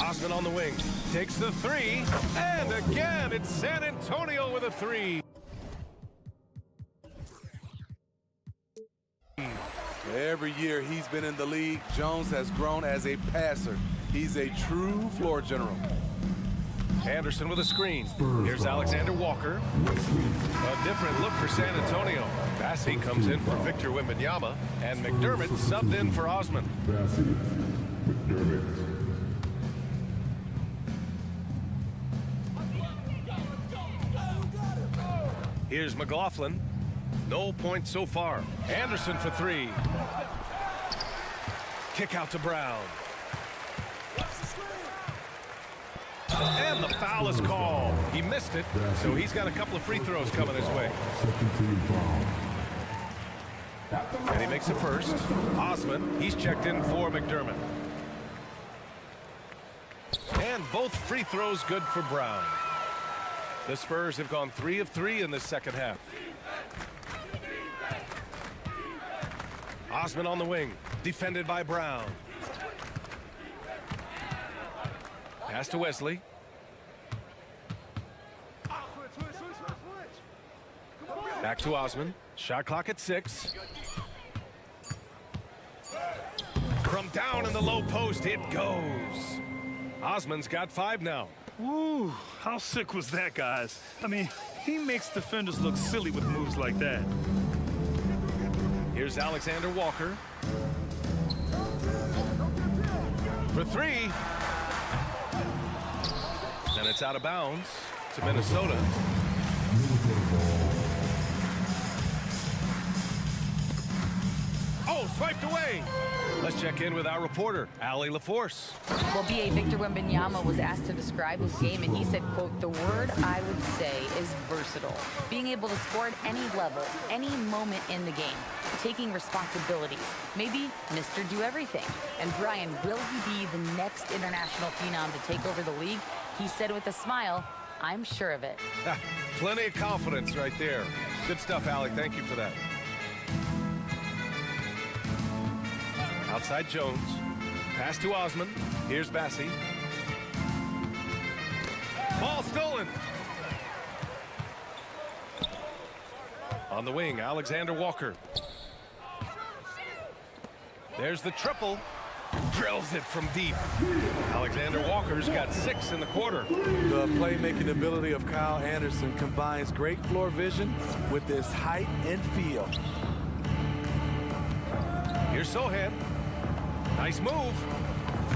S5: Osman on the wing. Takes the three. And again, it's San Antonio with a three.
S12: Every year he's been in the league, Jones has grown as a passer. He's a true floor general.
S5: Anderson with a screen. Here's Alexander Walker. A different look for San Antonio. Bassey comes in for Victor Wembanyama, and McDermott subbed in for Osman.
S4: Bassey, McDermott.
S5: Here's McLaughlin. No points so far. Anderson for three. Kick out to Brown. And the foul is called. He missed it, so he's got a couple of free throws coming his way. And he makes the first. Osman, he's checked in for McDermott. And both free throws good for Brown. The Spurs have gone 3 of 3 in the second half. Osman on the wing, defended by Brown. Pass to Wesley. Back to Osman. Shot clock at 6. From down in the low post, it goes. Osman's got 5 now.
S8: Woo, how sick was that, guys? I mean, he makes defenders look silly with moves like that.
S5: Here's Alexander Walker. For 3. And it's out of bounds to Minnesota. Oh, swiped away. Let's check in with our reporter, Allie LaForce.
S9: Well, B.A. Victor Wembanyama was asked to describe his game, and he said, quote, "The word I would say is versatile. Being able to score at any level, any moment in the game, taking responsibilities, maybe Mr. Do Everything." And Brian, will he be the next international phenom to take over the league? He said with a smile, "I'm sure of it."
S5: Plenty of confidence right there. Good stuff, Allie. Thank you for that. Outside Jones. Pass to Osman. Here's Bassey. Ball stolen. On the wing, Alexander Walker. There's the triple. Drills it from deep. Alexander Walker's got 6 in the quarter.
S12: The playmaking ability of Kyle Anderson combines great floor vision with his height and feel.
S5: Here's Sohan. Nice move.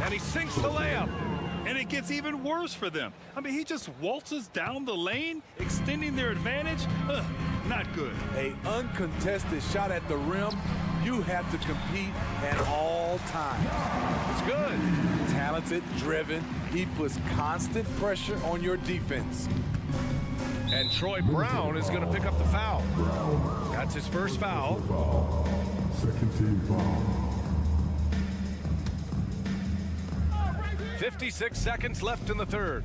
S5: And he sinks the layup.
S8: And it gets even worse for them. I mean, he just waltzes down the lane, extending their advantage. Not good.
S12: An uncontested shot at the rim. You have to compete at all times.
S5: It's good.
S12: Talented, driven. He puts constant pressure on your defense.
S5: And Troy Brown is going to pick up the foul. That's his first foul.
S4: Second team foul.
S5: 56 seconds left in the third.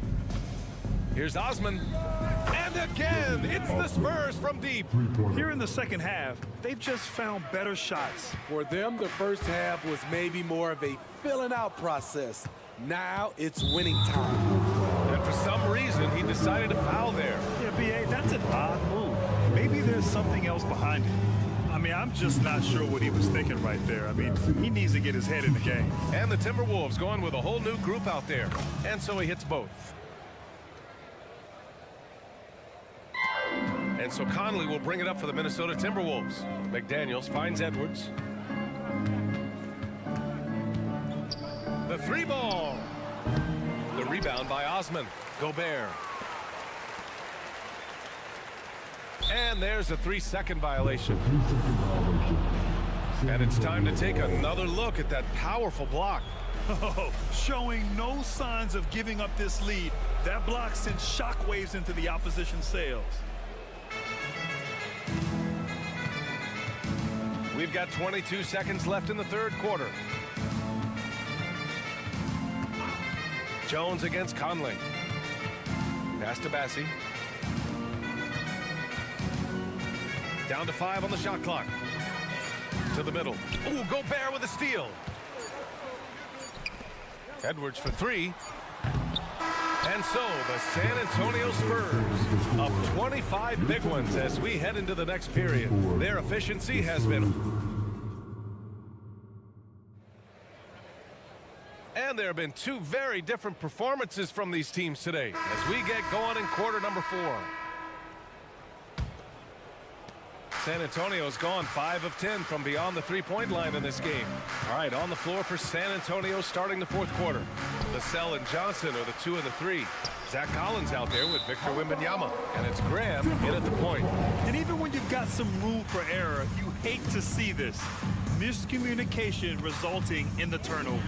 S5: Here's Osman. And again, it's the Spurs from deep.
S8: Here in the second half, they've just found better shots.
S12: For them, the first half was maybe more of a filling out process. Now it's winning time.
S5: And for For some reason, he decided to foul there.
S8: Yeah, B.A., that's an odd move. Maybe there's something else behind it. I mean, I'm just not sure what he was thinking right there. I mean, he needs to get his head in the game.
S5: And the Timberwolves going with a whole new group out there. And so he hits both. And so Conley will bring it up for the Minnesota Timberwolves. McDaniels finds Edwards. The three ball. The rebound by Osman. Gobert. And there's a 3-second violation. And it's time to take another look at that powerful block.
S8: Oh, showing no signs of giving up this lead. That block sent shockwaves into the opposition sails.
S5: We've got 22 seconds left in the third quarter. Jones against Conley. Pass to Bassi. Down to 5 on the shot clock. To the middle. Ooh, Gobert with a steal. Edwards for 3. And so the San Antonio Spurs up 25 big ones as we head into the next period. Their efficiency has been... And there have been two very different performances from these teams today as we get going in quarter number 4. San Antonio's gone 5 of 10 from beyond the three-point line in this game. All right, on the floor for San Antonio starting the fourth quarter. Vassell and Johnson are the 2 and the 3. Zach Collins out there with Victor Wembanyama. And it's Graham in at the point.
S8: And even when you've got some room for error, you hate to see this. Miscommunication resulting in the turnover.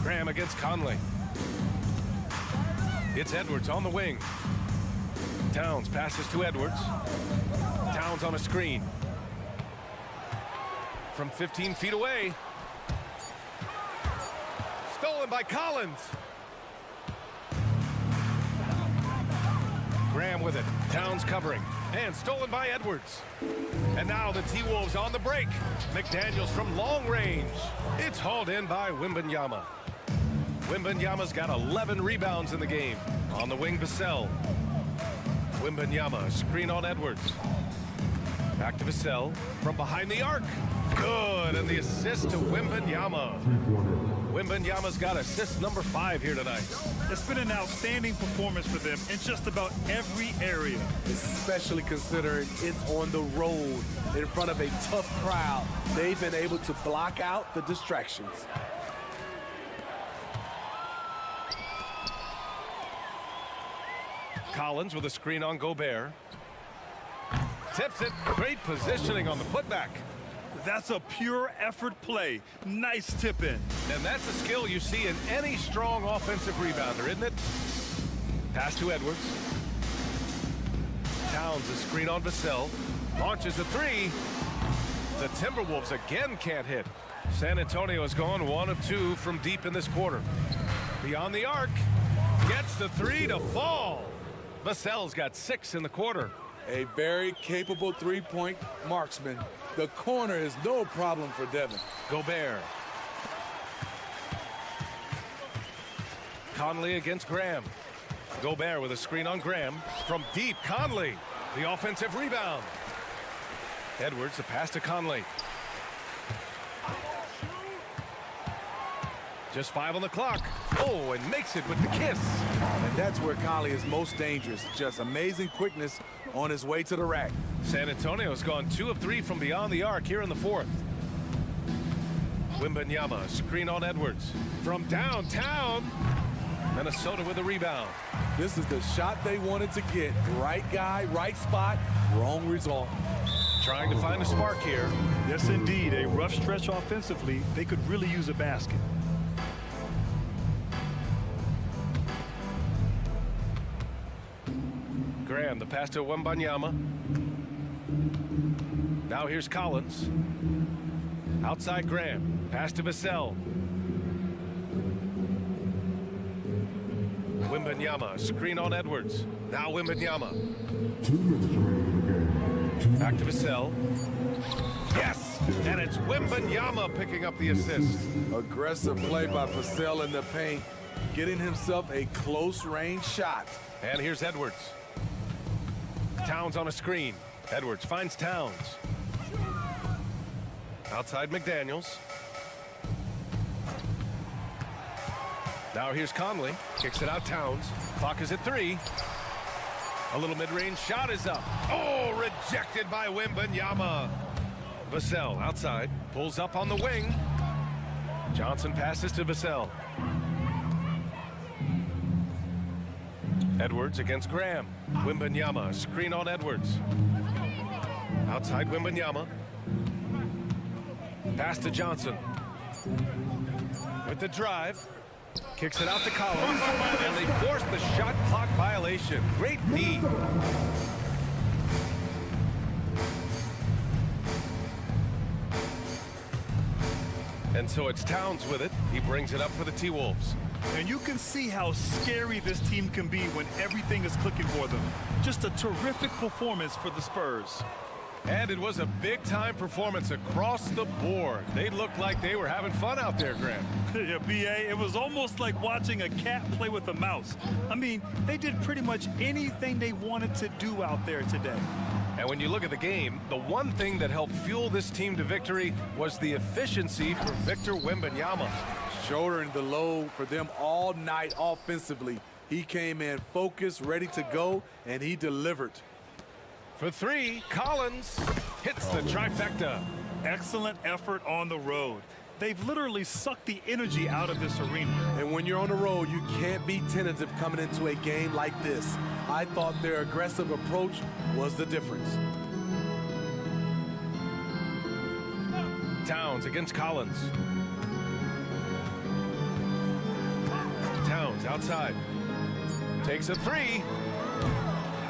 S5: Graham against Conley. It's Edwards on the wing. Towns passes to Edwards. Towns on a screen. From 15 feet away. Stolen by Collins. Graham with it. Towns covering. And stolen by Edwards. And now the T-Wolves on the break. McDaniels from long range. It's hauled in by Wembanyama. Wembanyama's got 11 rebounds in the game. On the wing, Vassell. Wembanyama, screen on Edwards. Back to Vassell from behind the arc. Good, and the assist to Wembanyama. Wembanyama's got assist number 5 here tonight.
S8: It's been an outstanding performance for them in just about every area.
S12: Especially considering it's on the road in front of a tough crowd. They've been able to block out the distractions.
S5: Collins with a screen on Gobert. Tips it. Great positioning on the putback.
S8: That's a pure effort play. Nice tip in.
S5: And that's a skill you see in any strong offensive rebounder, isn't it? Pass to Edwards. Towns a screen on Vassell. Launches a 3. The Timberwolves again can't hit. San Antonio has gone 1 of 2 from deep in this quarter. Beyond the arc. Gets the 3 to fall. Vassell's got 6 in the quarter.
S12: A very capable three-point marksman. The corner is no problem for Devin.
S5: Gobert. Conley against Graham. Gobert with a screen on Graham. From deep, Conley. The offensive rebound. Edwards, a pass to Conley. Just 5 on the clock. Oh, and makes it with the kiss.
S12: And that's where Conley is most dangerous. Just amazing quickness on his way to the rack.
S5: San Antonio's gone 2 of 3 from beyond the arc here in the fourth. Wembanyama, screen on Edwards. From downtown. Minnesota with a rebound.
S12: This is the shot they wanted to get. Right guy, right spot, wrong result.
S5: Trying to find a spark here.
S8: Yes, indeed. A rough stretch offensively. They could really use a basket.
S5: Graham, the pass to Wembanyama. Now here's Collins. Outside Graham. Pass to Vassell. Wembanyama, screen on Edwards. Now Wembanyama.
S4: 2 minutes remaining in the game.
S5: Back to Vassell. Yes, and it's Wembanyama picking up the assist.
S12: Aggressive play by Vassell in the paint, getting himself a close-range shot.
S5: And here's Edwards. Towns on a screen. Edwards finds Towns. Outside McDaniels. Now here's Conley. Kicks it out Towns. Clock is at 3. A little mid-range shot is up. Oh, rejected by Wembanyama. Vassell outside. Pulls up on the wing. Johnson passes to Vassell. Edwards against Graham. Wembanyama, screen on Edwards. Outside Wembanyama. Pass to Johnson. With the drive. Kicks it out to Collins. And they force the shot clock violation. Great D. And so it's Towns with it. He brings it up for the T-Wolves.
S8: And you can see how scary this team can be when everything is clicking for them. Just a terrific performance for the Spurs.
S5: And it was a big-time performance across the board. They looked like they were having fun out there, Graham.
S8: Yeah, B.A., it was almost like watching a cat play with a mouse. I mean, they did pretty much anything they wanted to do out there today.
S5: And when you look at the game, the one thing that helped fuel this team to victory was the efficiency for Victor Wembanyama.
S12: Shouldering the load for them all night offensively. He came in focused, ready to go, and he delivered.
S5: For 3, Collins hits the trifecta.
S8: Excellent effort on the road. They've literally sucked the energy out of this arena.
S12: And when you're on the road, you can't be tentative coming into a game like this. I thought their aggressive approach was the difference.
S5: Towns against Collins. Towns outside. Takes a 3.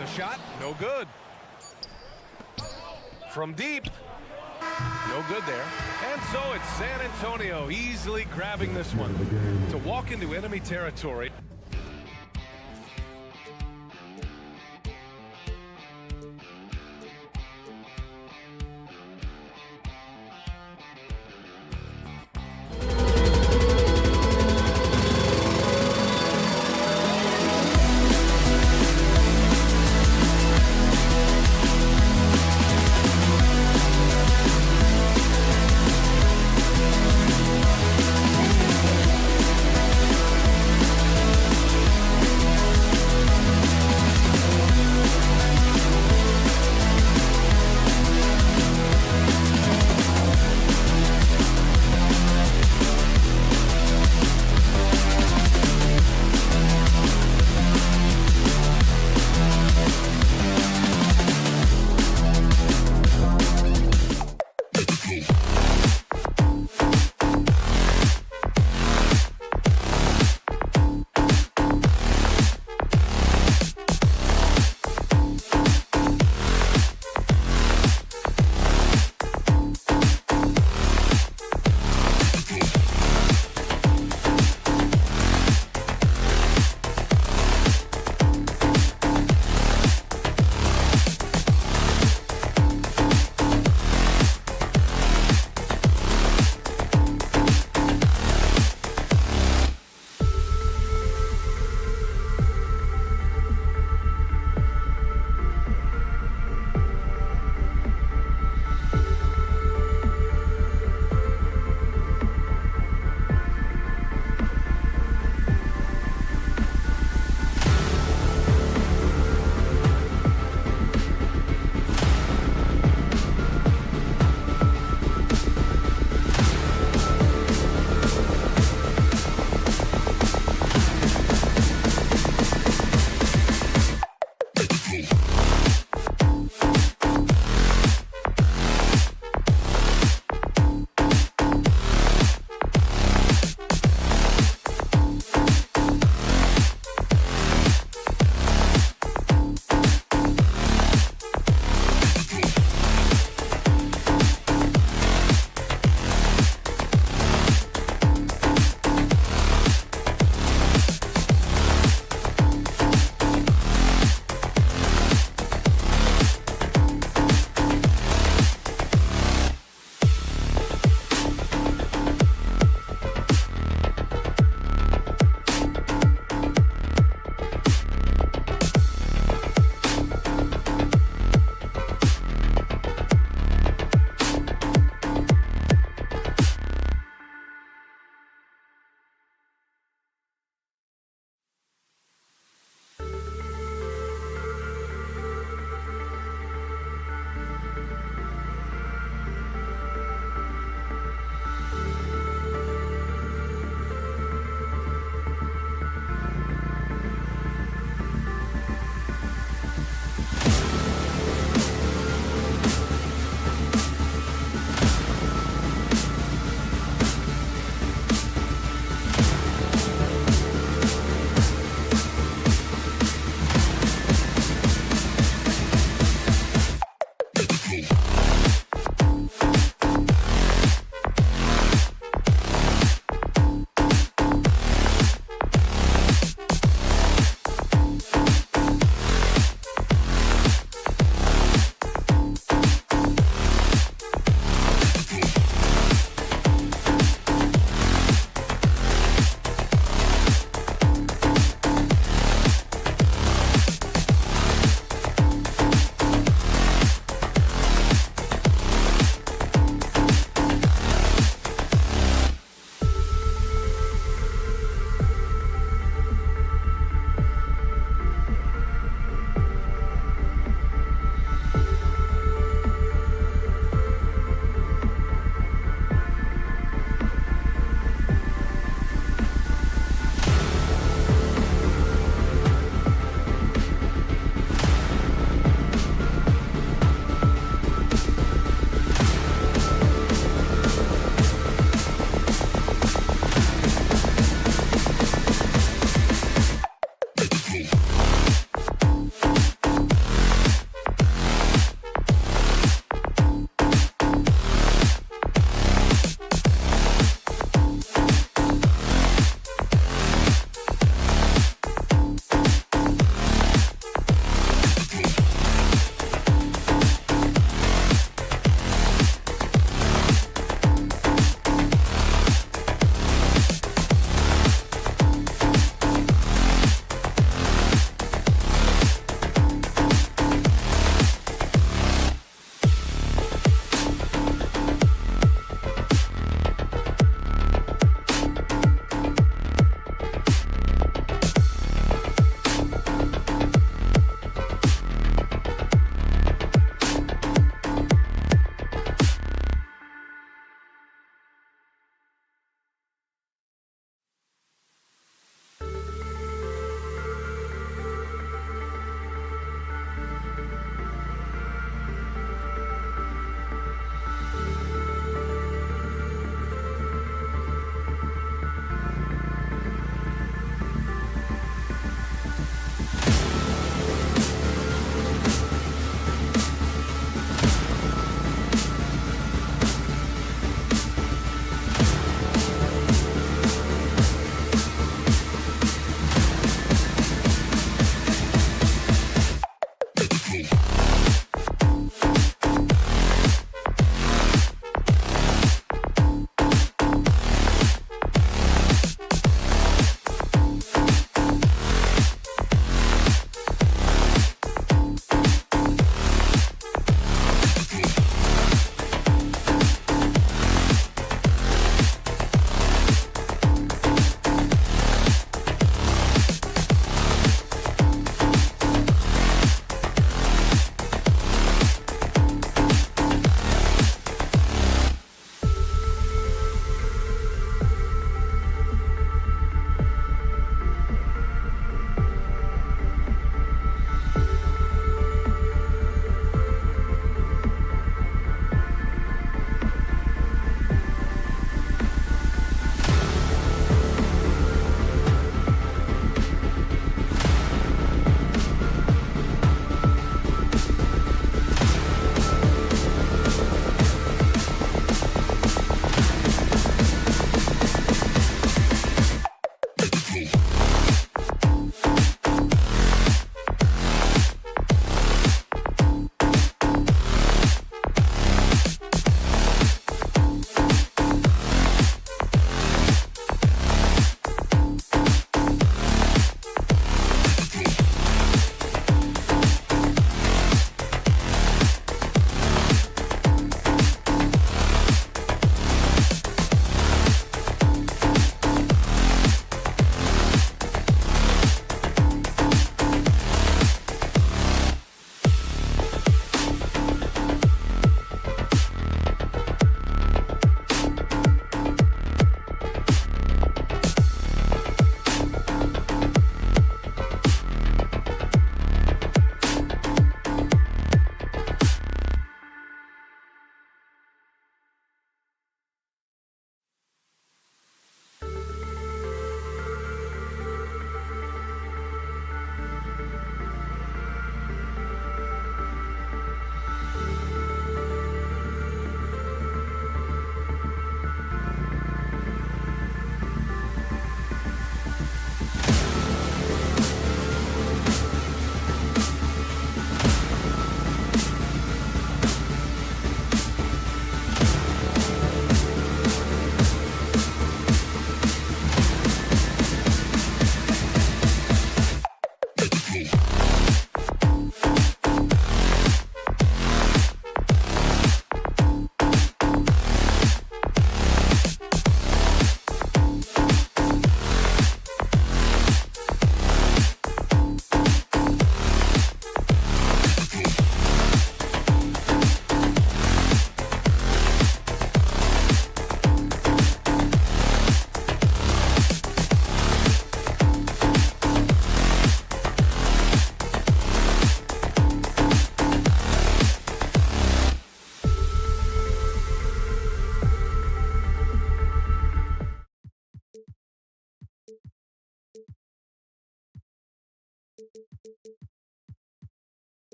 S5: The shot, no good. From deep, no good there. And so it's San Antonio easily grabbing this one to walk into enemy territory.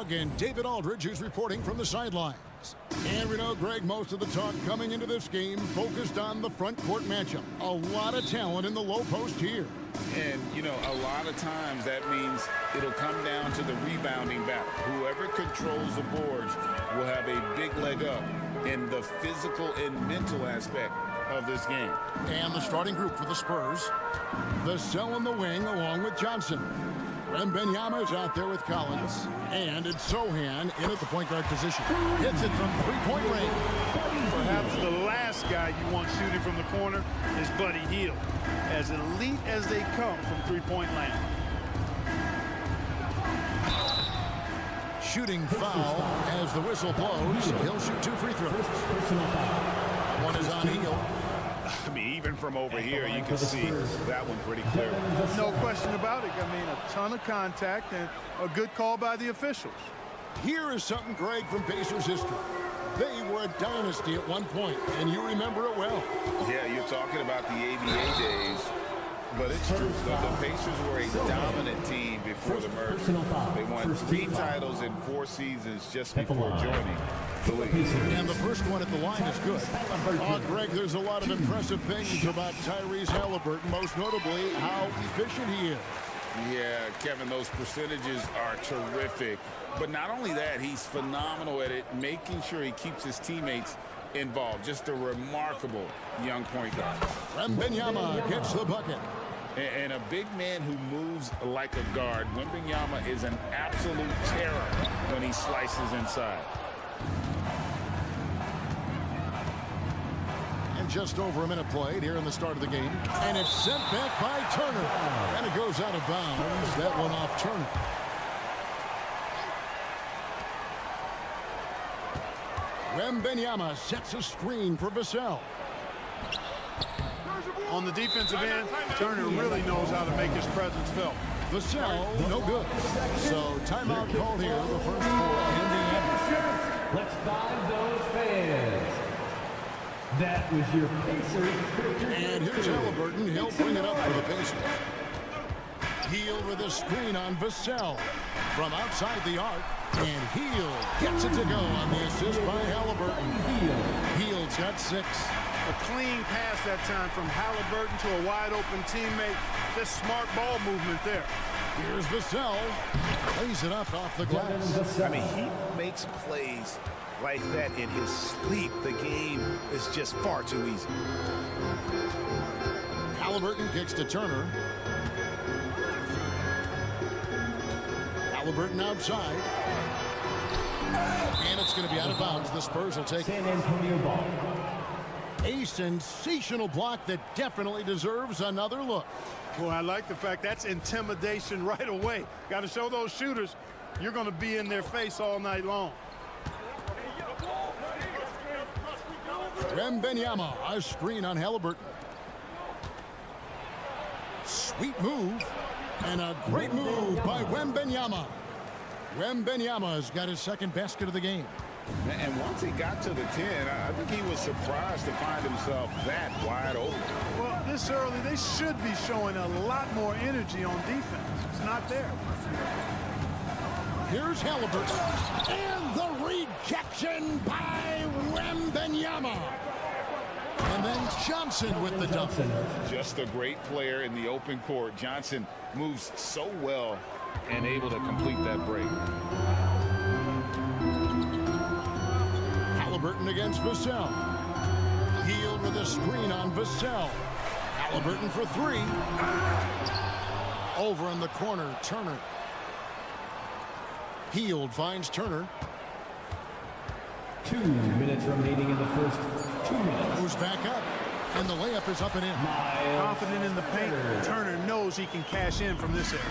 S1: And David Aldridge, who's reporting from the sidelines. And we know, Greg, most of the talk coming into this game focused on the front court matchup. A lot of talent in the low post here.
S3: And, you know, a lot of times that means it'll come down to the rebounding battle. Whoever controls the boards will have a big leg up in the physical and mental aspect of this game.
S1: And the starting group for the Spurs. Vassell in the wing along with Johnson. Wembanyama is out there with Collins. And it's Sohan in at the point guard position. Hits it from three-point range.
S11: Perhaps the last guy you want shooting from the corner is Buddy Hield. As elite as they come from three-point land.
S1: Shooting foul as the whistle blows. He'll shoot 2 free throws. One is on Hield.
S3: I mean, even from over here, you can see that one pretty clear.
S11: No question about it. I mean, a ton of contact and a good call by the officials.
S1: Here is something, Greg, from Pacers history. They were a dynasty at one point, and you remember it well.
S3: Yeah, you're talking about the ABA days, but it's true. The Pacers were a dominant team before the merger. They won 3 titles in 4 seasons just before joining the league.
S1: And the first one at the line is good. Greg, there's a lot of impressive things about Tyrese Halliburton, most notably how efficient he is.
S3: Yeah, Kevin, those percentages are terrific. But not only that, he's phenomenal at it, making sure he keeps his teammates involved. Just a remarkable young point guard.
S1: Wembanyama gets the bucket.
S3: And a big man who moves like a guard. Wembanyama is an absolute terror when he slices inside.
S1: And just over a minute played here in the start of the game. And it's sent back by Turner. And it goes out of bounds. That one off Turner. Wembanyama sets a screen for Vassell.
S11: On the defensive end, Turner really knows how to make his presence felt.
S1: Vassell, no good. So timeout called here, the first for Indiana.
S13: Let's find those fans. That was your Pacers.
S1: And here's Halliburton. He'll bring it up for the Pacers. Hield with a screen on Vassell from outside the arc. And Hield gets it to go on the assist by Halliburton. Hield's got 6.
S11: A clean pass that time from Halliburton to a wide-open teammate. Just smart ball movement there.
S1: Here's Vassell. Plays it up off the glass.
S5: I mean, he makes plays like that in his sleep. The game is just far too easy.
S1: Halliburton kicks to Turner. Halliburton outside. And it's going to be out of bounds. The Spurs will take
S13: San Antonio ball.
S1: A sensational block that definitely deserves another look.
S11: Well, I like the fact that's intimidation right away. Got to show those shooters you're going to be in their face all night long.
S1: Wembanyama, a screen on Halliburton. Sweet move. And a great move by Wembanyama. Wembanyama's got his second basket of the game.
S3: And once he got to the 10, I think he was surprised to find himself that wide open.
S11: Well, this early, they should be showing a lot more energy on defense. It's not there.
S1: Here's Halliburton. And the rejection by Wembanyama. And then Johnson with the dunk.
S3: Just a great player in the open court. Johnson moves so well and able to complete that break.
S1: Halliburton against Vassell. Hield with a screen on Vassell. Halliburton for 3. Over in the corner, Turner. Hield finds Turner.
S13: 2 minutes remaining in the first 2 minutes.
S1: Moves back up, and the layup is up and in.
S11: Confident in the paint, Turner knows he can cash in from this area.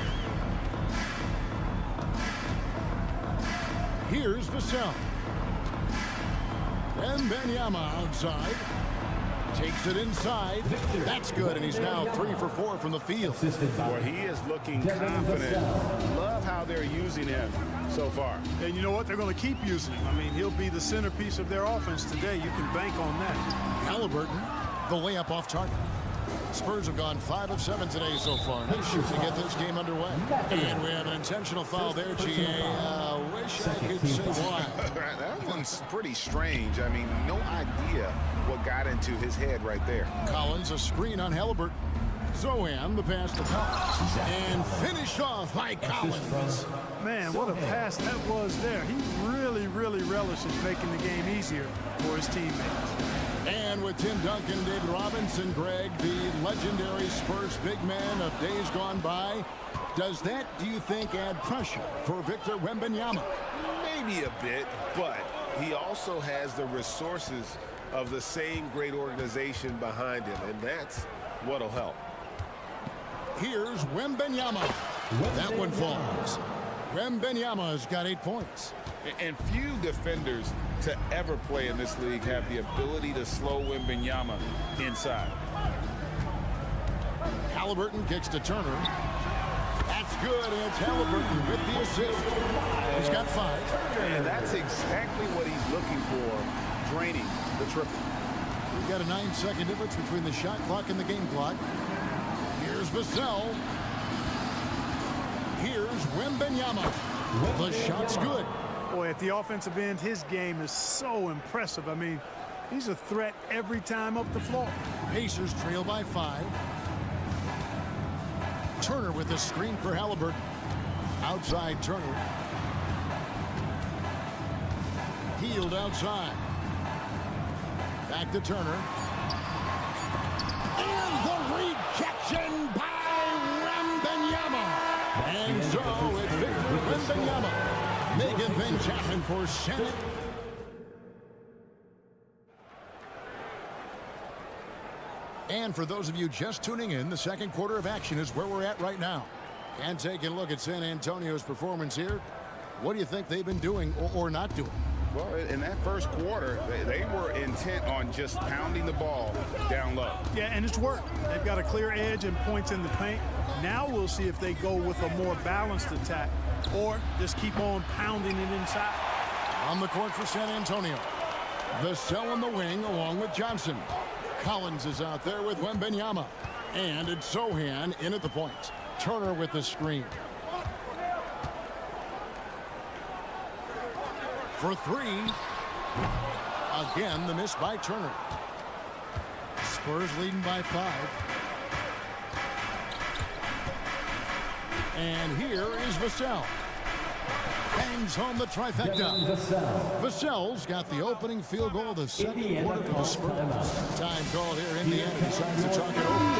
S1: Here's Vassell. Wembanyama outside. Takes it inside. That's good, and he's now 3 for 4 from the field.
S3: Well, he is looking confident. Love how they're using him so far.
S11: And you know what? They're going to keep using him. I mean, he'll be the centerpiece of their offense today. You can bank on that.
S1: Halliburton, the layup off target. Spurs have gone 5 of 7 today so far. They shoot to get this game underway. And we have an intentional foul there, GA. Wish I could say why.
S3: That one's pretty strange. I mean, no idea what got into his head right there.
S1: Collins, a screen on Halliburton. Zohan, the pass to Collins. And finished off by Collins.
S11: Man, what a pass that was there. He really, really relishes making the game easier for his teammates.
S1: And with Tim Duncan, David Robinson, Greg, the legendary Spurs big man of days gone by, does that, do you think, add pressure for Victor Wembanyama?
S3: Maybe a bit, but he also has the resources of the same great organization behind him, and that's what'll help.
S1: Here's Wembanyama. That one falls. Wembanyama's got 8 points.
S3: And few defenders to ever play in this league have the ability to slow Wembanyama inside.
S1: Halliburton kicks to Turner. That's good, and it's Halliburton with the assist. He's got 5.
S3: And that's exactly what he's looking for, draining the triple.
S1: We've got a 9-second difference between the shot clock and the game clock. Here's Vassell. Here's Wembanyama. The shot's good.
S11: Boy, at the offensive end, his game is so impressive. I mean, he's a threat every time up the floor.
S1: Pacers trail by 5. Turner with the screen for Halliburton. Outside Turner. Healed outside. Back to Turner. And the rejection by Wembanyama. And so it's Victor Wembanyama making things happen for Senate. And for those of you just tuning in, the second quarter of action is where we're at right now. And taking a look at San Antonio's performance here, what do you think they've been doing or not doing?
S3: Well, in that first quarter, they were intent on just pounding the ball down low.
S11: Yeah, and it's worked. They've got a clear edge and points in the paint. Now we'll see if they go with a more balanced attack or just keep on pounding it inside.
S1: On the court for San Antonio. Vassell in the wing along with Johnson. Collins is out there with Wembanyama. And it's Zohan in at the point. Turner with the screen. For 3. Again, the miss by Turner. Spurs leading by 5. And here is Vassell. Bangs home the trifecta. Vassell's got the opening field goal of the second quarter for the Spurs. Time called here. Indiana decides to chalk it over.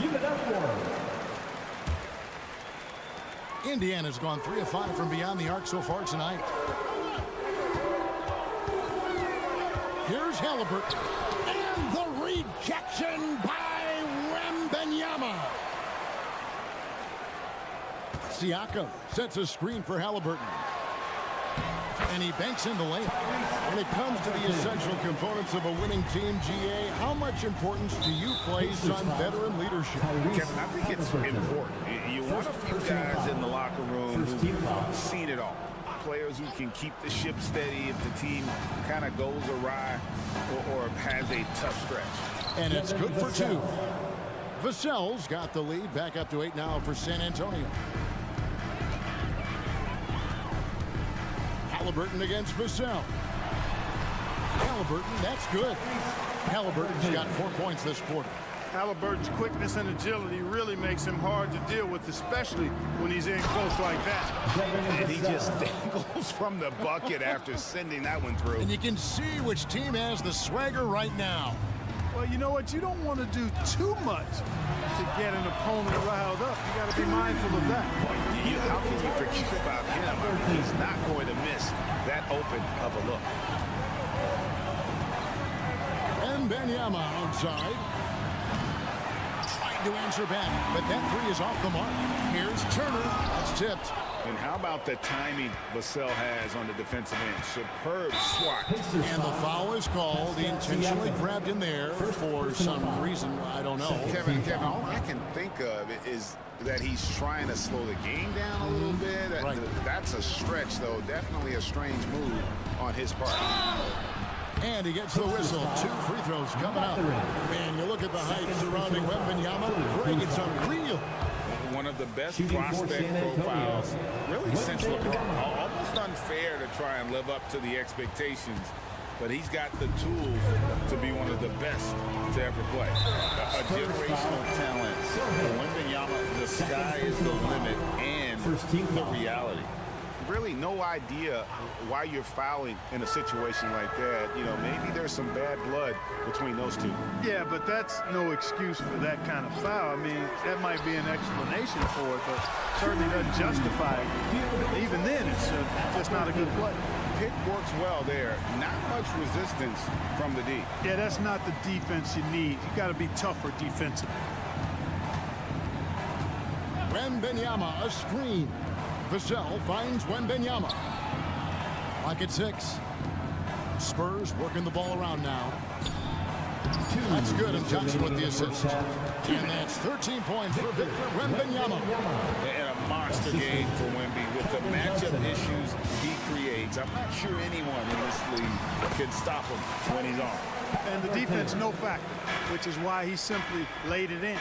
S13: Give it up for him.
S1: Indiana's gone 3 of 5 from beyond the arc so far tonight. Here's Halliburton. And the rejection by Wembanyama. Siakam sets a screen for Halliburton. And he banks in the layup. When it comes to the essential components of a winning team, GA, how much importance do you place on veteran leadership?
S3: Kevin, I think it's important. You want a few guys in the locker room who've seen it all. Players who can keep the ship steady if the team kind of goes awry or has a tough stretch.
S1: And it's good for 2. Vassell's got the lead, back up to 8 now for San Antonio. Halliburton against Vassell. Halliburton, that's good. Halliburton's got 4 points this quarter.
S11: Halliburton's quickness and agility really makes him hard to deal with, especially when he's in close like that.
S3: And he just dangles from the bucket after sending that one through.
S1: And you can see which team has the swagger right now.
S11: Well, you know what? You don't want to do too much to get an opponent riled up. You got to be mindful of that.
S3: How can you forget about him? I mean, he's not going to miss that open of a look.
S1: And Wembanyama outside. Trying to answer back, but that 3 is off the mark. Here's Turner. That's tipped.
S3: And how about the timing Vassell has on the defensive end? Superb swat.
S1: And the foul is called. He intentionally grabbed in there for some reason. I don't know.
S3: Kevin, all I can think of is that he's trying to slow the game down a little bit.
S1: Right.
S3: That's a stretch, though. Definitely a strange move on his part.
S1: And he gets the whistle. 2 free throws coming up. Man, you look at the height surrounding Wembanyama. Greg, it's unreal.
S3: One of the best prospect profiles, really, since LeBron. Almost unfair to try and live up to the expectations, but he's got the tools to be one of the best to ever play. A generational talent. Wembanyama, the sky is the limit, and the reality. Really no idea why you're fouling in a situation like that. You know, maybe there's some bad blood between those two.
S11: Yeah, but that's no excuse for that kind of foul. I mean, that might be an explanation for it, but certainly doesn't justify it. Even then, it's just not a good play.
S3: Pick works well there. Not much resistance from the D.
S11: Yeah, that's not the defense you need. You got to be tougher defensively.
S1: Wembanyama, a screen. Vassell finds Wembanyama. Lock at 6. Spurs working the ball around now. That's good, and Johnson with the assist. And that's 13 points for Victor Wembanyama.
S3: And a monster game for Wemby with the matchup issues he creates. I'm not sure anyone in this league can stop him when he's on.
S11: And the defense, no factor, which is why he simply laid it in.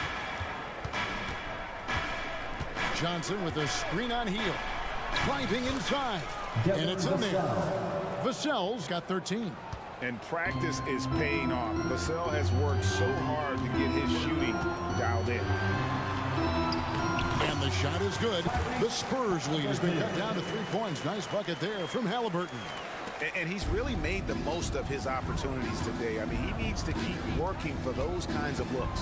S1: Johnson with a screen on heel. Driving inside. And it's in there. Vassell's got 13.
S3: And practice is paying off. Vassell has worked so hard to get his shooting dialed in.
S1: And the shot is good. The Spurs lead has been cut down to 3 points. Nice bucket there from Halliburton.
S3: And he's really made the most of his opportunities today. I mean, he needs to keep working for those kinds of looks.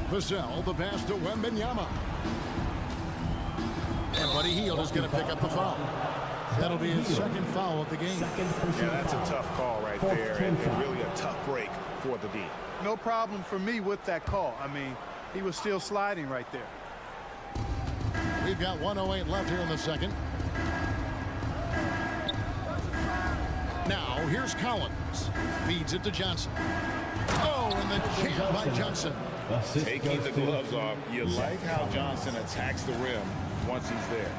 S1: Vassell, the pass to Wembanyama. And Buddy Hield is going to pick up the foul. That'll be his second foul of the game.
S3: Yeah, that's a tough call right there, and really a tough break for the D.
S11: No problem for me with that call. I mean, he was still sliding right there.
S1: We've got 1:08 left here in the second. Now, here's Collins. Feeds it to Johnson. Oh, and the jam by Johnson.
S3: Taking the gloves off. You like how Johnson attacks the rim once he's there.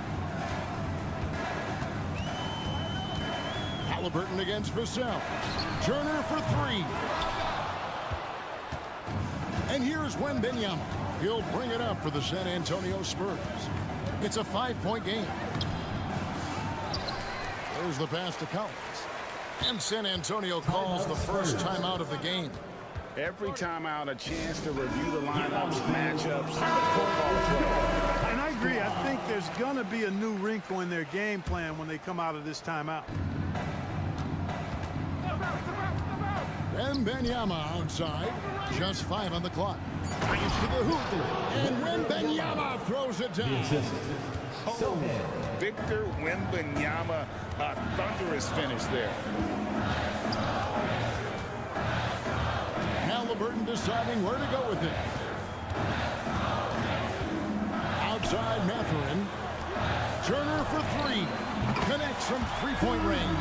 S1: Halliburton against Vassell. Turner for 3. And here's Wembanyama. He'll bring it up for the San Antonio Spurs. It's a 5-point game. There's the pass to Collins. And San Antonio calls the first timeout of the game.
S3: Every timeout, a chance to review the lineups, matchups,
S11: and I agree. I think there's going to be a new wrinkle in their game plan when they come out of this timeout.
S1: Wembanyama outside. Just 5 on the clock. Brings to the hoop. And Wembanyama throws it down.
S3: Oh, Victor Wembanyama, a thunderous finish there.
S1: Halliburton deciding where to go with it. Outside Mathurin. Turner for 3. Connects from 3-point range.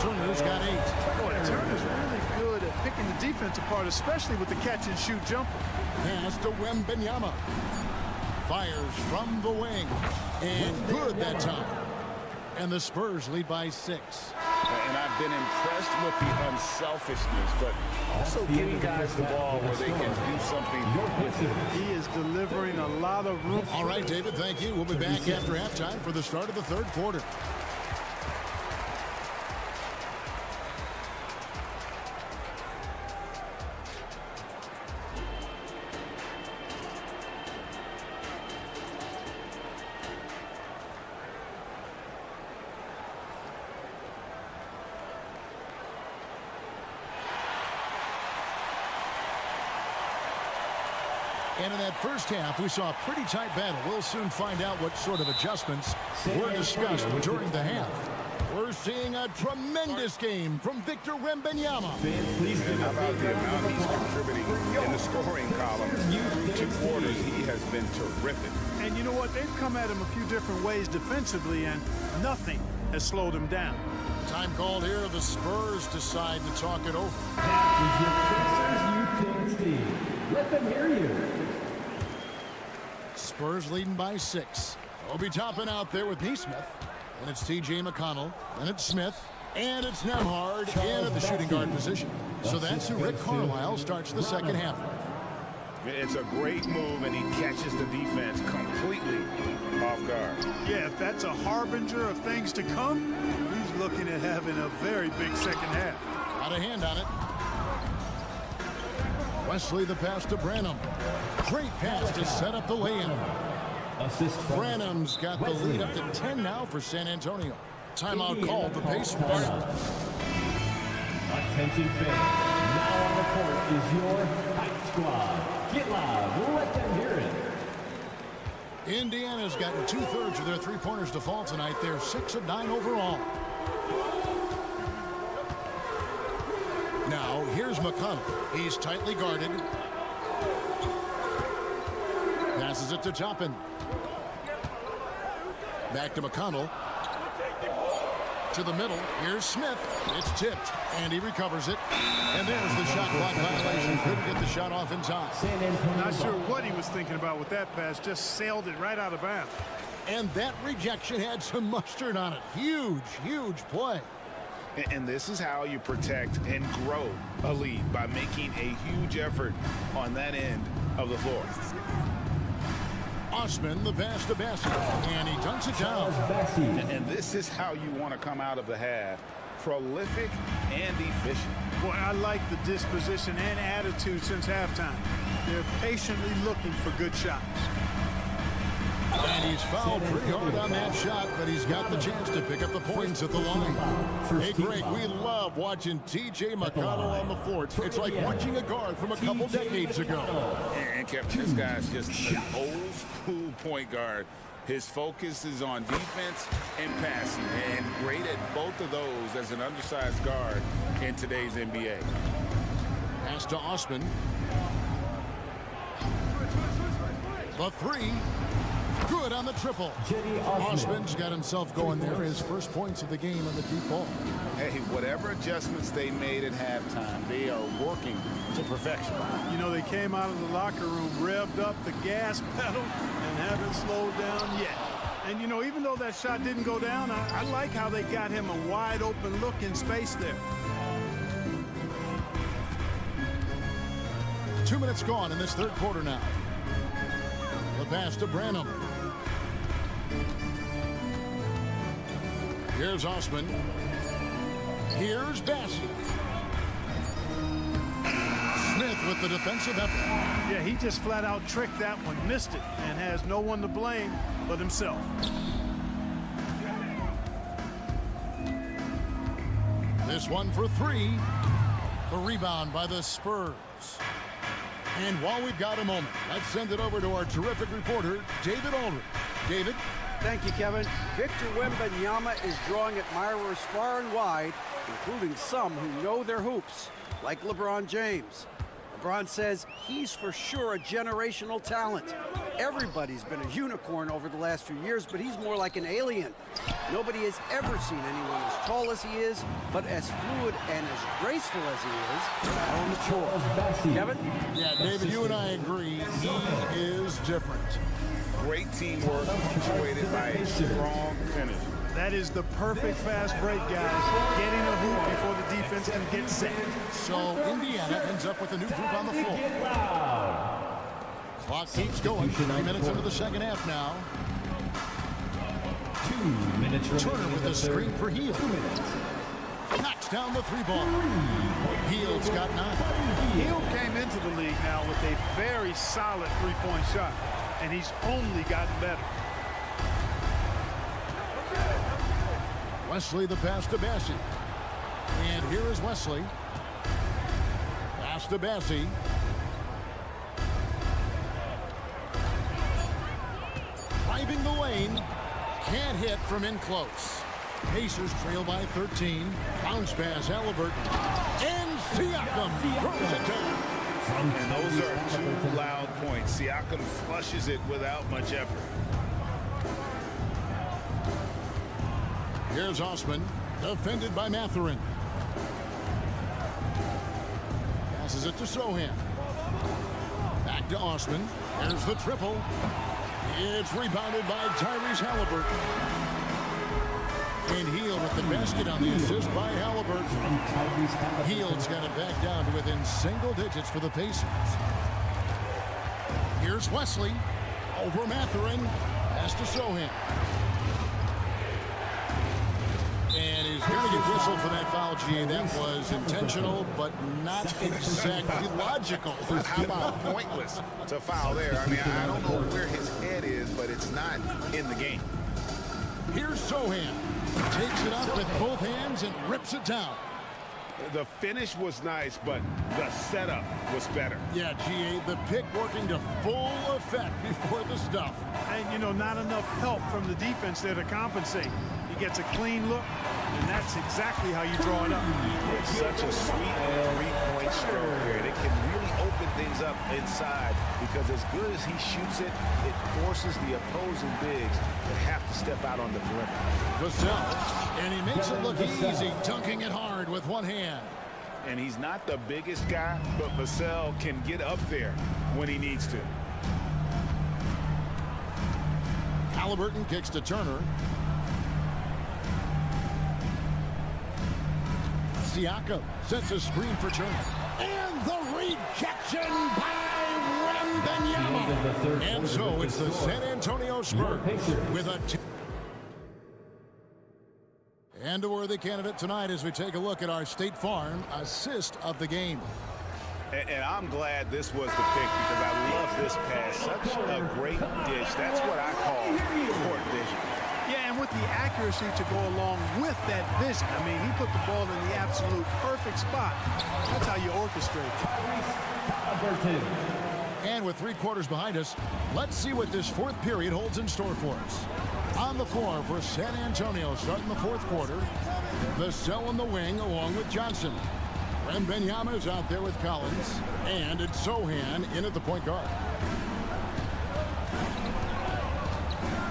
S1: Turner's got 8.
S11: Boy, Turner's really good at picking the defense apart, especially with the catch-and-shoot jumper.
S1: Pass to Wembanyama. Fires from the wing. And good that time. And the Spurs lead by 6.
S3: And I've been impressed with the unselfishness, but also giving guys the ball where they can do something with it.
S11: He is delivering a lot of room.
S1: All right, David, thank you. We'll be back after halftime for the start of the third quarter. And in that first half, we saw a pretty tight battle. We'll soon find out what sort of adjustments were discussed during the half. We're seeing a tremendous game from Victor Wembanyama.
S3: How about the amount he's contributing in the scoring column? Through 2 quarters, he has been terrific.
S11: And you know what? They've come at him a few different ways defensively, and nothing has slowed him down.
S1: Time called here. The Spurs decide to talk it over.
S13: That is your Pacers youth dance team. Let them hear you.
S1: Spurs leading by 6. Obi Toppin out there with Neesmith. And it's T.J. McConnell. And it's Smith. And it's Nembhard in at the shooting guard position. So that's who Rick Carlisle starts the second half with.
S3: It's a great move, and he catches the defense completely off guard.
S11: Yeah, if that's a harbinger of things to come, he's looking at having a very big second half.
S1: Got a hand on it. Wesley the pass to Branham. Great pass to set up the lay-in. Branham's got the lead up to 10 now for San Antonio. Timeout called the Pacers.
S13: Attention fans. Now on the court is your Hype Squad. Get loud. Let them hear it.
S1: Indiana's gotten 2/3 of their three-pointers to fall tonight. They're 6 of 9 overall. Now, here's McConnell. He's tightly guarded. Passes it to Toppin. Back to McConnell. To the middle. Here's Smith. It's tipped. And he recovers it. And there's the shot clock violation. Couldn't get the shot off in time.
S11: Not sure what he was thinking about with that pass. Just sailed it right out of bounds.
S1: And that rejection had some mustard on it. Huge, huge play.
S3: And this is how you protect and grow a lead, by making a huge effort on that end of the floor.
S1: Osman, the pass to Bassett, and he dunks it down.
S3: And this is how you want to come out of the half. Prolific and efficient.
S11: Boy, I like the disposition and attitude since halftime. They're patiently looking for good shots.
S1: And he's fouled pretty hard on that shot, but he's got the chance to pick up the points at the line. Hey, Greg, we love watching T.J. McConnell on the floor. It's like watching a guard from a couple decades ago.
S3: And Captain, this guy's just an old school point guard. His focus is on defense and passing, and great at both of those as an undersized guard in today's NBA.
S1: Pass to Osman. The three. Good on the triple. Osman's got himself going there. His first points of the game on the deep ball.
S3: Hey, whatever adjustments they made at halftime, they are working to perfection.
S11: You know, they came out of the locker room, revved up the gas pedal, and haven't slowed down yet. And, you know, even though that shot didn't go down, I like how they got him a wide open look in space there.
S1: 2 minutes gone in this third quarter now. The pass to Branham. Here's Osman. Here's Bassett. Smith with the defensive effort.
S11: Yeah, he just flat out tricked that one, missed it, and has no one to blame but himself.
S1: This one for three. The rebound by the Spurs. And while we've got a moment, let's send it over to our terrific reporter, David Aldridge. David?
S6: Thank you, Kevin. Victor Wembanyama is drawing admirers far and wide, including some who know their hoops, like LeBron James. LeBron says he's for sure a generational talent. Everybody's been a unicorn over the last few years, but he's more like an alien. Nobody has ever seen anyone as tall as he is, but as fluid and as graceful as he is on the court. Kevin?
S1: Yeah, David, you and I agree. He is different.
S3: Great teamwork, punctuated by a strong finish.
S11: That is the perfect fast break, guys. Getting a hoop before the defense can get set.
S1: So Indiana ends up with a new group on the floor. Clock keeps going. 3 minutes into the second half now.
S13: 2 minutes.
S1: Turner with the screen for Hield. 2 minutes. Knocks down the three ball. Hield's got 9.
S11: Hield came into the league now with a very solid three-point shot, and he's only gotten better.
S1: Wesley the pass to Bassett. And here is Wesley. Pass to Bassett. Driving the lane. Can't hit from in close. Pacers trail by 13. Bounce pass, Halliburton. And Siakam throws it down.
S3: And those are two loud points. Siakam flushes it without much effort.
S1: Here's Osman, defended by Mathurin. Passes it to Sohan. Back to Osman. There's the triple. It's rebounded by Tyrese Halliburton. And Hield with the basket on the assist by Halliburton. Hield's got it back down to within single digits for the Pacers. Here's Wesley. Over Mathurin. Pass to Sohan. And he's going to get whistled for that foul, G. That was intentional, but not exactly logical.
S3: How about pointless to foul there? I mean, I don't know where his head is, but it's not in the game.
S1: Here's Sohan. Takes it up with both hands and rips it down.
S3: The finish was nice, but the setup was better.
S1: Yeah, GA, the pick working to full effect before the stuff.
S11: And, you know, not enough help from the defense there to compensate. He gets a clean look, and that's exactly how you draw it up.
S3: It's such a sweet three-point stroke here. It can really open things up inside because as good as he shoots it, it forces the opposing bigs to have to step out on the perimeter.
S1: Vassell, and he makes it look easy, dunking it hard with one hand.
S3: And he's not the biggest guy, but Vassell can get up there when he needs to.
S1: Halliburton kicks to Turner. Siakam sets a screen for Turner. And the rejection by Wembanyama. And so it's the San Antonio Spurs with a... And a worthy candidate tonight as we take a look at our State Farm assist of the game.
S3: And I'm glad this was the pick because I love this pass. Such a great dish. That's what I call court vision.
S11: Yeah, and with the accuracy to go along with that vision. I mean, he put the ball in the absolute perfect spot. That's how you orchestrate.
S1: And with 3 quarters behind us, let's see what this fourth period holds in store for us. On the floor for San Antonio starting the fourth quarter. Vassell in the wing along with Johnson. Wembanyama is out there with Collins. And it's Sohan in at the point guard.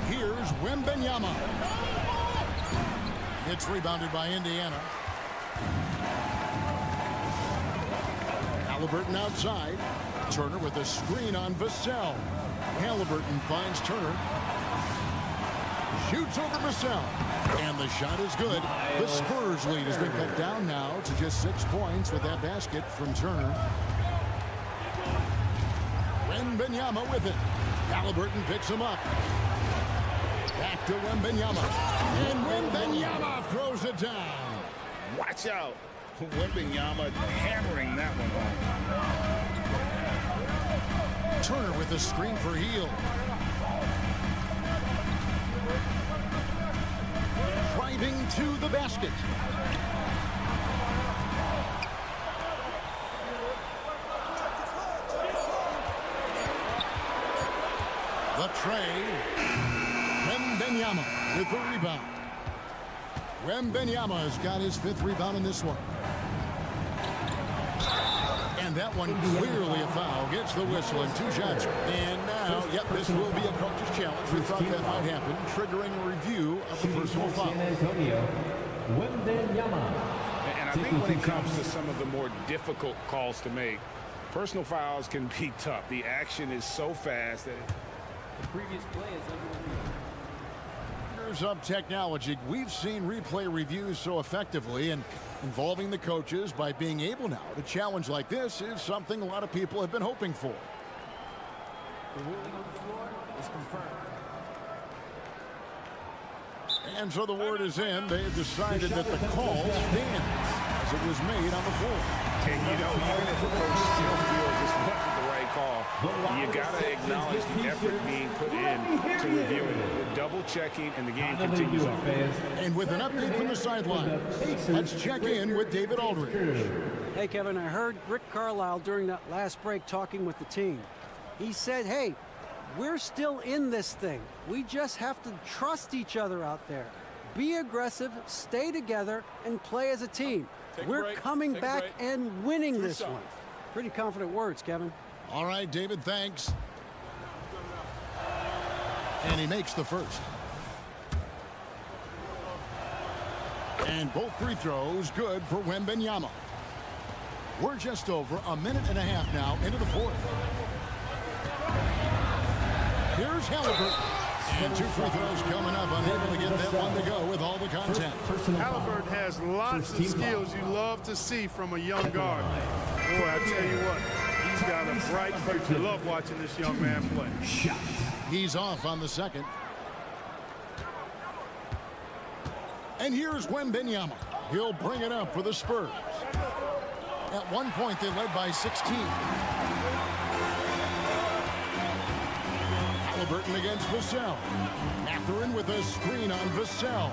S1: Here's Wembanyama. It's rebounded by Indiana. Halliburton outside. Turner with a screen on Vassell. Halliburton finds Turner. Shoots over Vassell. And the shot is good. The Spurs lead has been cut down now to just 6 points with that basket from Turner. Wembanyama with it. Halliburton picks him up. Back to Wembanyama. And Wembanyama throws it down.
S3: Watch out. Wembanyama hammering that one home.
S1: Turner with a screen for Hield. Driving to the basket. The tray. Wembanyama with the rebound. Wembanyama has got his 5th rebound in this one. And that one clearly a foul. Gets the whistle and 2 shots. And now, yep, this will be a coach's challenge. We thought that might happen, triggering a review of the personal foul.
S13: San Antonio, Wembanyama.
S3: And I think when it comes to some of the more difficult calls to make, personal fouls can be tough. The action is so fast that
S10: The previous play is under review.
S1: Of technology, we've seen replay reviews so effectively, and involving the coaches by being able now to challenge like this is something a lot of people have been hoping for.
S10: The ruling on the floor is confirmed.
S1: And so the word is in. They have decided that the call stands as it was made on the floor.
S3: And you know, even if a coach still feels this wasn't the right call, you got to acknowledge the effort being put in to reviewing it, the double checking, and the game continues on.
S1: And with an update from the sideline, let's check in with David Aldridge.
S6: Hey, Kevin, I heard Rick Carlisle during that last break talking with the team. He said, hey, we're still in this thing. We just have to trust each other out there. Be aggressive, stay together, and play as a team. We're coming back and winning this one. Pretty confident words, Kevin.
S1: All right, David, thanks. And he makes the first. And both free throws good for Wembanyama. We're just over a minute and a half now into the fourth. Here's Halliburton. And 2 free throws coming up, unable to get that one to go with all the contact.
S11: Halliburton has lots of skills you love to see from a young guard. Boy, I tell you what, he's got a bright future. Love watching this young man play.
S1: He's off on the second. And here's Wembanyama. He'll bring it up for the Spurs. At one point, they led by 16. Halliburton against Vassell. Mathurin with a screen on Vassell.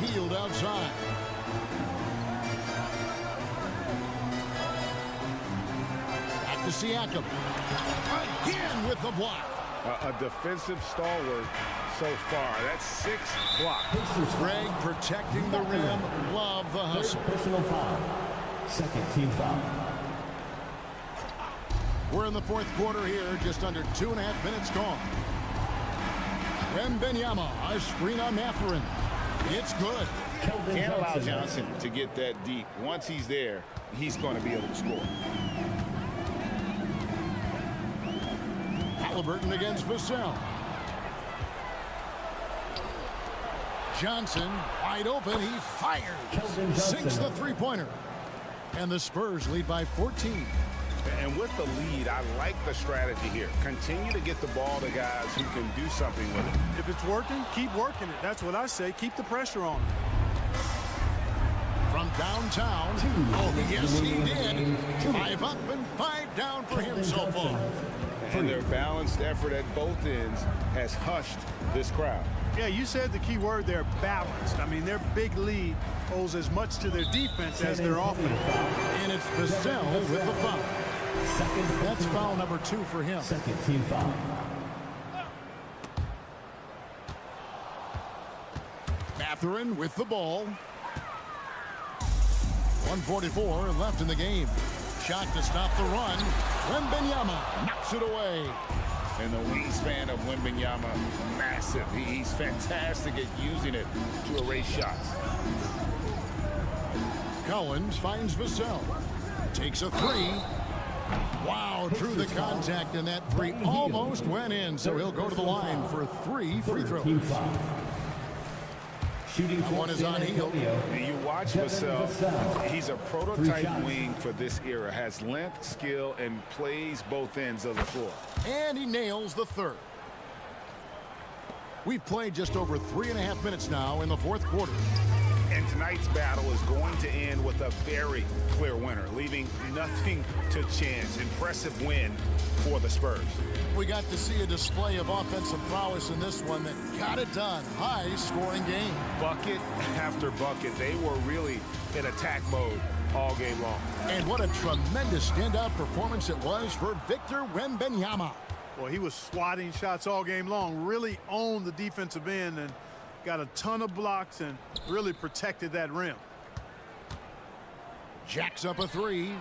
S1: Healed outside. Back to Siakam. Again with the block.
S3: A defensive stalwart so far. That's 6 blocks.
S1: Greg protecting the rim. Love the hustle.
S13: Personal foul. Second team foul.
S1: We're in the fourth quarter here, just under 2.5 minutes gone. Wembanyama, a screen on Mathurin. It's good.
S3: Can't allow Johnson to get that deep. Once he's there, he's going to be able to score.
S1: Halliburton against Vassell. Johnson, wide open, he fires. Sinks the three-pointer. And the Spurs lead by 14.
S3: And with the lead, I like the strategy here. Continue to get the ball to guys who can do something with it.
S11: If it's working, keep working it. That's what I say. Keep the pressure on.
S1: From downtown. Oh, yes, he did. 5 up and 5 down for him so far.
S3: And their balanced effort at both ends has hushed this crowd.
S11: Yeah, you said the key word there, balanced. I mean, their big lead owes as much to their defense as their offense.
S1: And it's Vassell with the foul. That's foul number 2 for him.
S13: Second team foul.
S1: Mathurin with the ball. 1:44 left in the game. Shot to stop the run. Wembanyama knocks it away.
S3: And the wingspan of Wembanyama, massive. He's fantastic at using it to erase shots.
S1: Collins finds Vassell. Takes a 3. Wow, drew the contact, and that 3 almost went in, so he'll go to the line for 3 free throws.
S13: Shooting
S1: one is on heel.
S3: And you watch Vassell. He's a prototype wing for this era. Has length, skill, and plays both ends of the floor.
S1: And he nails the 3rd. We've played just over 3.5 minutes now in the fourth quarter.
S3: And tonight's battle is going to end with a very clear winner, leaving nothing to chance. Impressive win for the Spurs.
S1: We got to see a display of offensive prowess in this one that got it done. High-scoring game.
S3: Bucket after bucket. They were really in attack mode all game long.
S1: And what a tremendous standout performance it was for Victor Wembanyama.
S11: Well, he was swatting shots all game long, really owned the defensive end and got a ton of blocks and really protected that rim.
S1: Jacks up a 3.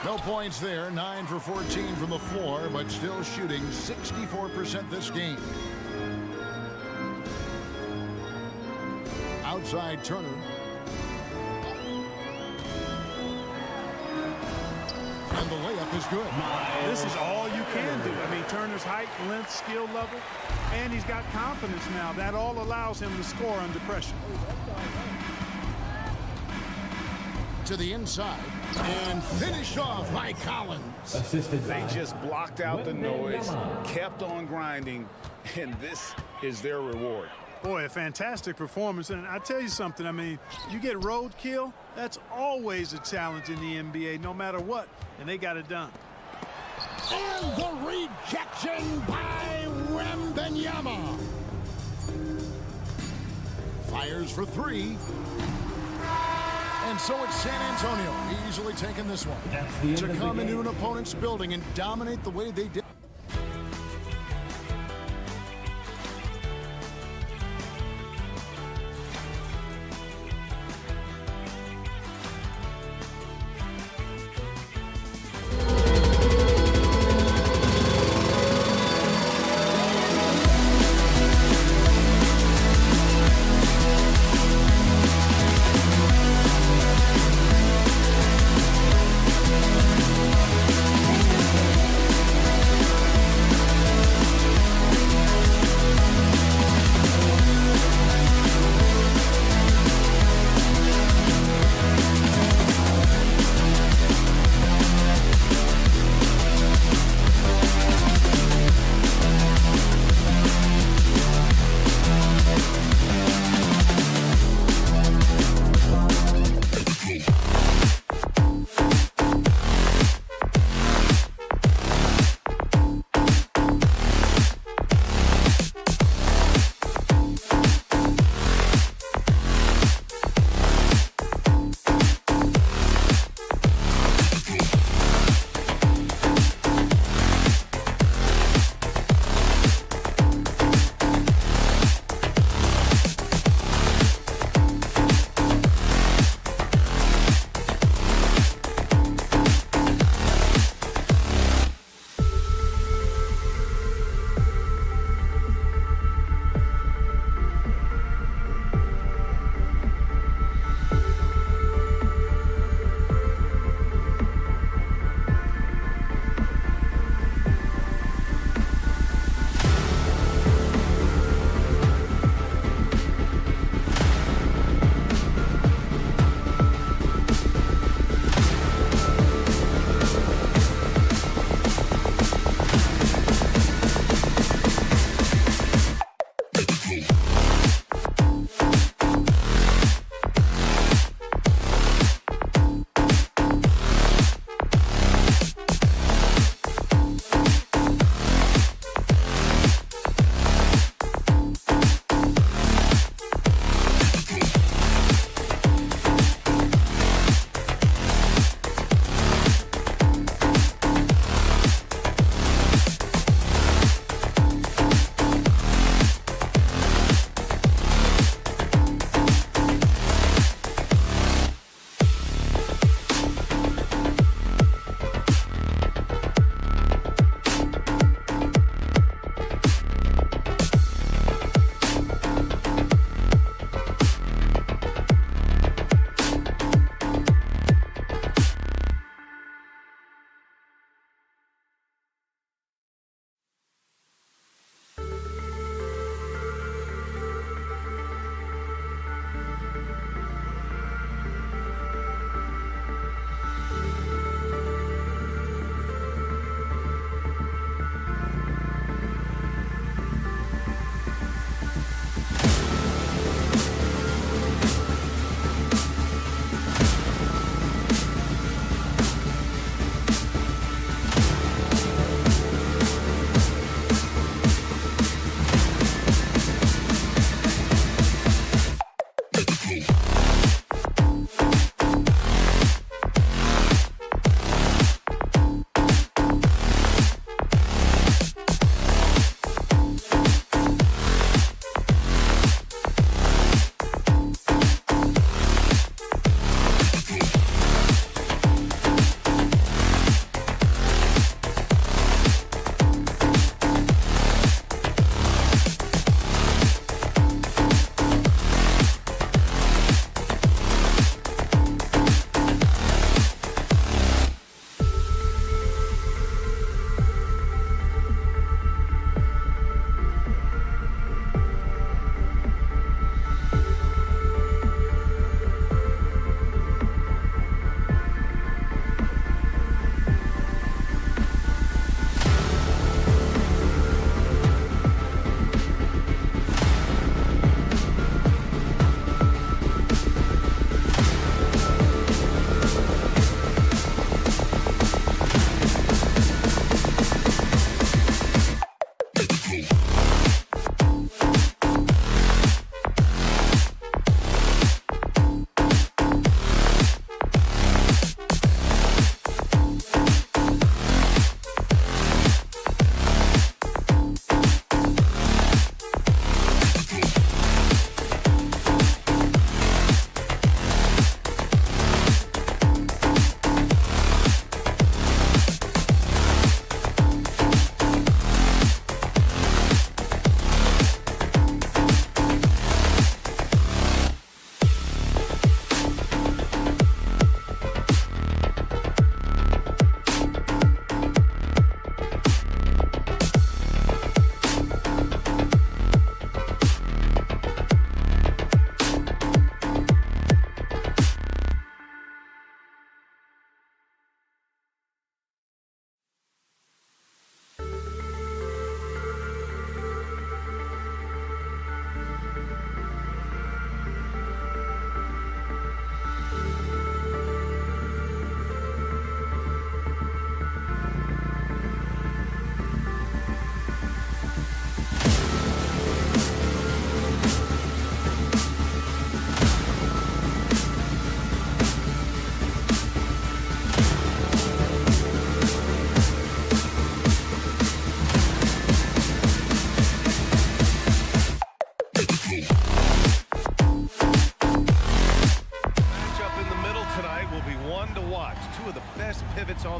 S1: No points there. 9 for 14 from the floor, but still shooting 64% this game. Outside Turner. And the layup is good.
S11: This is all you can do. I mean, Turner's height, length, skill level, and he's got confidence now. That all allows him to score under pressure.
S1: To the inside and finished off by Collins.
S13: Assisted
S3: They just blocked out the noise, kept on grinding, and this is their reward.
S11: Boy, a fantastic performance. And I tell you something, I mean, you get roadkill, that's always a challenge in the NBA, no matter what, and they got it done.
S1: And the rejection by Wembanyama. Fires for 3. And so it's San Antonio easily taking this one. To come into an opponent's building and dominate the way they did.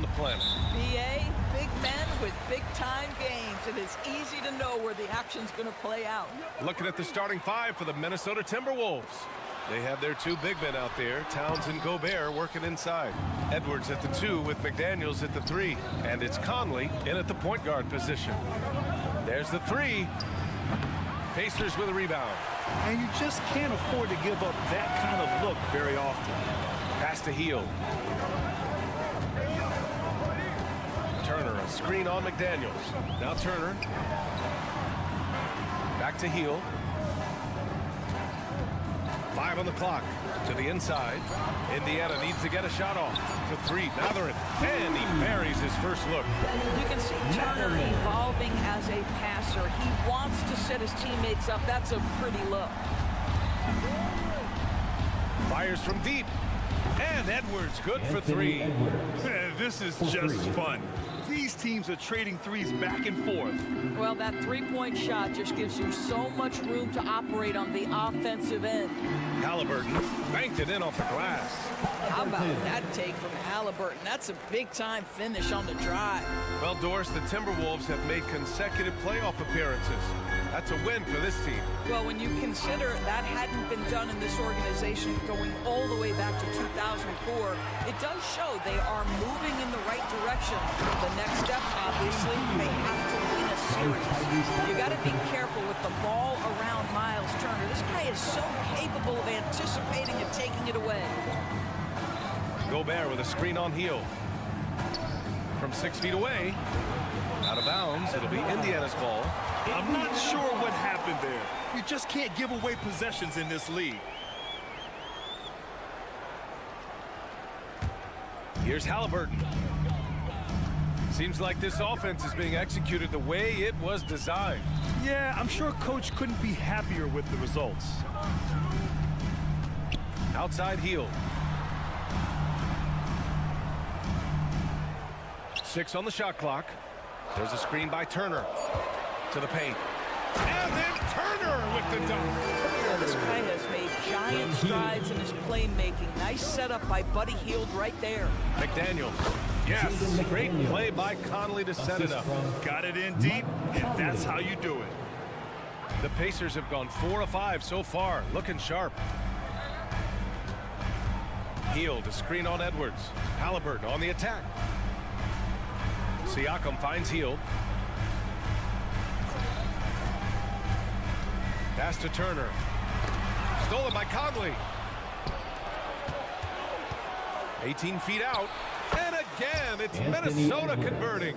S5: on the planet.
S2: B.A., big men with big-time games. It is easy to know where the action's going to play out.
S5: Looking at the starting five for the Minnesota Timberwolves. They have their two big men out there, Towns and Gobert, working inside. Edwards at the 2 with McDaniels at the 3. And it's Conley in at the point guard position. There's the 3. Pacers with a rebound.
S8: And you just can't afford to give up that kind of look very often.
S5: Pass to Hield. Turner, a screen on McDaniels. Now Turner. Back to Hield. 5 on the clock. To the inside. Indiana needs to get a shot off. To 3, Mathurin. And he buries his first look.
S2: You can see Turner evolving as a passer. He wants to set his teammates up. That's a pretty look.
S5: Fires from deep. And Edwards good for 3.
S8: This is just fun. These teams are trading threes back and forth.
S2: Well, that three-point shot just gives you so much room to operate on the offensive end.
S5: Halliburton banked it in off the glass.
S2: How about that take from Halliburton? That's a big-time finish on the drive.
S5: Well, Doris, the Timberwolves have made consecutive playoff appearances. That's a win for this team.
S2: Well, when you consider that hadn't been done in this organization going all the way back to 2004, it does show they are moving in the right direction. The next step, obviously, they have to win a series. You got to be careful with the ball around Miles Turner. This guy is so capable of anticipating and taking it away.
S5: Gobert with a screen on Hield. From 6 feet away. Out of bounds. It'll be Indiana's ball.
S8: I'm not sure what happened there. You just can't give away possessions in this league.
S5: Here's Halliburton. Seems like this offense is being executed the way it was designed.
S8: Yeah, I'm sure Coach couldn't be happier with the results.
S5: Outside Hield. 6 on the shot clock. There's a screen by Turner. To the paint. And then Turner with the dunk.
S2: This guy has made giant strides in his playmaking. Nice setup by Buddy Hield right there.
S5: McDaniels. Yes, great play by Conley to set it up.
S8: Got it in deep, and that's how you do it.
S5: The Pacers have gone 4 of 5 so far, looking sharp. Hield, a screen on Edwards. Halliburton on the attack. Siakam finds Hield. Pass to Turner. Stolen by Conley. 18 feet out. And again, it's Minnesota converting.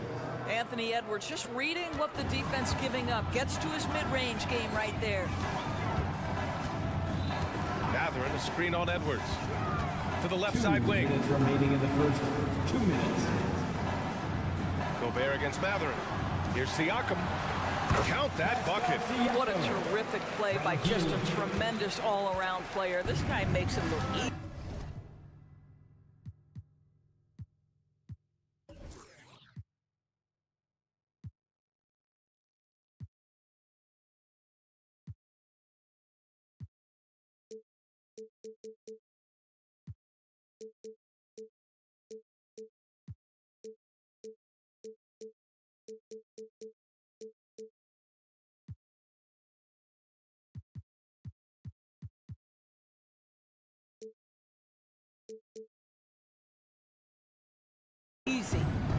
S2: Anthony Edwards just reading what the defense giving up. Gets to his mid-range game right there.
S5: Mathurin, a screen on Edwards. To the left side wing.
S13: Remaining in the first 2 minutes.
S5: Gobert against Mathurin. Here's Siakam. Count that bucket.
S2: What a terrific play by just a tremendous all-around player. This guy makes it look easy.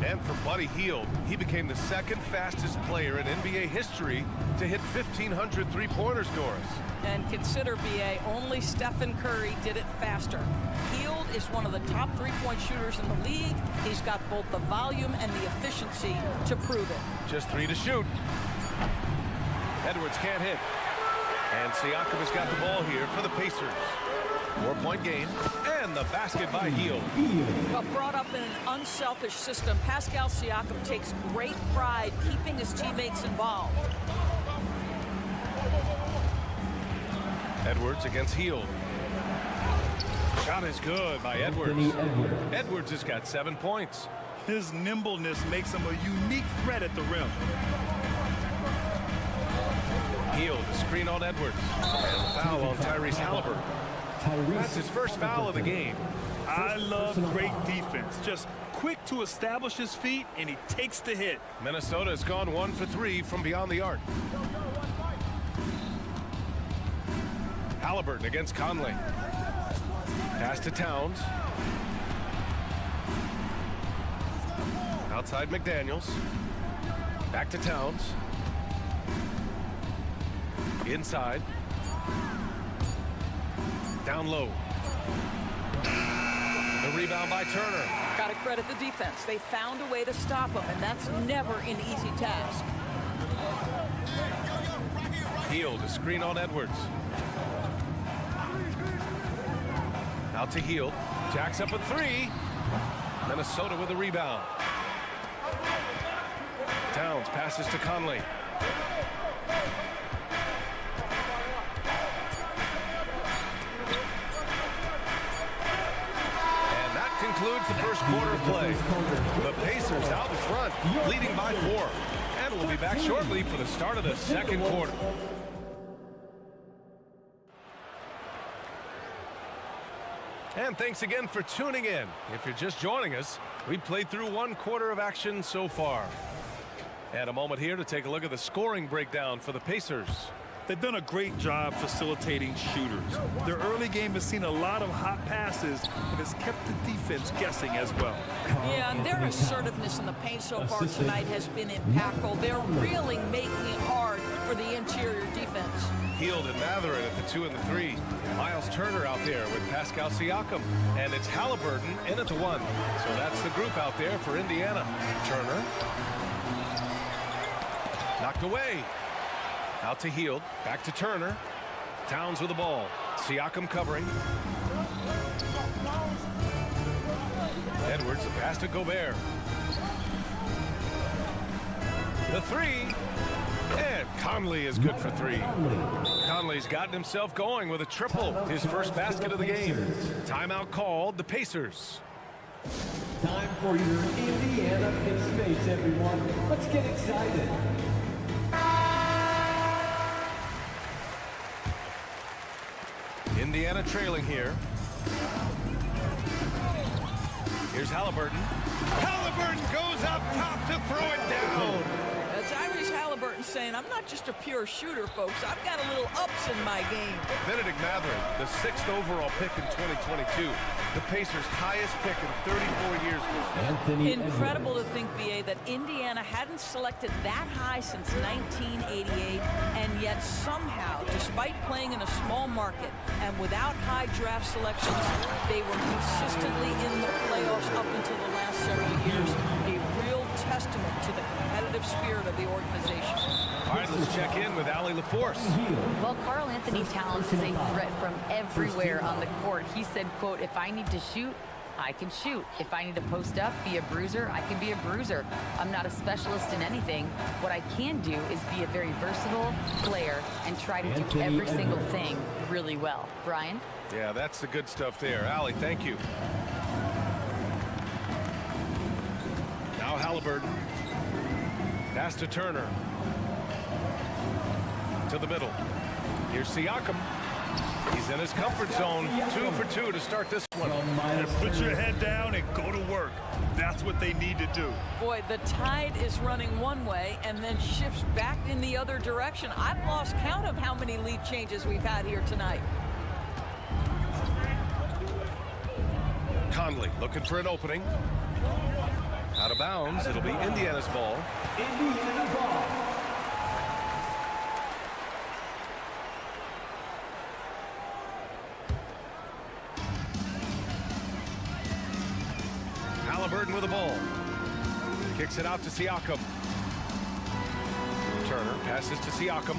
S5: And for Buddy Hield, he became the second fastest player in NBA history to hit 1,500 three-pointers, Doris.
S2: And consider, B.A., only Stephen Curry did it faster. Hield is one of the top three-point shooters in the league. He's got both the volume and the efficiency to prove it.
S5: Just 3 to shoot. Edwards can't hit. And Siakam has got the ball here for the Pacers. 4-point game, and the basket by Hield.
S2: Well, brought up in an unselfish system, Pascal Siakam takes great pride keeping his teammates involved.
S5: Edwards against Hield. Shot is good by Edwards. Edwards has got 7 points.
S8: His nimbleness makes him a unique threat at the rim.
S5: Hield, screen on Edwards. And the foul on Tyrese Halliburton. That's his first foul of the game.
S8: I love great defense. Just quick to establish his feet, and he takes the hit.
S5: Minnesota has gone 1 for 3 from beyond the arc. Halliburton against Conley. Pass to Towns. Outside McDaniels. Back to Towns. Inside. Down low. The rebound by Turner.
S2: Got to credit the defense. They found a way to stop him, and that's never an easy task.
S5: Hield, a screen on Edwards. Out to Hield. Jacks up a 3. Minnesota with a rebound. Towns passes to Conley. Concludes the first quarter of play. The Pacers out in front, leading by 4. And we'll be back shortly for the start of the second quarter. And thanks again for tuning in. If you're just joining us, we played through 1 quarter of action so far. And a moment here to take a look at the scoring breakdown for the Pacers.
S8: They've done a great job facilitating shooters. Their early game has seen a lot of hot passes and has kept the defense guessing as well.
S2: Yeah, and their assertiveness in the paint so far tonight has been impactful. They're really making it hard for the interior defense.
S5: Hield and Mathurin at the 2 and the 3. Miles Turner out there with Pascal Siakam. And it's Halliburton in at the 1. So that's the group out there for Indiana. Turner. Knocked away. Out to Hield, back to Turner. Towns with the ball. Siakam covering. Edwards, the pass to Gobert. The 3. And Conley is good for 3. Conley's gotten himself going with a triple. His first basket of the game. Timeout called, the Pacers.
S13: Time for your Indiana pick space, everyone. Let's get excited.
S5: Indiana trailing here. Here's Halliburton. Halliburton goes up top to throw it down.
S2: That's Irish Halliburton saying, I'm not just a pure shooter, folks. I've got a little ups in my game.
S5: Benedict Mathurin, the 6th overall pick in 2022. The Pacers' highest pick in 34 years.
S2: Incredible to think, B.A., that Indiana hadn't selected that high since 1988, and yet somehow, despite playing in a small market and without high draft selections, they were consistently in the playoffs up until the last several years. A real testament to the competitive spirit of the organization.
S5: All right, let's check in with Allie LaForce.
S9: Well, Karl Anthony Towns is a threat from everywhere on the court. He said, quote, if I need to shoot, I can shoot. If I need to post up, be a bruiser, I can be a bruiser. I'm not a specialist in anything. What I can do is be a very versatile player and try to do every single thing really well. Brian?
S5: Yeah, that's the good stuff there. Allie, thank you. Now Halliburton. Pass to Turner. To the middle. Here's Siakam. He's in his comfort zone. 2 for 2 to start this one.
S8: And put your head down and go to work. That's what they need to do.
S2: Boy, the tide is running one way and then shifts back in the other direction. I've lost count of how many lead changes we've had here tonight.
S5: Conley looking for an opening. Out of bounds. It'll be Indiana's ball.
S13: Indiana ball.
S5: Halliburton with the ball. Kicks it out to Siakam. Turner passes to Siakam.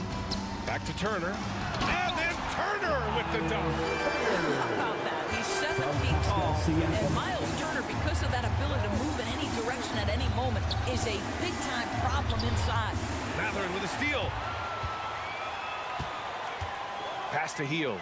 S5: Back to Turner. And then Turner with the dunk.
S2: How about that? He's 7 feet tall. And Miles Turner, because of that ability to move in any direction at any moment, is a big-time problem inside.
S5: Mathurin with a steal. Pass to Hield.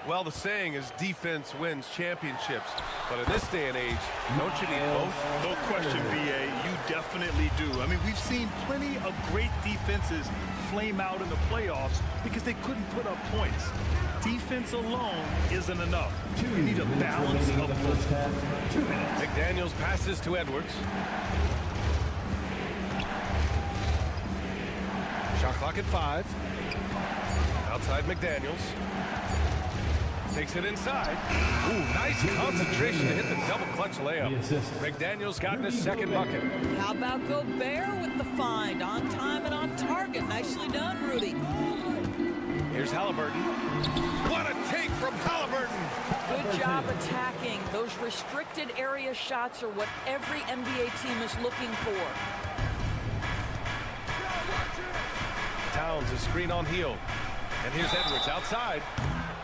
S5: Well, the saying is defense wins championships. But in this day and age, don't you need both?
S8: No question, B.A. You definitely do. I mean, we've seen plenty of great defenses flame out in the playoffs because they couldn't put up points. defense alone isn't enough. You need a balance of both.
S5: McDaniels passes to Edwards. Shot clock at 5. Outside McDaniels. Takes it inside. Ooh, nice concentration to hit the double clutch layup. McDaniels gotten his second bucket.
S2: How about Gobert with the find? On time and on target. Nicely done, Rudy.
S5: Here's Halliburton. What a take from Halliburton.
S2: Good job attacking. Those restricted area shots are what every NBA team is looking for.
S5: Towns is screen on heel. And here's Edwards outside.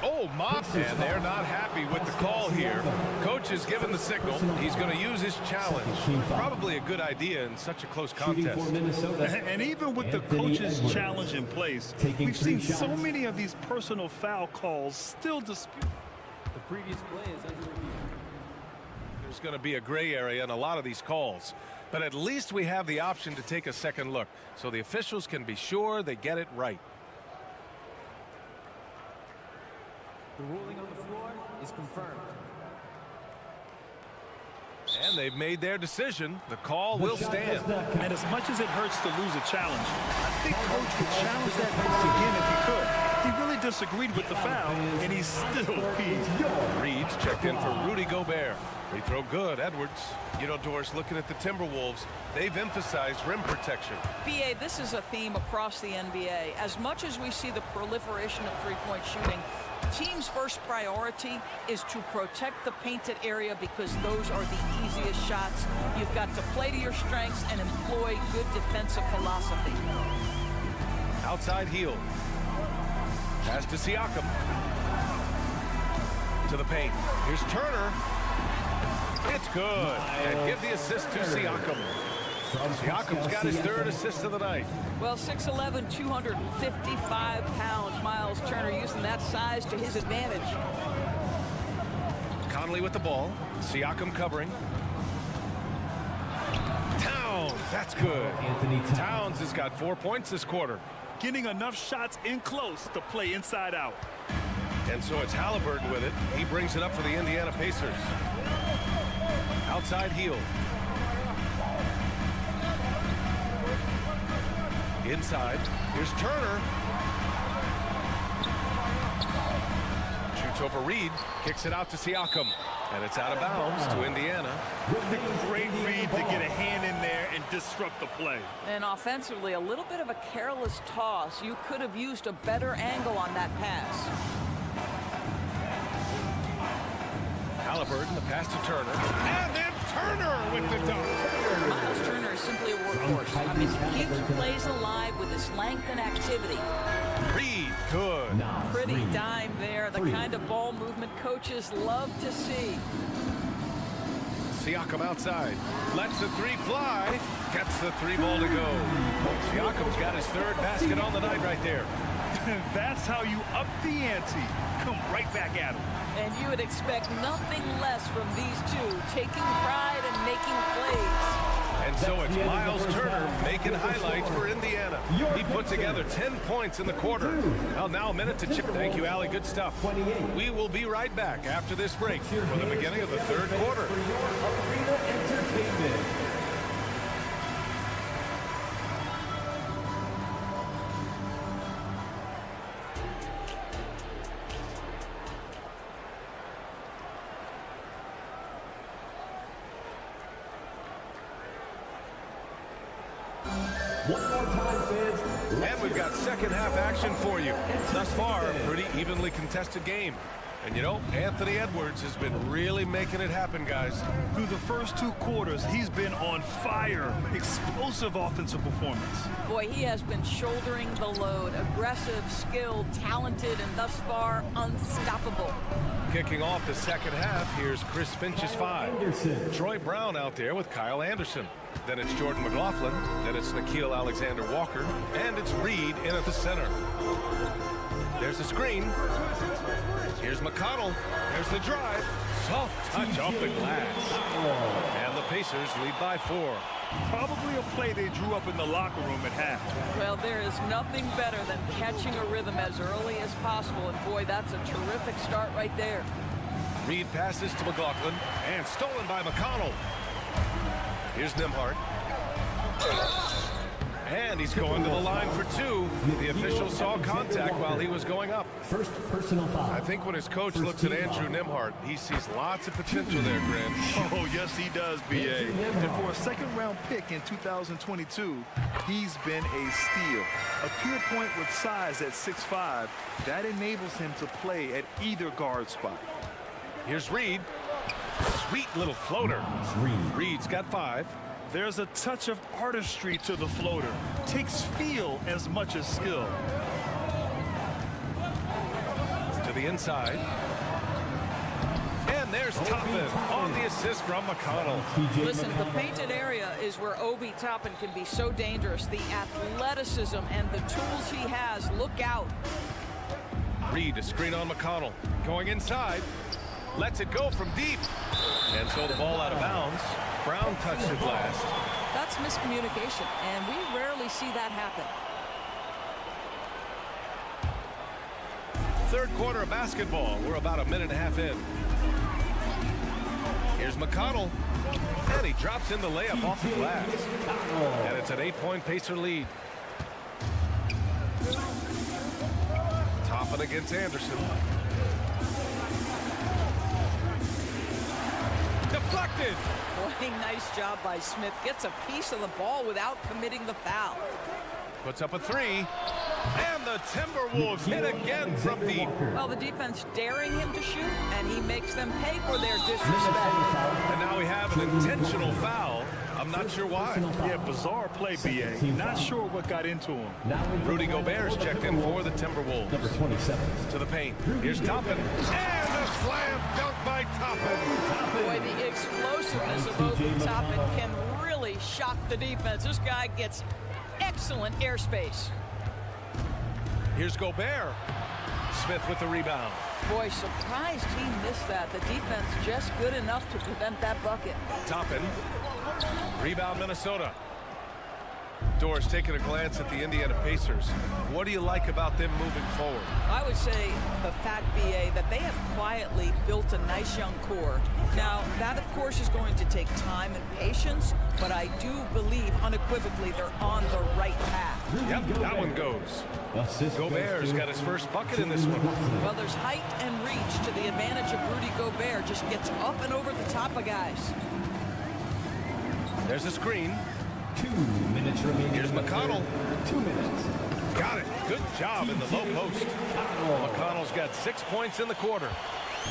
S5: Oh, my. And they're not happy with the call here. Coach has given the signal. He's going to use his challenge. Probably a good idea in such a close contest.
S8: And even with the coach's challenge in place, we've seen so many of these personal foul calls still disputed.
S10: The previous play is under review.
S5: There's going to be a gray area in a lot of these calls. But at least we have the option to take a second look, so the officials can be sure they get it right.
S10: The ruling on the floor is confirmed.
S5: And they've made their decision. The call will stand.
S8: And as much as it hurts to lose a challenge, I think Coach could challenge that call again if he could. He really disagreed with the foul, and he's still peeved.
S5: Reed's checked in for Rudy Gobert. Free throw good. Edwards. You know, Doris, looking at the Timberwolves, they've emphasized rim protection.
S2: B.A., this is a theme across the NBA. As much as we see the proliferation of three-point shooting, team's first priority is to protect the painted area because those are the easiest shots. You've got to play to your strengths and employ good defensive philosophy.
S5: Outside heel. Pass to Siakam. To the paint. Here's Turner. It's good. And give the assist to Siakam. Siakam's got his third assist of the night.
S2: Well, 6'11", 255 pounds. Miles Turner using that size to his advantage.
S5: Conley with the ball. Siakam covering. Towns, that's good. Towns has got 4 points this quarter.
S8: Getting enough shots in close to play inside out.
S5: And so it's Halliburton with it. He brings it up for the Indiana Pacers. Outside heel. Inside. Here's Turner. Shoots over Reed. Kicks it out to Siakam. And it's out of bounds to Indiana.
S8: Great read to get a hand in there and disrupt the play.
S2: And offensively, a little bit of a careless toss. You could have used a better angle on that pass.
S5: Halliburton, the pass to Turner. And then Turner with the dunk.
S2: Miles Turner is simply a workhorse. I mean, he keeps plays alive with his length and activity.
S5: Reed, good.
S2: Pretty dime there. The kind of ball movement coaches love to see.
S5: Siakam outside. Lets the three fly. Gets the three ball to go. Siakam's got his third basket on the night right there.
S8: That's how you up the ante. Come right back at him.
S2: And you would expect nothing less from these two, taking pride and making plays.
S5: And so it's Miles Turner making highlights for Indiana. He put together 10 points in the quarter. Well, now a minute to chip. Thank you, Allie. Good stuff. We will be right back after this break for the beginning of the third quarter.
S13: One more time, fans.
S5: And we've got second half action for you. Thus far, a pretty evenly contested game. And you know, Anthony Edwards has been really making it happen, guys.
S8: Through the first two quarters, he's been on fire. Explosive offensive performance.
S2: Boy, he has been shouldering the load. Aggressive, skilled, talented, and thus far, unstoppable.
S5: Kicking off the second half, here's Chris Finch's 5. Troy Brown out there with Kyle Anderson. Then it's Jordan McLaughlin. Then it's Nickeil Alexander-Walker. And it's Reed in at the center. There's the screen. Here's McConnell. There's the drive. Soft touch off the glass. And the Pacers lead by 4.
S8: Probably a play they drew up in the locker room at half.
S2: Well, there is nothing better than catching a rhythm as early as possible. And boy, that's a terrific start right there.
S5: Reed passes to McLaughlin. And stolen by McConnell. Here's Nembhard. And he's going to the line for 2. The official saw contact while he was going up.
S13: First personal foul.
S5: I think when his coach looks at Andrew Nembhard, he sees lots of potential there, Graham.
S8: Oh, yes, he does, B.A. And for a second-round pick in 2022, he's been a steal. A pure point with size at 6'5", that enables him to play at either guard spot.
S5: Here's Reed. Sweet little floater. Reed's got 5.
S8: There's a touch of artistry to the floater. Takes feel as much as skill.
S5: To the inside. And there's Toppin on the assist from McConnell.
S2: Listen, the painted area is where Obi Toppin can be so dangerous. The athleticism and the tools he has. Look out.
S5: Reed, a screen on McConnell. Going inside. Lets it go from deep. And so the ball out of bounds. Brown touched it last.
S2: That's miscommunication, and we rarely see that happen.
S5: Third quarter of basketball. We're about a minute and a half in. Here's McConnell. And he drops in the layup off the glass. And it's an 8-point Pacer lead. Toppin against Anderson. Deflected.
S2: Boy, nice job by Smith. Gets a piece of the ball without committing the foul.
S5: Puts up a 3. And the Timberwolves hit again from deep.
S2: Well, the defense daring him to shoot, and he makes them pay for their disrespect.
S5: And now we have an intentional foul. I'm not sure why.
S8: Yeah, bizarre play, B.A. Not sure what got into him.
S5: Rudy Gobert's checked in for the Timberwolves.
S13: Number 27.
S5: To the paint. Here's Toppin. And a slam dunk by Toppin.
S2: Boy, the explosiveness of Obi Toppin can really shock the defense. This guy gets excellent airspace.
S5: Here's Gobert. Smith with the rebound.
S2: Boy, surprised he missed that. The defense just good enough to prevent that bucket.
S5: Toppin. Rebound Minnesota. Doris taking a glance at the Indiana Pacers. What do you like about them moving forward?
S2: I would say the fact, B.A., that they have quietly built a nice young core. Now, that, of course, is going to take time and patience, but I do believe unequivocally they're on the right path.
S5: Yep, that one goes. Gobert's got his first bucket in this one.
S2: Well, there's height and reach to the advantage of Rudy Gobert. Just gets up and over the top of guys.
S5: There's a screen.
S13: 2 minutes remaining.
S5: Here's McConnell.
S13: 2 minutes.
S5: Got it. Good job in the low post. McConnell's got 6 points in the quarter.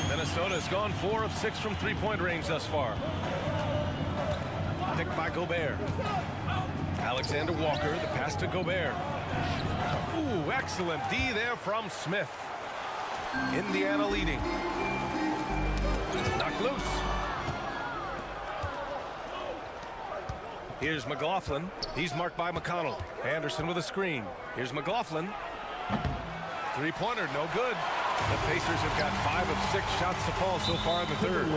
S5: Minnesota's gone 4 of 6 from three-point range thus far. Picked by Gobert. Alexander Walker, the pass to Gobert. Ooh, excellent D there from Smith. Indiana leading. Knocked loose. Here's McLaughlin. He's marked by McConnell. Anderson with a screen. Here's McLaughlin. Three-pointer, no good. The Pacers have got 5 of 6 shots to fall so far in the third.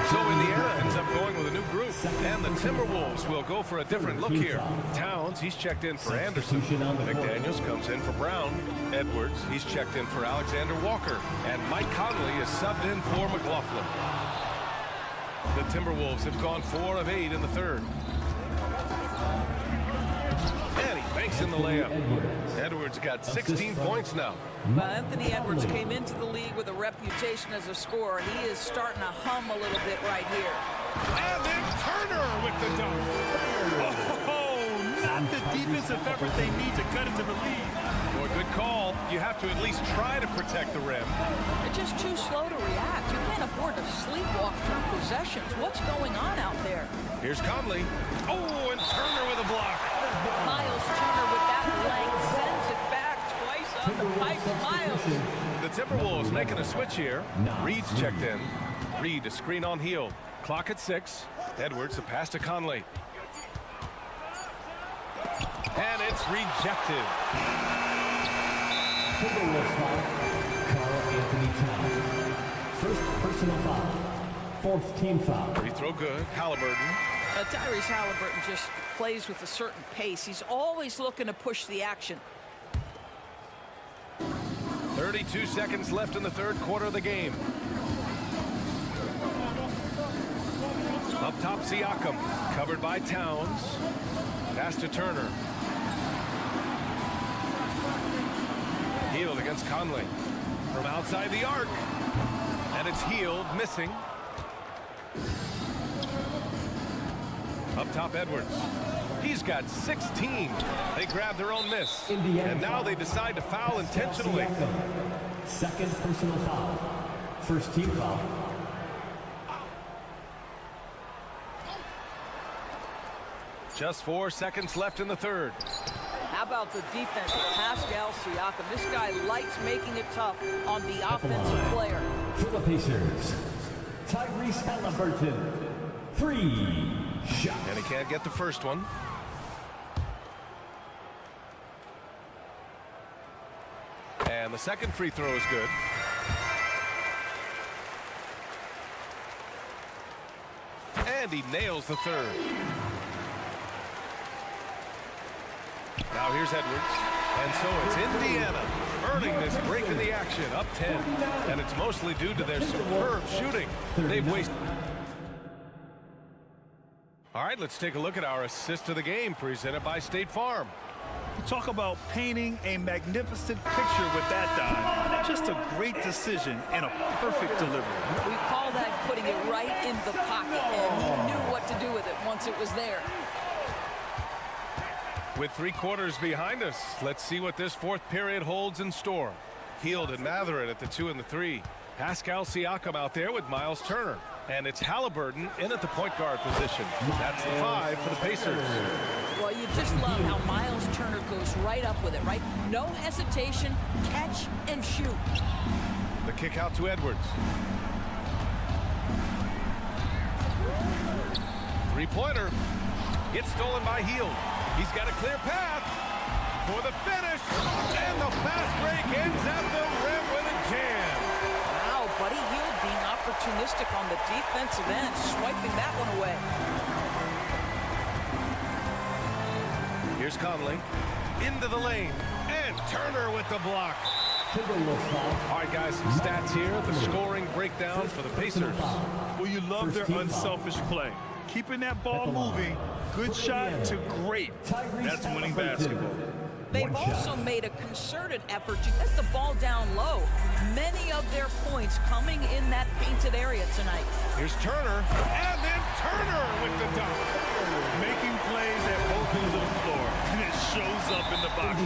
S5: So Indiana ends up going with a new group. And the Timberwolves will go for a different look here. Towns, he's checked in for Anderson. McDaniels comes in for Brown. Edwards, he's checked in for Alexander Walker. And Mike Conley is subbed in for McLaughlin. The Timberwolves have gone 4 of 8 in the third. And he banks in the layup. Edwards got 16 points now.
S2: Well, Anthony Edwards came into the league with a reputation as a scorer. He is starting to hum a little bit right here.
S5: And then Turner with the dunk.
S8: Oh, not the defensive effort they need to cut into the lead.
S5: Boy, good call. You have to at least try to protect the rim.
S2: They're just too slow to react. You can't afford to sleepwalk through possessions. What's going on out there?
S5: Here's Conley. Oh, and Turner with a block.
S2: Miles Turner with that length sends it back twice on the pipe. Miles.
S5: The Timberwolves making a switch here. Reed's checked in. Reed, a screen on heel. Clock at 6. Edwards, the pass to Conley. it's rejected.
S13: Timberwolves foul, Karl Anthony Towns. First personal foul. Fourth team foul.
S5: Free throw good. Halliburton.
S2: Tyrese Halliburton just plays with a certain pace. He's always looking to push the action.
S5: 32 seconds left in the third quarter of the game. Up top, Siakam. Covered by Towns. Pass to Turner. Healed against Conley. From outside the arc. And it's Healed, missing. Up top, Edwards. He's got 16. They grab their own miss. And now they decide to foul intentionally.
S13: Second personal foul. First team foul.
S5: Just 4 seconds left in the third.
S2: How about the defense of Pascal Siakam? This guy likes making it tough on the offensive player.
S13: For the Pacers, Tyrese Halliburton. 3 shots.
S5: And he can't get the first one. And the second free throw is good. And he nails the third. Now here's Edwards. And so it's Indiana earning this break in the action, up 10. And it's mostly due to their superb shooting. They've wasted. All right, let's take a look at our assist of the game presented by State Farm.
S8: You talk about painting a magnificent picture with that dive. Just a great decision and a perfect delivery.
S2: We call that putting it right in the pocket, and he knew what to do with it once it was there.
S5: With 3 quarters behind us, let's see what this fourth period holds in store. Healed and Matherin at the 2 and the 3. Pascal Siakam out there with Miles Turner. And it's Halliburton in at the point guard position. That's the 5 for the Pacers.
S2: Well, you just love how Miles Turner goes right up with it, right? No hesitation, catch and shoot.
S5: The kick out to Edwards. 3-pointer. It's stolen by Heald. He's got a clear path for the finish. And the fast break ends at the rim with a jam.
S2: Wow, Buddy Hield being opportunistic on the defensive end, swiping that one away.
S5: Here's Conley into the lane, and Turner with the block. All right, guys, some stats here. The scoring breakdown for the Pacers.
S8: Well, you love their unselfish play. Keeping that ball moving, good shot to great. That's winning basketball.
S2: They've also made a concerted effort to get the ball down low. Many of their points coming in that painted area tonight.
S5: Here's Turner, and then Turner with the dunk.
S8: Making plays at both ends of the floor, and it shows up in the box.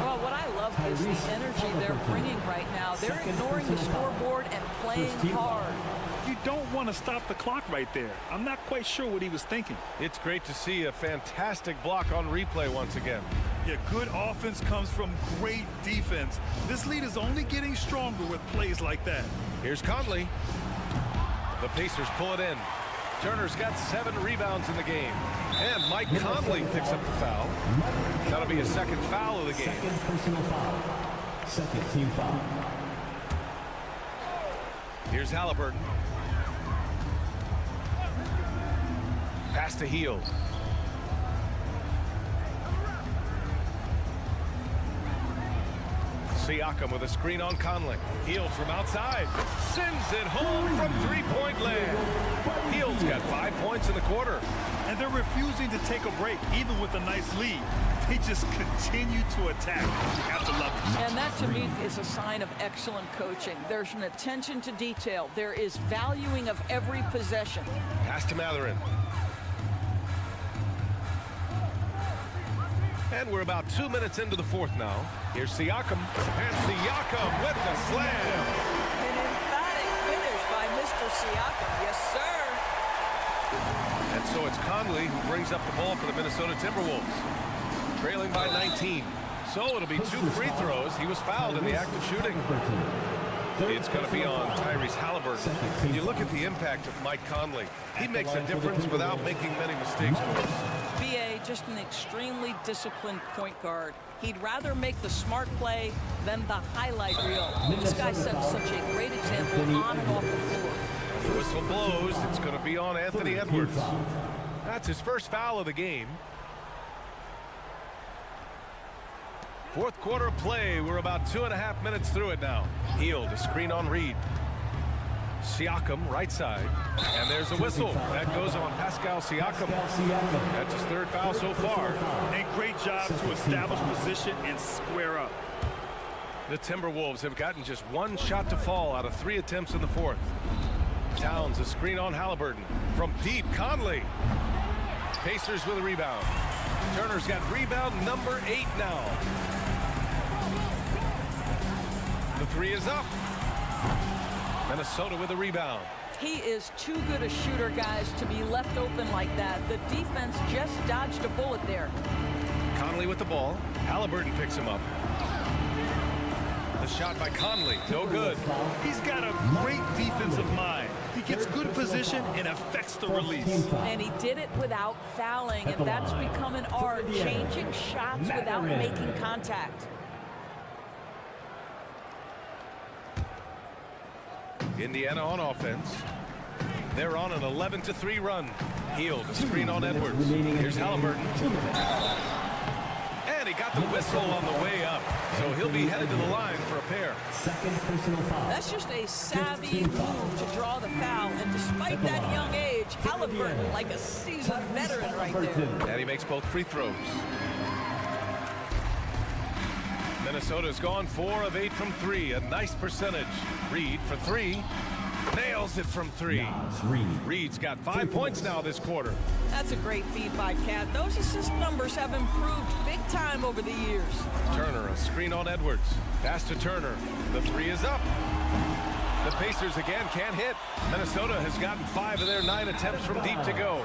S2: Well, what I love is the energy they're bringing right now. They're ignoring the scoreboard and playing hard.
S8: You don't want to stop the clock right there. I'm not quite sure what he was thinking.
S5: It's great to see a fantastic block on replay once again.
S8: Yeah, good offense comes from great defense. This lead is only getting stronger with plays like that.
S5: Here's Conley. The Pacers pull it in. Turner's got 7 rebounds in the game. And Mike Conley picks up the foul. That'll be a second foul of the game.
S13: Second personal foul. Second team foul.
S5: Here's Halliburton. Pass to Heald. Siakam with a screen on Conley. Heald from outside. Sends it home from 3-point land. Heald's got 5 points in the quarter.
S8: And they're refusing to take a break, even with a nice lead. They just continue to attack. You have to love it.
S2: And that, to me, is a sign of excellent coaching. There's an attention to detail. There is valuing of every possession.
S5: Pass to Matherin. And we're about 2 minutes into the fourth now. Here's Siakam. And Siakam with the slam.
S2: An emphatic finish by Mr. Siakam. Yes, sir.
S5: And so it's Conley who brings up the ball for the Minnesota Timberwolves. Trailing by 19. So it'll be 2 free throws. He was fouled in the act of shooting. It's going to be on Tyrese Halliburton. When you look at the impact of Mike Conley, he makes a difference without making many mistakes.
S2: B.A. just an extremely disciplined point guard. He'd rather make the smart play than the highlight reel. This guy sets such a great example on and off the floor.
S5: The whistle blows. It's going to be on Anthony Edwards. That's his first foul of the game. Fourth quarter of play. We're about 2.5 minutes through it now. Hield, a screen on Reed. Siakam, right side. And there's a whistle. That goes on Pascal Siakam. That's his third foul so far.
S8: A great job to establish position and square up.
S5: The Timberwolves have gotten just one shot to fall out of 3 attempts in the fourth. Towns, a screen on Halliburton. From deep, Conley. Pacers with a rebound. Turner's got rebound number 8 now. The 3 is up. Minnesota with a rebound.
S2: He is too good a shooter, guys, to be left open like that. The defense just dodged a bullet there.
S5: Conley with the ball. Halliburton picks him up. The shot by Conley, no good.
S8: He's got a great defensive mind. He gets good position and affects the release.
S2: And he did it without fouling, and that's become an art, changing shots without making contact.
S5: Indiana on offense. They're on an 11-3 run. Hield, a screen on Edwards. Here's Halliburton. And he got the whistle on the way up. So he'll be headed to the line for a pair.
S13: Second personal foul.
S2: That's just a savvy move to draw the foul. And despite that young age, Halliburton like a seasoned veteran right there.
S5: And he makes both free throws. Minnesota's gone 4 of 8 from 3. A nice percentage. Reed for 3. Nails it from 3. Reed's got 5 points now this quarter.
S2: That's a great feed by Cat. Those assist numbers have improved big time over the years.
S5: Turner, a screen on Edwards. Pass to Turner. The 3 is up. The Pacers again can't hit. Minnesota has gotten 5 of their 9 attempts from deep to go.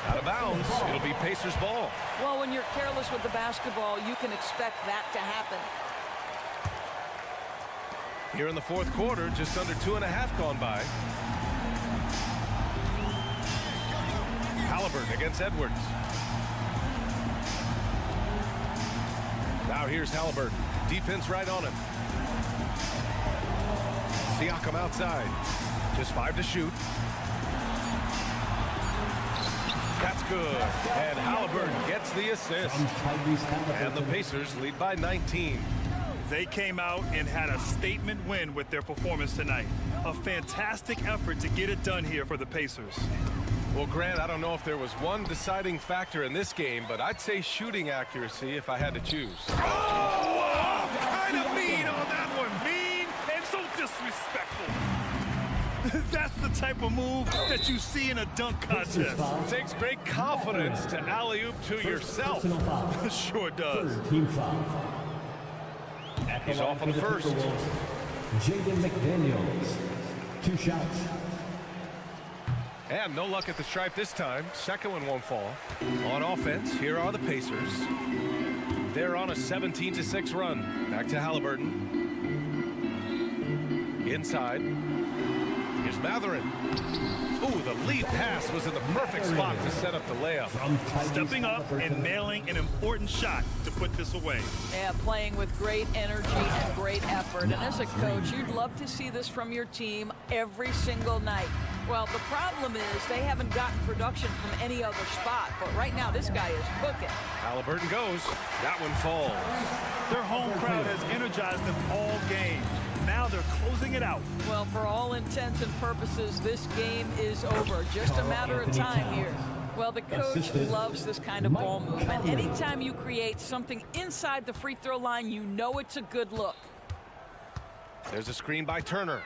S5: Out of bounds. It'll be Pacers ball.
S2: Well, when you're careless with the basketball, you can expect that to happen.
S5: Here in the fourth quarter, just under 2.5 gone by. Halliburton against Edwards. Now here's Halliburton. Defense right on him. Siakam outside. Just 5 to shoot. That's good. And Halliburton gets the assist. And the Pacers lead by 19.
S8: They came out and had a statement win with their performance tonight. A fantastic effort to get it done here for the Pacers.
S5: Well, Grant, I don't know if there was one deciding factor in this game, but I'd say shooting accuracy if I had to choose.
S8: Oh, kind of mean on that one. Mean and so disrespectful. That's the type of move that you see in a dunk contest.
S5: It takes great confidence to alley-oop to yourself.
S8: Sure does.
S13: Team foul.
S5: He's off on the first.
S13: Jaden McDaniels. 2 shots.
S5: And no luck at the stripe this time. Second one won't fall. On offense, here are the Pacers. They're on a 17-6 run. Back to Halliburton. Inside. Here's Mathurin. Ooh, the lead pass was in the perfect spot to set up the layup.
S8: Stepping up and nailing an important shot to put this away.
S2: Yeah, playing with great energy and great effort. And as a coach, you'd love to see this from your team every single night. Well, the problem is they haven't gotten production from any other spot. But right now, this guy is cooking.
S5: Halliburton goes. That one falls.
S8: Their home crowd has energized them all game. Now they're closing it out.
S2: Well, for all intents and purposes, this game is over. Just a matter of time here. Well, the coach loves this kind of ball movement. Anytime you create something inside the free throw line, you know it's a good look.
S5: There's a screen by Turner.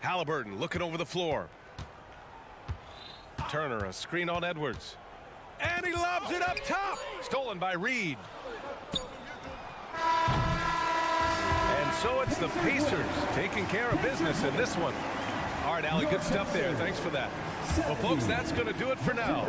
S5: Halliburton looking over the floor. Turner, a screen on Edwards. And he lobs it up top. Stolen by Reed. And so it's the Pacers taking care of business in this one. All right, Allie, good stuff there. Thanks for that. Well, folks, that's going to do it for now.